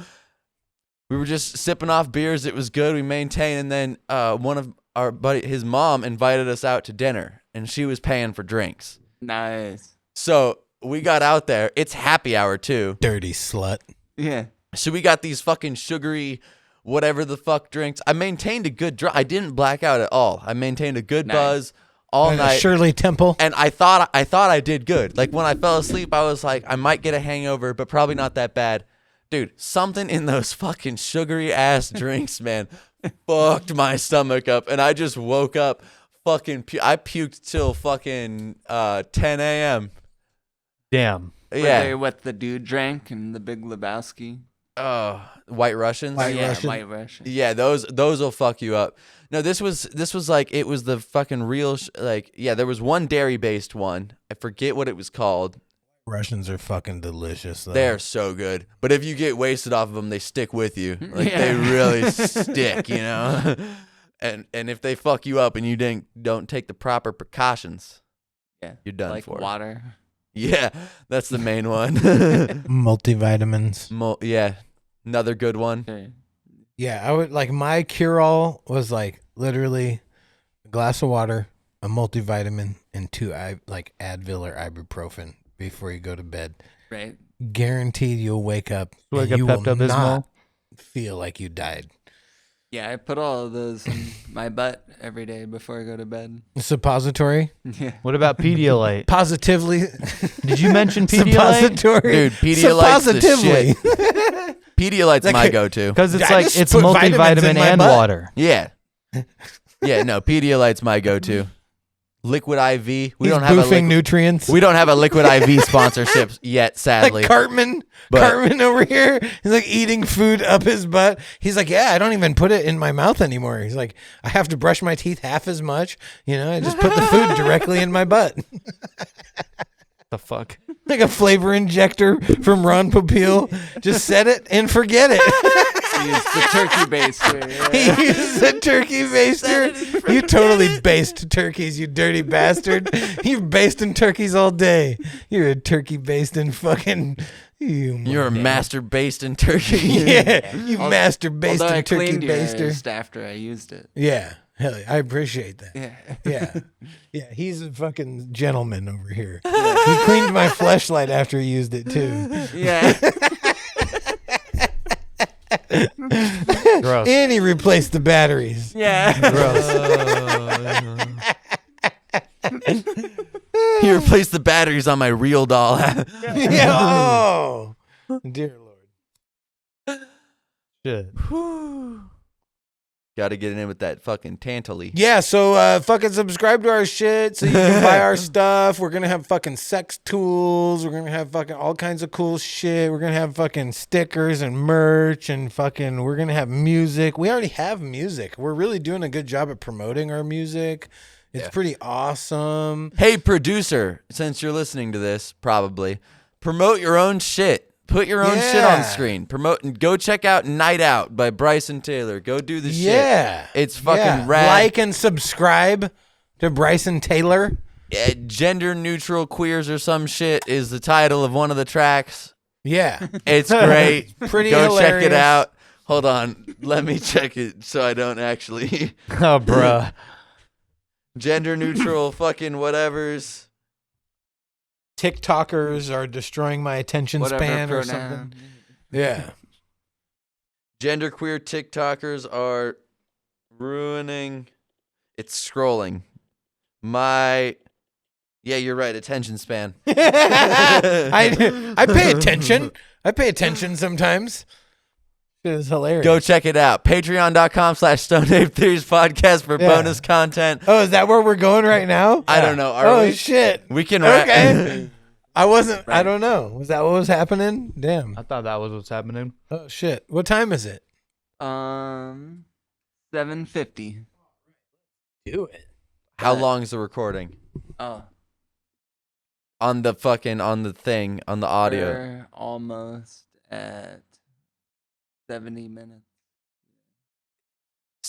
we were just sipping off beers. It was good. We maintained, and then one of our buddy, his mom, invited us out to dinner, and she was paying for drinks. Nice. So we got out there. It's happy hour too. Dirty slut. Yeah. So we got these fucking sugary, whatever the fuck drinks. I maintained a good I didn't black out at all. I maintained a good Nice. buzz all night. Shirley Temple. And I thought I did good. Like when I fell asleep, I was like, I might get a hangover, but probably not that bad. Dude, something in those fucking sugary ass drinks, man, fucked my stomach up. And I just woke up fucking, I puked till fucking 10 a.m. damn. Were Yeah. they what the dude drank in the Big Lebowski? White Russians. White Yeah, Russian. White Russian. Yeah, those will fuck you up. No, this was like, it was the fucking real like, yeah, there was one dairy based one. I forget what it was called. Russians are fucking delicious. Though. They're so good. But if you get wasted off of them, they stick with you. Like Yeah. they really stick, you know. And if they fuck you up and you don't take the proper precautions, Yeah. you're done Like for. water. Yeah, that's the main one. multivitamins. Yeah, another good one. Sure. Yeah, I would like my cure-all was like literally a glass of water, a multivitamin, and 2 like Advil or ibuprofen before you go to bed. Right. Guaranteed you'll wake up Like and a you will Pepto-Bismol? not feel like you died. Yeah, I put all of those in my butt every day before I go to bed. Suppository, Yeah. What about Pedialyte? positively. Did you mention Pedialyte? Suppository, Dude, Pedialyte's the suppositively. Pedialyte's Like- my go-to. Because it's I like just it's put vitamins multivitamin in my and butt. water. Yeah. Yeah, no, Pedialyte's my go-to. Liquid IV. We He's don't have boofing a nutrients. we don't have a Liquid IV sponsorship yet, sadly. Like Cartman over here. He's like eating food up his butt. He's like, yeah, I don't even put it in my mouth anymore. He's like, I have to brush my teeth half as much. You know, I just put the food directly in my butt. The fuck? Like a flavor injector from Ron Popeil. Just set it and forget it. Use the turkey baster. He Yeah. uses a turkey baster. You totally baste turkeys, you dirty bastard. You're basting turkeys all day. You're a turkey basting fucking. You're a master based in turkey. Yeah, you master Although I basting turkey cleaned yours baster. after I used it. Yeah, hell, yeah, I appreciate that. Yeah. Yeah, yeah, he's a fucking gentleman over here. He cleaned my fleshlight after he used it too, Yeah. Gross. and he replaced the batteries. Yeah. He replaced the batteries on my real doll. Yeah. Oh, dear Lord. Shit. Got to get in with that fucking Tantally. Yeah, so fucking subscribe to our shit so you can buy our stuff. We're gonna have fucking sex tools. We're gonna have fucking all kinds of cool shit. We're gonna have fucking stickers and merch and fucking we're gonna have music. We already have music. We're really doing a good job at promoting our music. It's pretty awesome. Hey, producer, since you're listening to this, probably promote your own shit. Put your own shit on Yeah. screen. Promote and go check out Night Out by Bryson Taylor. Go do the shit. Yeah. It's fucking Yeah. rad. Like and subscribe to Bryson Taylor. Gender neutral queers or some shit is the title of one of the tracks. Yeah. It's great. Pretty Go check hilarious. it out. Hold on. Let me check it so I don't actually. Oh, bruh. Gender neutral fucking whatevers. TikTokers are destroying my attention Whatever span or pronoun. something. Yeah. Genderqueer TikTokers are ruining. It's scrolling. Yeah, you're right. Attention span. I pay attention. I pay attention sometimes. It is hilarious. Go check it out. Patreon.com/StoneApe Theories podcast for Yeah. bonus content. Oh, is that where we're going right now? I don't know. Are Oh we? shit. We can Okay. I wasn't. I Right. don't know. Was that what was happening? Damn. I thought that was what's happening. Oh shit. What time is it? 7:50. Do it. How long is the recording? Oh, On the thing, on the audio. we're almost at 70 minutes.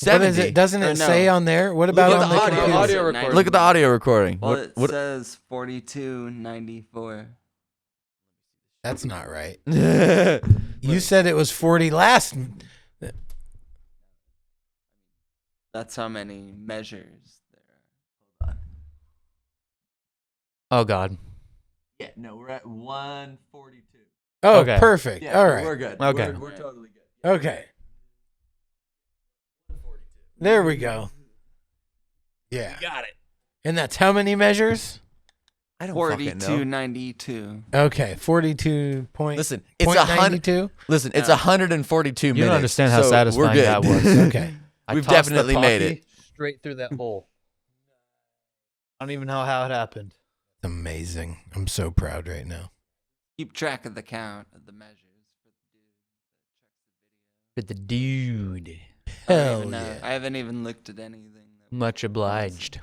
What is 70. it? Doesn't Or it no. say on there? What about at on the the audio. computer? Audio recording. Look at the audio recording. Well, it What? says 42.94. That's not right. what? You said it was 40 last. That's how many measures there are. Oh God. Yeah, no, we're at 142. Oh, Okay. perfect. All right. We're good. Okay. We're totally good. Okay. There we go. Yeah. Got it. And that's how many measures? I don't fucking know. 42.92. Okay, 42 point. Listen, it's point 100. Listen, it's 142 minutes. You don't understand how so satisfying we're good. that was. Okay. We've definitely made it. straight through that hole. I don't even know how it happened. Amazing. I'm so proud right now. Keep track of the count of the measures For the dude. I don't Hell even know. yeah. I haven't even looked at anything. Much obliged.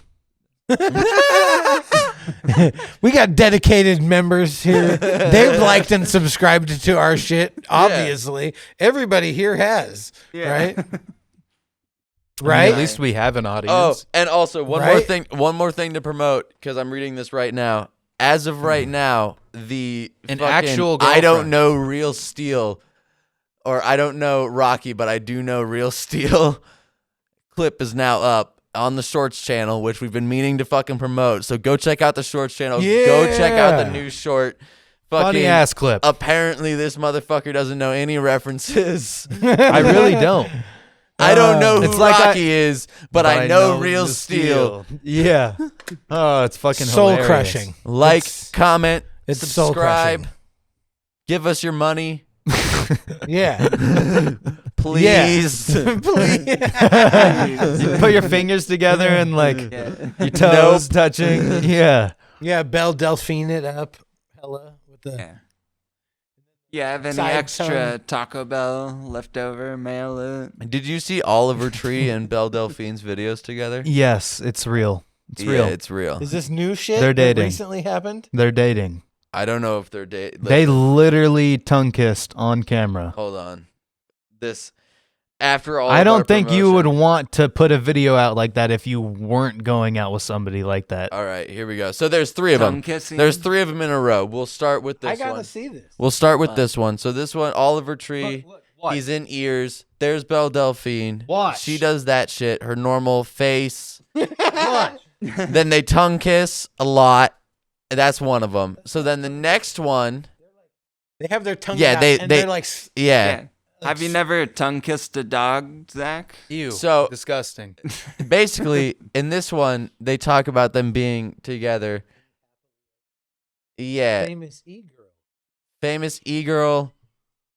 We got dedicated members here. They've liked and subscribed to our shit. Obviously, everybody here has. Right? I mean, Right? at least we have an Oh, audience. and also one Right? more thing to promote because I'm reading this right now. As of right now, the An fucking actual I don't girlfriend. know Real Steel, or I don't know Rocky, but I do know Real Steel clip is now up on the Shorts channel, which we've been meaning to fucking promote. So go check out the Shorts channel. Go check out the Yeah. new short. Fucking Funny ass clip. Apparently, this motherfucker doesn't know any references. I really don't. I don't know who It's like Rocky is, but I know Real Steel. Yeah. Oh, it's fucking Soul hilarious. crushing. Like, It's- comment, it's soul subscribe, crushing. give us your money, Yeah. please. Please. You put your fingers together and like Yeah. your toes touching. Yeah. Yeah, Belle Delphine it up. Hella. With the Yeah. Yeah, have any Side extra tongue. Taco Bell left over? Mail it. Did you see Oliver Tree and Belle Delphine's videos together? Yes, it's real. It's Yeah, real. it's real. Is this new shit They're that dating. recently happened? They're dating. I don't know if they're dating. They literally tongue kissed on camera. Hold on. This after all. I of our don't think you would promotion- want to put a video out like that if you weren't going out with somebody like that. All right, here we go. So there's three of Tongue them. kissing. There's three of them in a row. We'll start with this I gotta one. see this. We'll start with this one. So this one, Oliver Tree. What? He's in ears. There's Belle Delphine. Watch. She does that shit. Her normal face. Watch. Then they tongue kiss a lot. That's one of them. So then the next one, They have their tongue Yeah, out they- and they- they're like, yeah. Yeah. Have you never tongue kissed a dog, Zach? Ew. So Disgusting. basically, in this one, they talk about them being together. Yeah, famous e-girl. famous e-girl,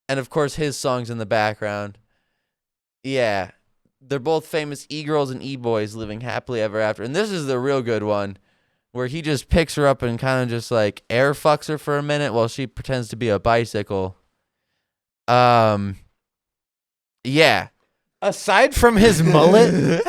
and of course his songs in the background. Yeah, they're both famous e-girls and e-boys living happily ever after. And this is the real good one, where he just picks her up and kind of just like air fucks her for a minute while she pretends to be a bicycle. Yeah. Aside from his mullet,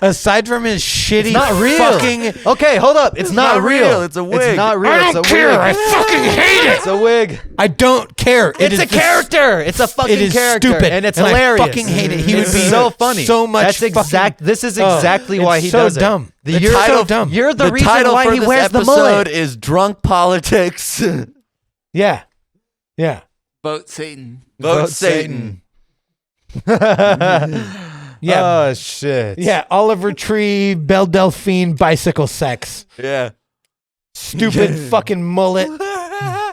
aside from his shitty not real. fucking Okay, hold up. It's not, not real. It's a wig. It's not real. I It's don't a care. wig. I fucking hate it. It's a wig. I don't care. It's a character. It's a fucking It is character. stupid, And it's I hilarious. fucking hate it. He It's would be so funny. so much. That's exact. fucking- This is Oh, exactly it's why he so does dumb. it. It's You're so dumb. You're the reason title why for he this wears the episode mullet. is Drunk Politics. Yeah, yeah. Vote Satan. Vote Satan. Yeah. Oh shit. Yeah, Oliver Tree, Belle Delphine, bicycle sex. Yeah. Stupid fucking mullet,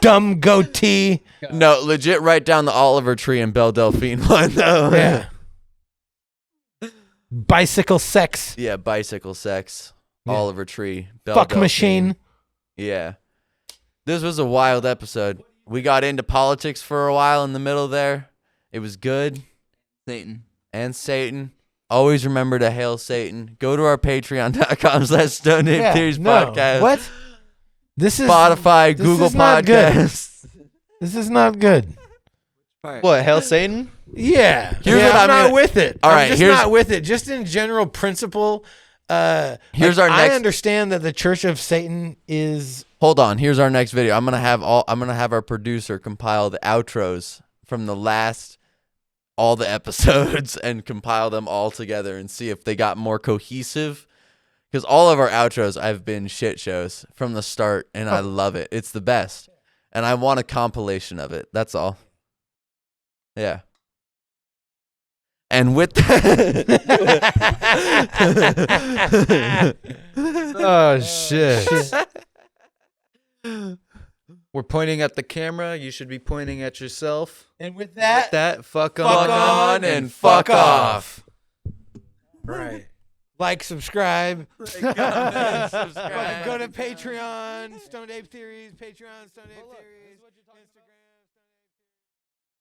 dumb goatee. No, legit write down the Oliver Tree and Belle Delphine one, though. Yeah. Bicycle sex. Yeah, bicycle sex. Yeah. Oliver Tree. Belle Fuck Delphine. machine. Yeah. This was a wild episode. We got into politics for a while in the middle there. It was good. Satan. And Satan. Always remember to hail Satan. Go to our patreon.com/Stone Yeah, Theories no. podcast. What? This is Spotify, this Google is not good. Podcasts. This is not good. Part. What? Hell, Satan? Yeah. Here's yeah, what I'm I'm not gonna- with it. All I'm right, just here's- not with it. Just in general principle Here's like, our I next- understand that the Church of Satan is. Hold on. Here's our next video. I'm gonna have our producer compile the outros from all the episodes and compile them all together and see if they got more cohesive. Because all of our outros have been shit shows from the start, and I love it. It's the best, and I want a compilation of it. That's all. Yeah. And with that, Oh shit. We're pointing at the camera. You should be pointing at yourself. And with that, Fuck fuck on. on and fuck off. right. Like, subscribe. Subscribe. Go to Patreon, Stoned Ape Theories, Patreon, Stoned Ape Theories, Instagram.